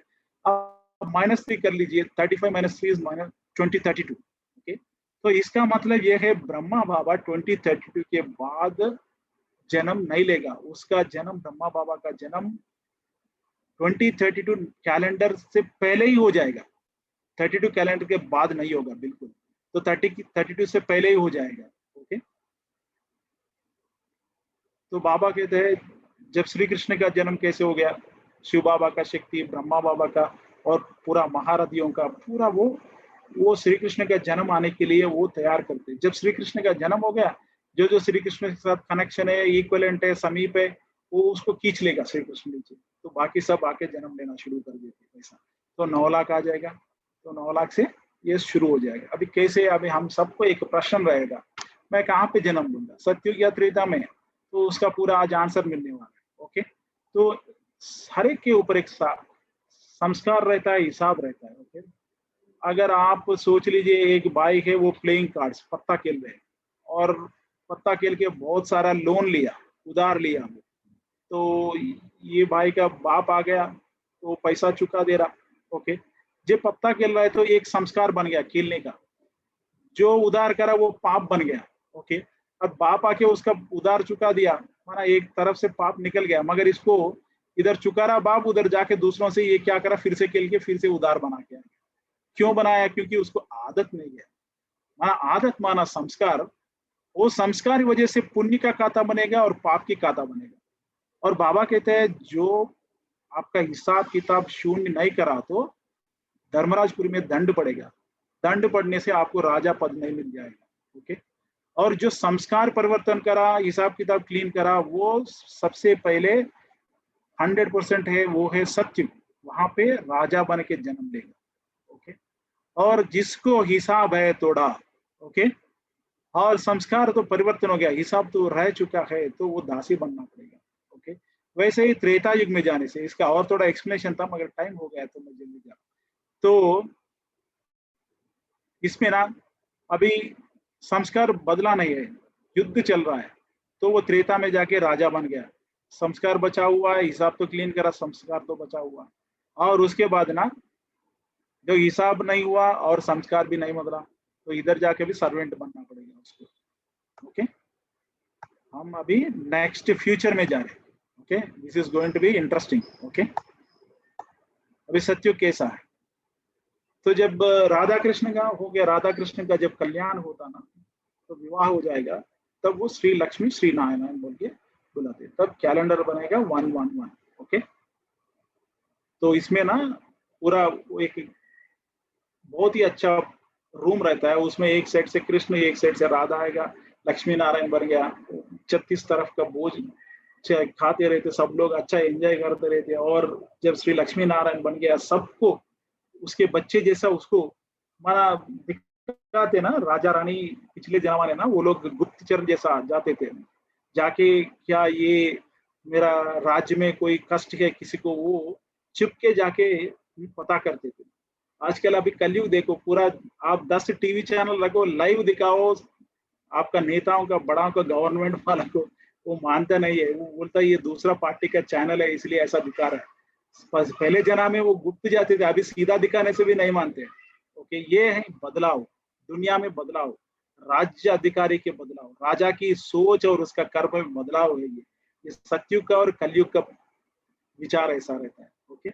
आप -3 कर लीजिए, 35 - 3 इज -2032। ओके, तो इसका मतलब यह है ब्रह्मा बाबा 2032 के बाद जन्म नहीं लेगा, उसका जन्म ब्रह्मा बाबा का जन्म 2032 कैलेंडर से पहले ही हो जाएगा, 32 कैलेंडर के बाद नहीं होगा बिल्कुल। तो 32 से पहले ही हो जाएगा। ओके, तो बाबा कहते हैं जब श्री कृष्ण का जन्म कैसे हो गया, शिव बाबा का शक्ति, ब्रह्मा बाबा का और पूरा महारथियों का पूरा वो श्री कृष्ण का जन्म आने के लिए वो तैयार करते। जब श्री कृष्ण का जन्म हो गया, जो जो श्री कृष्ण के साथ कनेक्शन है, इक्वलेंट है, समीप है, वो उसको खींच लेगा श्री कृष्ण नीचे, तो बाकी सब आके जन्म लेना शुरू कर देते ऐसा। तो 9 लाख आ जाएगा, तो 9 लाख से ये शुरू हो जाएगा। अभी कैसे, अभी हम सबको एक प्रश्न रहेगा, मैं कहाँ पे जन्म लूंगा, सत्युग या त्रेता में, तो उसका पूरा आज आंसर मिलने वाला है। ओके, तो हर एक के ऊपर एक संस्कार रहता है, हिसाब रहता है। ओके, अगर आप सोच लीजिए एक बाइक है, वो प्लेइंग कार्ड्स पत्ता खेल रहे हैं और पत्ता खेल के बहुत सारा लोन लिया, उधार लिया, तो ये भाई का बाप आ गया तो पैसा चुका दे रहा। ओके, जब पत्ता खेल रहा है तो एक संस्कार बन गया खेलने का, जो उधार करा वो पाप बन गया। ओके, अब बाप आके उसका उधार चुका दिया, माना एक तरफ से पाप निकल गया, मगर इसको इधर चुका रहा बाप, उधर जाके दूसरों से ये क्या करा, फिर से खेल के फिर से उधार बना के आया। क्यों बनाया, क्योंकि उसको आदत नहीं है। माना आदत माना संस्कार, वो संस्कार की वजह से पुण्य का खाता बनेगा और पाप की खाता बनेगा। और बाबा कहते हैं जो आपका हिसाब किताब शून्य नहीं करा तो धर्मराजपुरी में दंड पड़ेगा, दंड पड़ने से आपको राजा पद नहीं मिल जाएगा। ओके, और जो संस्कार परिवर्तन करा, हिसाब किताब क्लीन करा, वो सबसे पहले 100% है, वो है सत्य, वहां पे राजा बन के जन्म लेगा। ओके, और जिसको हिसाब है तोड़ा, ओके, और संस्कार तो परिवर्तन हो गया, हिसाब तो रह चुका है, तो वो दासी बनना पड़ेगा। ओके, वैसे ही त्रेता युग में जाने से, इसका और थोड़ा एक्सप्लेनेशन था मगर टाइम हो गया तो मैं जल्दी जा। तो इसमें ना अभी संस्कार बदला नहीं है, युद्ध चल रहा है, तो वो त्रेता में जाके राजा बन गया, संस्कार बचा हुआ है, हिसाब तो क्लीन करा, संस्कार तो बचा हुआ, और उसके बाद ना जो हिसाब नहीं हुआ और संस्कार भी नहीं बदला, तो इधर जाके भी सर्वेंट बनना पड़ेगा उसको। ओके, हम अभी नेक्स्ट फ्यूचर में जा रहे हैं। Okay, this is going to be interesting. Okay, अभी सत्युग कैसा है, तो जब राधा कृष्ण का हो गया, राधा कृष्ण का जब कल्याण होता ना, तो विवाह हो जाएगा, तब वो श्री लक्ष्मी श्री नारायण बोल के बुलाते, तब कैलेंडर बनेगा 111। ओके। तो इसमें ना पूरा एक बहुत ही अच्छा रूम रहता है, उसमें एक साइड से कृष्ण, एक साइड से राधा आएगा, लक्ष्मी नारायण बन गया, 36 तरफ का भोज खाते रहते सब लोग, अच्छा एंजॉय करते रहते। और जब श्री लक्ष्मी नारायण बन गया, सबको उसके बच्चे जैसा उसको माना दिखाते ना, राजा रानी पिछले जमाने ना वो लोग गुप्तचर जैसा जाते थे, जाके क्या ये मेरा राज्य में कोई कष्ट है किसी को, वो छिप के जाके पता करते थे। आजकल अभी कलयुग देखो पूरा, आप 10 टीवी चैनल रखो, लाइव दिखाओ आपका नेताओं का, बड़ा का, गवर्नमेंट वाला को, वो मानता नहीं है, वो बोलता है ये दूसरा पार्टी का चैनल है इसलिए ऐसा दिखा रहा है। पहले जना में वो गुप्त जाते थे, अभी सीधा दिखाने से भी नहीं मानते। ओके, ये है बदलाव, दुनिया में बदलाव, राज्य अधिकारी के बदलाव, राजा की सोच और उसका कर्म में बदलाव है। ये सतयुग का और कलयुग का विचार ऐसा रहता है। ओके,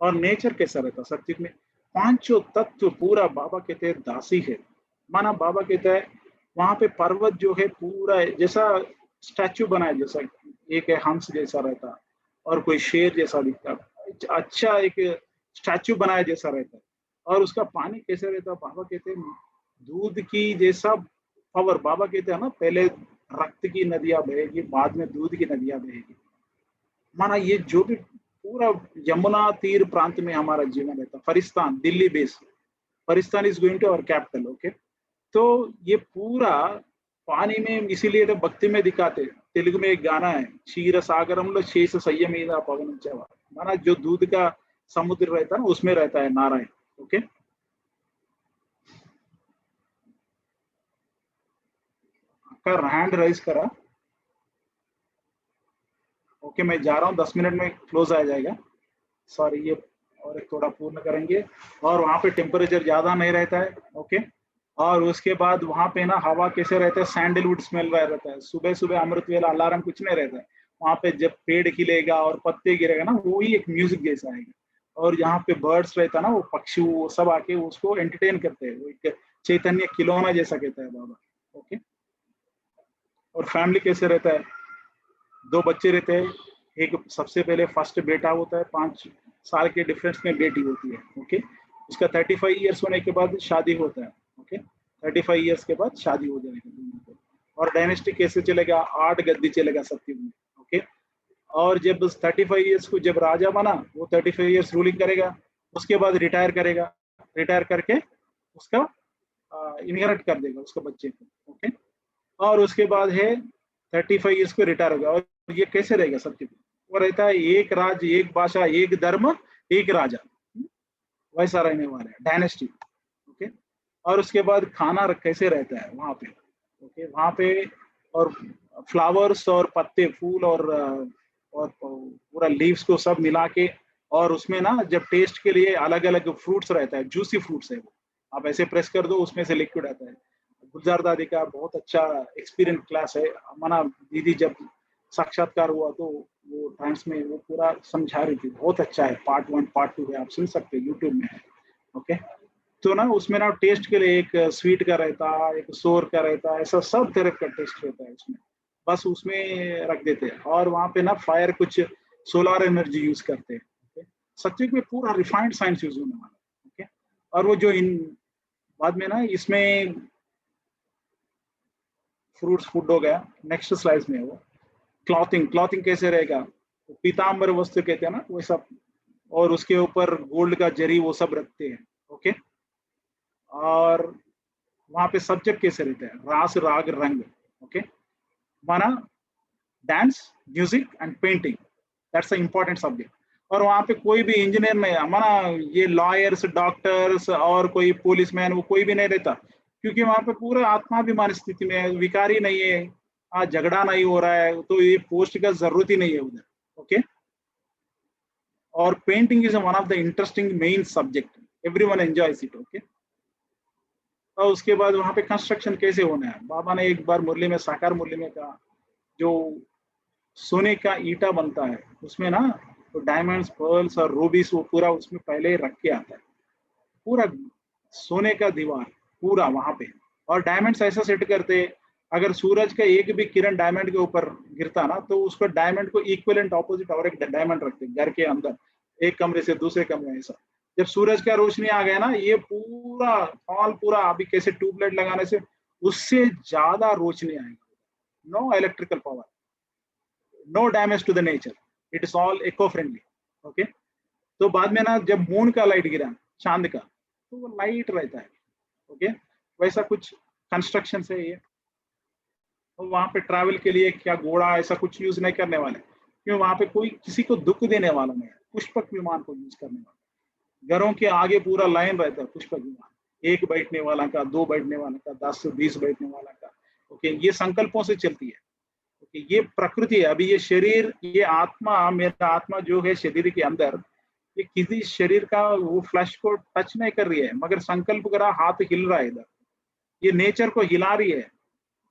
और नेचर कैसा रहता है सतयुग में, पांचों तत्व पूरा बाबा कहते हैं दासी है। माना बाबा कहता है वहां पे पर्वत जो है पूरा जैसा स्टैचू बना है, जैसा एक है हंस जैसा रहता और कोई शेर जैसा दिखता, अच्छा एक स्टैचू बनाया जैसा रहता है। और उसका पानी कैसे रहता, बाबा कहते हैं दूध की जैसा पावर। बाबा कहते हैं ना पहले रक्त की नदियां बहेगी, बाद में दूध की नदियां बहेगी। माना ये जो भी पूरा यमुना तीर प्रांत में हमारा जीवन रहता, फरिस्तान दिल्ली बेस, फरिस्तान is going to our capital. Okay, तो ये पूरा पानी में, इसीलिए तो भक्ति में दिखाते, तेलुगु में एक गाना है, क्षीर सागरंलो शेष संयमीदा पवन चवा, माना जो दूध का समुद्र रहता है ना उसमें रहता है नारायण। ओके, कर हैंड राइज करा। ओके, मैं जा रहा हूँ, 10 मिनट में क्लोज आ जाएगा। सॉरी, ये और एक थोड़ा पूर्ण करेंगे। और वहाँ पे टेम्परेचर ज्यादा नहीं रहता है। ओके, और उसके बाद वहाँ पे ना हवा कैसे रहता है, सैंडलवुड स्मेल रहता है। सुबह सुबह अमृत वेला अलार्म कुछ नहीं रहता है, वहाँ पे जब पेड़ खिलेगा और पत्ते गिरेगा ना, वो ही एक म्यूजिक जैसा आएगा। और यहाँ पे बर्ड्स रहता है ना, वो पक्षी वो सब आके उसको एंटरटेन करते हैं, वो एक चैतन्य खिलौना जैसा कहता है बाबा। ओके, और फैमिली कैसे रहता है, 2 बच्चे रहते हैं, एक सबसे पहले फर्स्ट बेटा होता है, 5 साल के डिफरेंस में बेटी होती है। ओके, उसका 35 ईयर्स होने के बाद शादी होता है। ओके, 35 ईयर्स के बाद शादी हो जाएगी दोनों को। और डायनेस्टी कैसे चलेगा, 8 गद्दी चलेगा सतयुग में। ओके, और जब 35 ईयर्स को जब राजा बना, वो 35 ईयर्स रूलिंग करेगा, उसके बाद रिटायर करेगा, रिटायर करके उसका इनहेरिट कर देगा उसका बच्चे को। ओके, और उसके बाद है 35 ईयर्स को रिटायर होगा। और ये कैसे रहेगा सत्य, वो रहता है एक राज्य, एक भाषा, एक धर्म, एक राजा, वैसा रहने वाला है डायनेस्टी। ओके, और उसके बाद खाना कैसे रहता है वहां पे। ओके, वहां पे और फ्लावर्स और पत्ते, फूल और पूरा लीव्स को सब मिला के, और उसमें ना जब टेस्ट के लिए अलग अलग फ्रूट्स रहता है, जूसी फ्रूट्स है वो, आप ऐसे प्रेस कर दो उसमें से लिक्विड आता है। गुलजार दादी का बहुत अच्छा एक्सपीरियंस क्लास है, माना दीदी जब साक्षात्कार हुआ तो वो टाइम्स में वो पूरा समझा रही थी, बहुत अच्छा है। पार्ट 1 पार्ट 2 है, आप सुन सकते हैं, यूट्यूब में है। ओके, तो ना उसमें ना टेस्ट के लिए एक स्वीट का रहता है, एक सोर का रहता है, ऐसा सब तरह का टेस्ट रहता है उसमें, बस उसमें रख देते हैं। और वहाँ पे ना फायर कुछ सोलर एनर्जी यूज करते हैं। ओके, सत्युग में पूरा रिफाइंड साइंस यूज होने वाला है। ओके, और वो जो इन बाद में ना इसमें फ्रूट्स फूड हो गया, नेक्स्ट स्लाइड में है वो क्लॉथिंग। क्लॉथिंग कैसे रहेगा, पीताम्बर वस्त्र कहते हैं ना वो सब, और उसके ऊपर गोल्ड का जरी वो सब रखते हैं। ओके, और वहां पे सब्जेक्ट कैसे रहते हैं, रास राग रंग। ओके, माना dance, music and painting, that's a important subject. और वहां पे कोई भी इंजीनियर नहीं है, माना ये लॉयर्स, डॉक्टर्स और कोई पुलिसमैन, वो कोई भी नहीं रहता, क्योंकि वहां पे पूरा आत्माभिमान स्थिति में है, विकारी नहीं है, झगड़ा नहीं हो रहा है, तो ये पोस्ट का जरूरत ही नहीं है उधर। ओके, और painting is one of the interesting main subject, everyone enjoys it. Okay, और उसके बाद वहां पे कंस्ट्रक्शन कैसे होना है, बाबा ने एक बार मुरली में, साकार मुरली में कहा, जो सोने का ईटा बनता है उसमें ना तो डायमंड्स, पर्ल्स और रूबीस वो पूरा उसमें पहले ही रख के आता है, पूरा सोने का दीवार पूरा वहां पे। और डायमंड्स ऐसा सेट करते अगर सूरज का एक भी किरण डायमंड के ऊपर गिरता ना तो उसको डायमंड को इक्विवेलेंट ऑपोजिट और एक डायमंड रखते घर के अंदर, एक कमरे से दूसरे कमरे में। ऐसा जब सूरज का रोशनी आ गया ना, ये पूरा हॉल पूरा अभी कैसे ट्यूबलाइट लगाने से उससे ज्यादा रोशनी आएगी। No electrical power, no damage to the nature, it is all eco friendly. Okay, तो बाद में ना जब मून का लाइट गिरा, चांद का, तो वो लाइट रहता है। ओके, वैसा कुछ कंस्ट्रक्शन है ये। तो वहां पे ट्रैवल के लिए क्या घोड़ा ऐसा कुछ यूज नहीं करने वाले, क्यों? वहां पे कोई किसी को दुख देने वाला नहीं है। पुष्पक विमान को यूज करने वाला, घरों के आगे पूरा लाइन रहता है पुष्पक विमान, एक बैठने वाला का, दो बैठने वाला का, 10 से 20 बैठने वाला का। ओके, ये संकल्पों से चलती है। ओके, ये प्रकृति है। अभी ये शरीर, ये आत्मा, मेरा आत्मा जो है शरीर के अंदर, ये किसी शरीर का वो फ्लैश को टच नहीं कर रही है, मगर संकल्प करा, हाथ हिल रहा है इधर, ये नेचर को हिला रही है।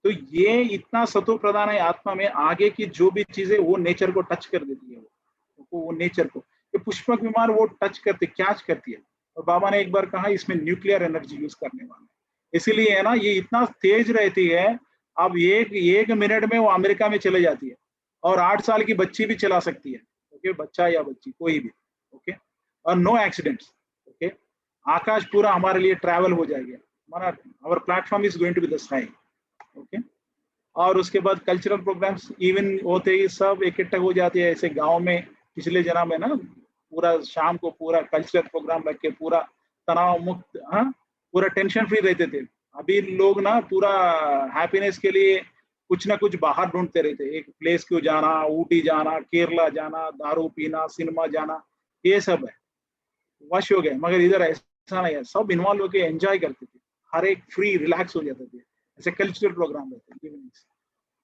तो ये इतना सत्व प्रधान है आत्मा में, आगे की जो भी चीजें वो नेचर को टच कर देती है, वो नेचर को ये पुष्पक विमान वो टच करती, कैच करती है। और बाबा ने एक बार कहा इसमें न्यूक्लियर एनर्जी यूज करने वाला है, इसीलिए है ना ये इतना तेज रहती है। अब एक मिनट में वो अमेरिका में चले जाती है, और 8 साल की बच्ची भी चला सकती है। ओके, बच्चा या बच्ची कोई भी। ओके, और नो एक्सीडेंट्स। ओके, आकाश पूरा हमारे लिए ट्रैवल हो जाएगा, हमारा our platform is going to be the sky. Okay, और उसके बाद कल्चरल प्रोग्राम्स इवन होते ही सब इकट्ठा हो जाती है ऐसे गांव में। पिछले जन्म में ना पूरा शाम को पूरा कल्चरल प्रोग्राम रख के पूरा तनाव मुक्त, हाँ, पूरा टेंशन फ्री रहते थे। अभी लोग ना पूरा हैप्पीनेस के लिए कुछ ना कुछ बाहर ढूंढते रहते, एक प्लेस को जाना, ऊटी जाना, केरला जाना, दारू पीना, सिनेमा जाना, ये सब है, वश हो गए। मगर इधर ऐसा नहीं है, सब इन्वॉल्व होकर एंजॉय करते थे, हर एक फ्री रिलैक्स हो जाते थे। ऐसे कल्चरल प्रोग्राम रहते हैं।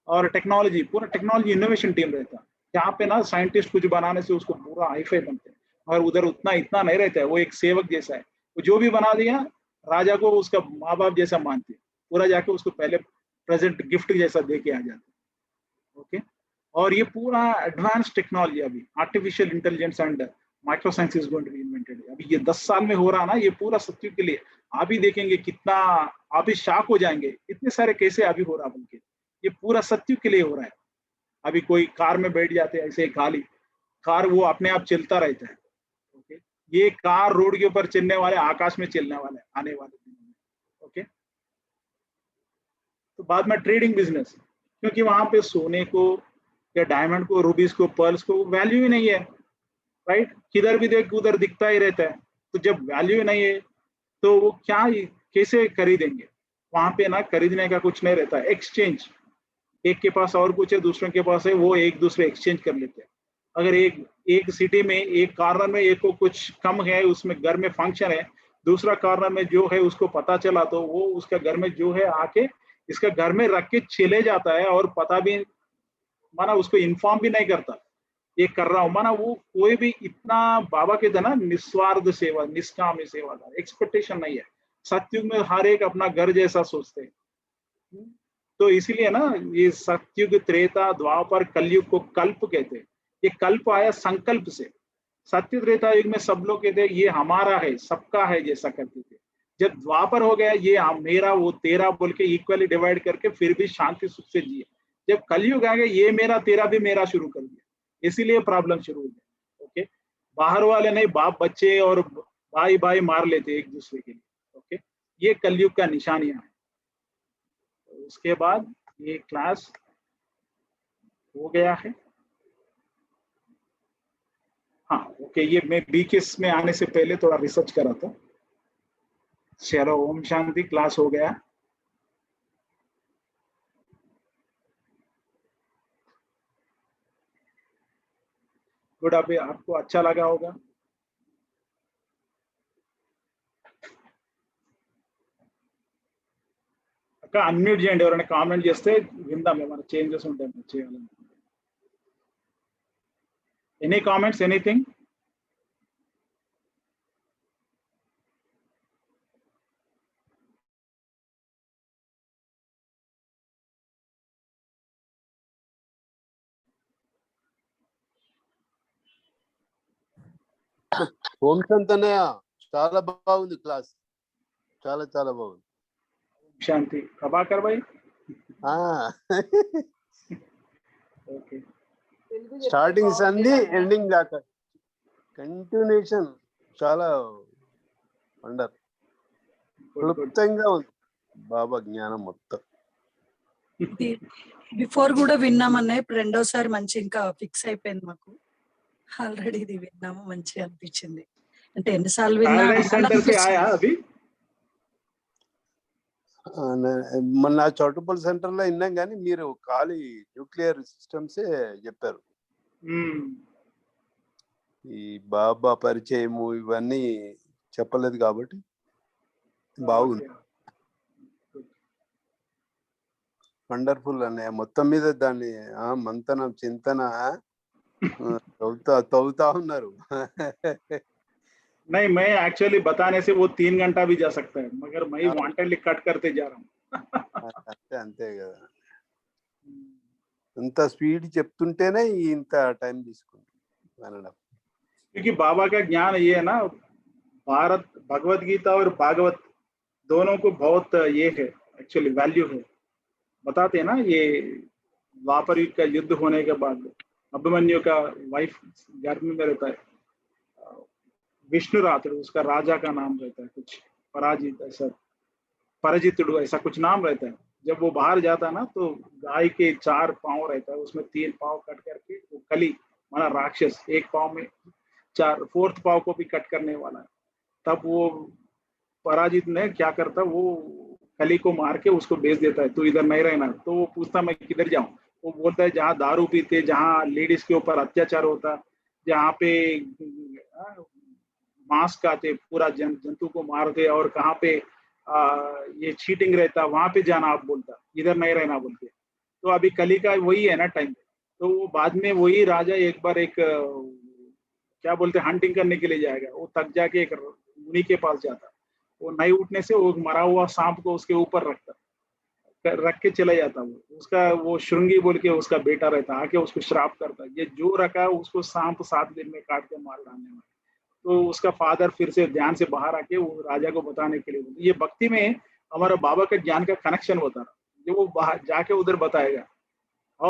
और टेक्नोलॉजी, पूरा टेक्नोलॉजी इनोवेशन टीम रहता, यहाँ पे ना साइंटिस्ट कुछ बनाने से उसको पूरा हाईफाई बनते हैं, और उधर उतना इतना नहीं रहता है, वो एक सेवक जैसा है, वो जो भी बना दिया राजा को उसका माँ बाप जैसा मानते हैं, पूरा जाके उसको पहले प्रेजेंट गिफ्ट जैसा दे के आ जाते हैं। ओके, और ये पूरा एडवांस टेक्नोलॉजी अभी artificial intelligence and micro science is going to be invented. अभी ये 10 साल में हो रहा ना, ये पूरा सत्युग के लिए। आप भी देखेंगे कितना, आप भी शॉक हो जाएंगे इतने सारे कैसे अभी हो रहा, बल्कि ये पूरा सत्युग के लिए हो रहा है। अभी कोई कार में बैठ जाते हैं ऐसे खाली, कार वो अपने आप चलता रहता है। ओके, ये कार रोड के ऊपर चलने वाले, आकाश में चलने वाले आने वाले दिनों में। ओके, तो बाद में ट्रेडिंग बिजनेस, क्योंकि वहां पे सोने को या डायमंड को, रूबीज को, पर्ल्स को वैल्यू ही नहीं है। राइट, किधर भी देख उधर दिखता ही रहता है। तो जब वैल्यू नहीं है तो वो क्या, कैसे खरीदेंगे? वहां पे ना खरीदने का कुछ नहीं रहता, एक्सचेंज, एक के पास और कुछ है, दूसरों के पास है, वो एक दूसरे एक्सचेंज कर लेते हैं। अगर एक एक सिटी में एक कॉर्नर में एक को कुछ कम है, उसमें घर में फंक्शन है, दूसरा कॉर्नर में जो है उसको पता चला तो वो उसका घर में जो है आके इसका घर में रख के चले जाता है, और पता भी माना उसको इन्फॉर्म भी नहीं करता ये कर रहा हूं। माना वो कोई भी इतना बाबा के था ना, निस्वार्थ सेवा, निष्काम सेवादार, एक्सपेक्टेशन नहीं है। सत्युग में हर एक अपना घर जैसा सोचते हैं। तो इसीलिए ना ये सत्युग, त्रेता, द्वापर, कलयुग को कल्प कहते हैं। ये कल्प आया संकल्प से। सत्य त्रेता युग में सब लोग कहते हैं ये हमारा है, सबका है जैसा करते थे। जब द्वापर हो गया, ये मेरा वो तेरा बोल के इक्वली डिवाइड करके फिर भी शांति सुख से जिए। जब कलयुग आ गया, ये मेरा तेरा भी मेरा शुरू कर दिया, इसीलिए प्रॉब्लम शुरू हो गया। ओके, बाहर वाले नहीं, बाप बच्चे और भाई भाई मार लेते एक दूसरे के लिए। ओके, ये कलयुग का निशानियां है। उसके बाद ये क्लास हो गया है। हाँ, ओके, ये मैं बीकेस में आने से पहले थोड़ा रिसर्च करा था। चलो, ओम शांति, क्लास हो गया। गुड, अभी आपको अच्छा लगा होगा। అక్క అన్మ్యూట్ చేయండి, ఎవరైనా కామెంట్ చేస్తే విందాం, ఏమైనా చేంజెస్ ఉంటాయి చేయాలని. Any comments, anything? Om Shantanayya, చాలా బాగుంది క్లాస్, చాలా చాలా బాగుంది. శాంతి. ప్రభాకర్ భాయ్, ఓకే. స్టార్టింగ్ సంధి ఎండింగ్ దాకా కంటిన్యూషన్ చాలా వండర్ గుడ్ గుడ్. క్లుప్తంగా ఉంది బాబా జ్ఞానం మొత్తం. బిఫోర్ కూడా విన్నామన్నా ఇప్పుడు రెండోసారి మంచి ఇంకా ఫిక్స్ అయిపోయింది మాకు. ఆల్రెడీ ఇది విన్నాము, మంచిగా అనిపించింది. అంటే ఎన్నిసార్లు విన్నా पैराडाइज सेंटर से आया अभी? మొన్న చౌటుపల్లి సెంటర్ లో విన్నాం కానీ మీరు ఖాళీ న్యూక్లియర్ సిస్టమ్సే చెప్పారు. हम्म. ఈ బాబా పరిచయము ఇవన్నీ చెప్పలేదు కాబట్టి బాగుంది. వండర్ఫుల్ అన్నయ్య. మొత్తం మీద దాన్ని మంతనం చింతన తవ్వుతా ఉన్నారు. नहीं, मैं एक्चुअली बताने से वो 3 घंटा भी जा सकता है, मगर मैं वांटेडली कट करते जा रहा हूँ. అంతే అంతే కదా. అంత స్పీడ్ చెప్తుంటేనే ఇంత టైం తీసుకుంటాం. क्योंकि बाबा का ज्ञान ये है ना, भारत भगवत गीता और भागवत दोनों को बहुत ये है, एक्चुअली वैल्यू है. बताते हैं ना, ये द्वापर युग का युद्ध होने के बाद अभिमन्यु का वाइफ गर्मी में रहता है, विष्णु रात्र उसका राजा का नाम रहता है, कुछ पराजित ऐसा पराजितुडु ऐसा कुछ नाम रहता है. जब वो बाहर जाता है ना तो गाय के 4 पांव रहता है, उसमें 3 पांव कट करके वो कली माना राक्षस एक पांव में 4th पांव को भी कट करने वाला है. तब वो पराजित ने क्या करता, वो कली को मार के उसको बेच देता है, तू इधर नहीं रहना. तो वो पूछता मैं किधर जाऊं. वो बोलता है जहाँ दारू पीते, जहाँ लेडीज के ऊपर अत्याचार होता, जहाँ पे मांस खाते, पूरा जंतु को मारते, और कहाँ पे ये चीटिंग रहता, वहां पे जाना आप बोलता, इधर नहीं रहना बोलते. तो अभी कली का वही है ना टाइम. तो वो बाद में वही राजा एक बार एक क्या बोलते हंटिंग करने के लिए जाएगा. वो थक जाके एक मुनि के पास जाता, वो नहीं उठने से वो मरा हुआ सांप को उसके ऊपर रख के चला जाता. वो उसका वो श्रृंगी बोल के उसका बेटा रहता, आके उसको श्राप करता, ये जो रखा उसको सांप 7 दिन में काट के मार डालने वाला. तो उसका फादर फिर से ध्यान से बाहर आके वो राजा को बताने के लिए, ये भक्ति में हमारा बाबा का ज्ञान का कनेक्शन होता है, जो वो बाहर जाके उधर बताएगा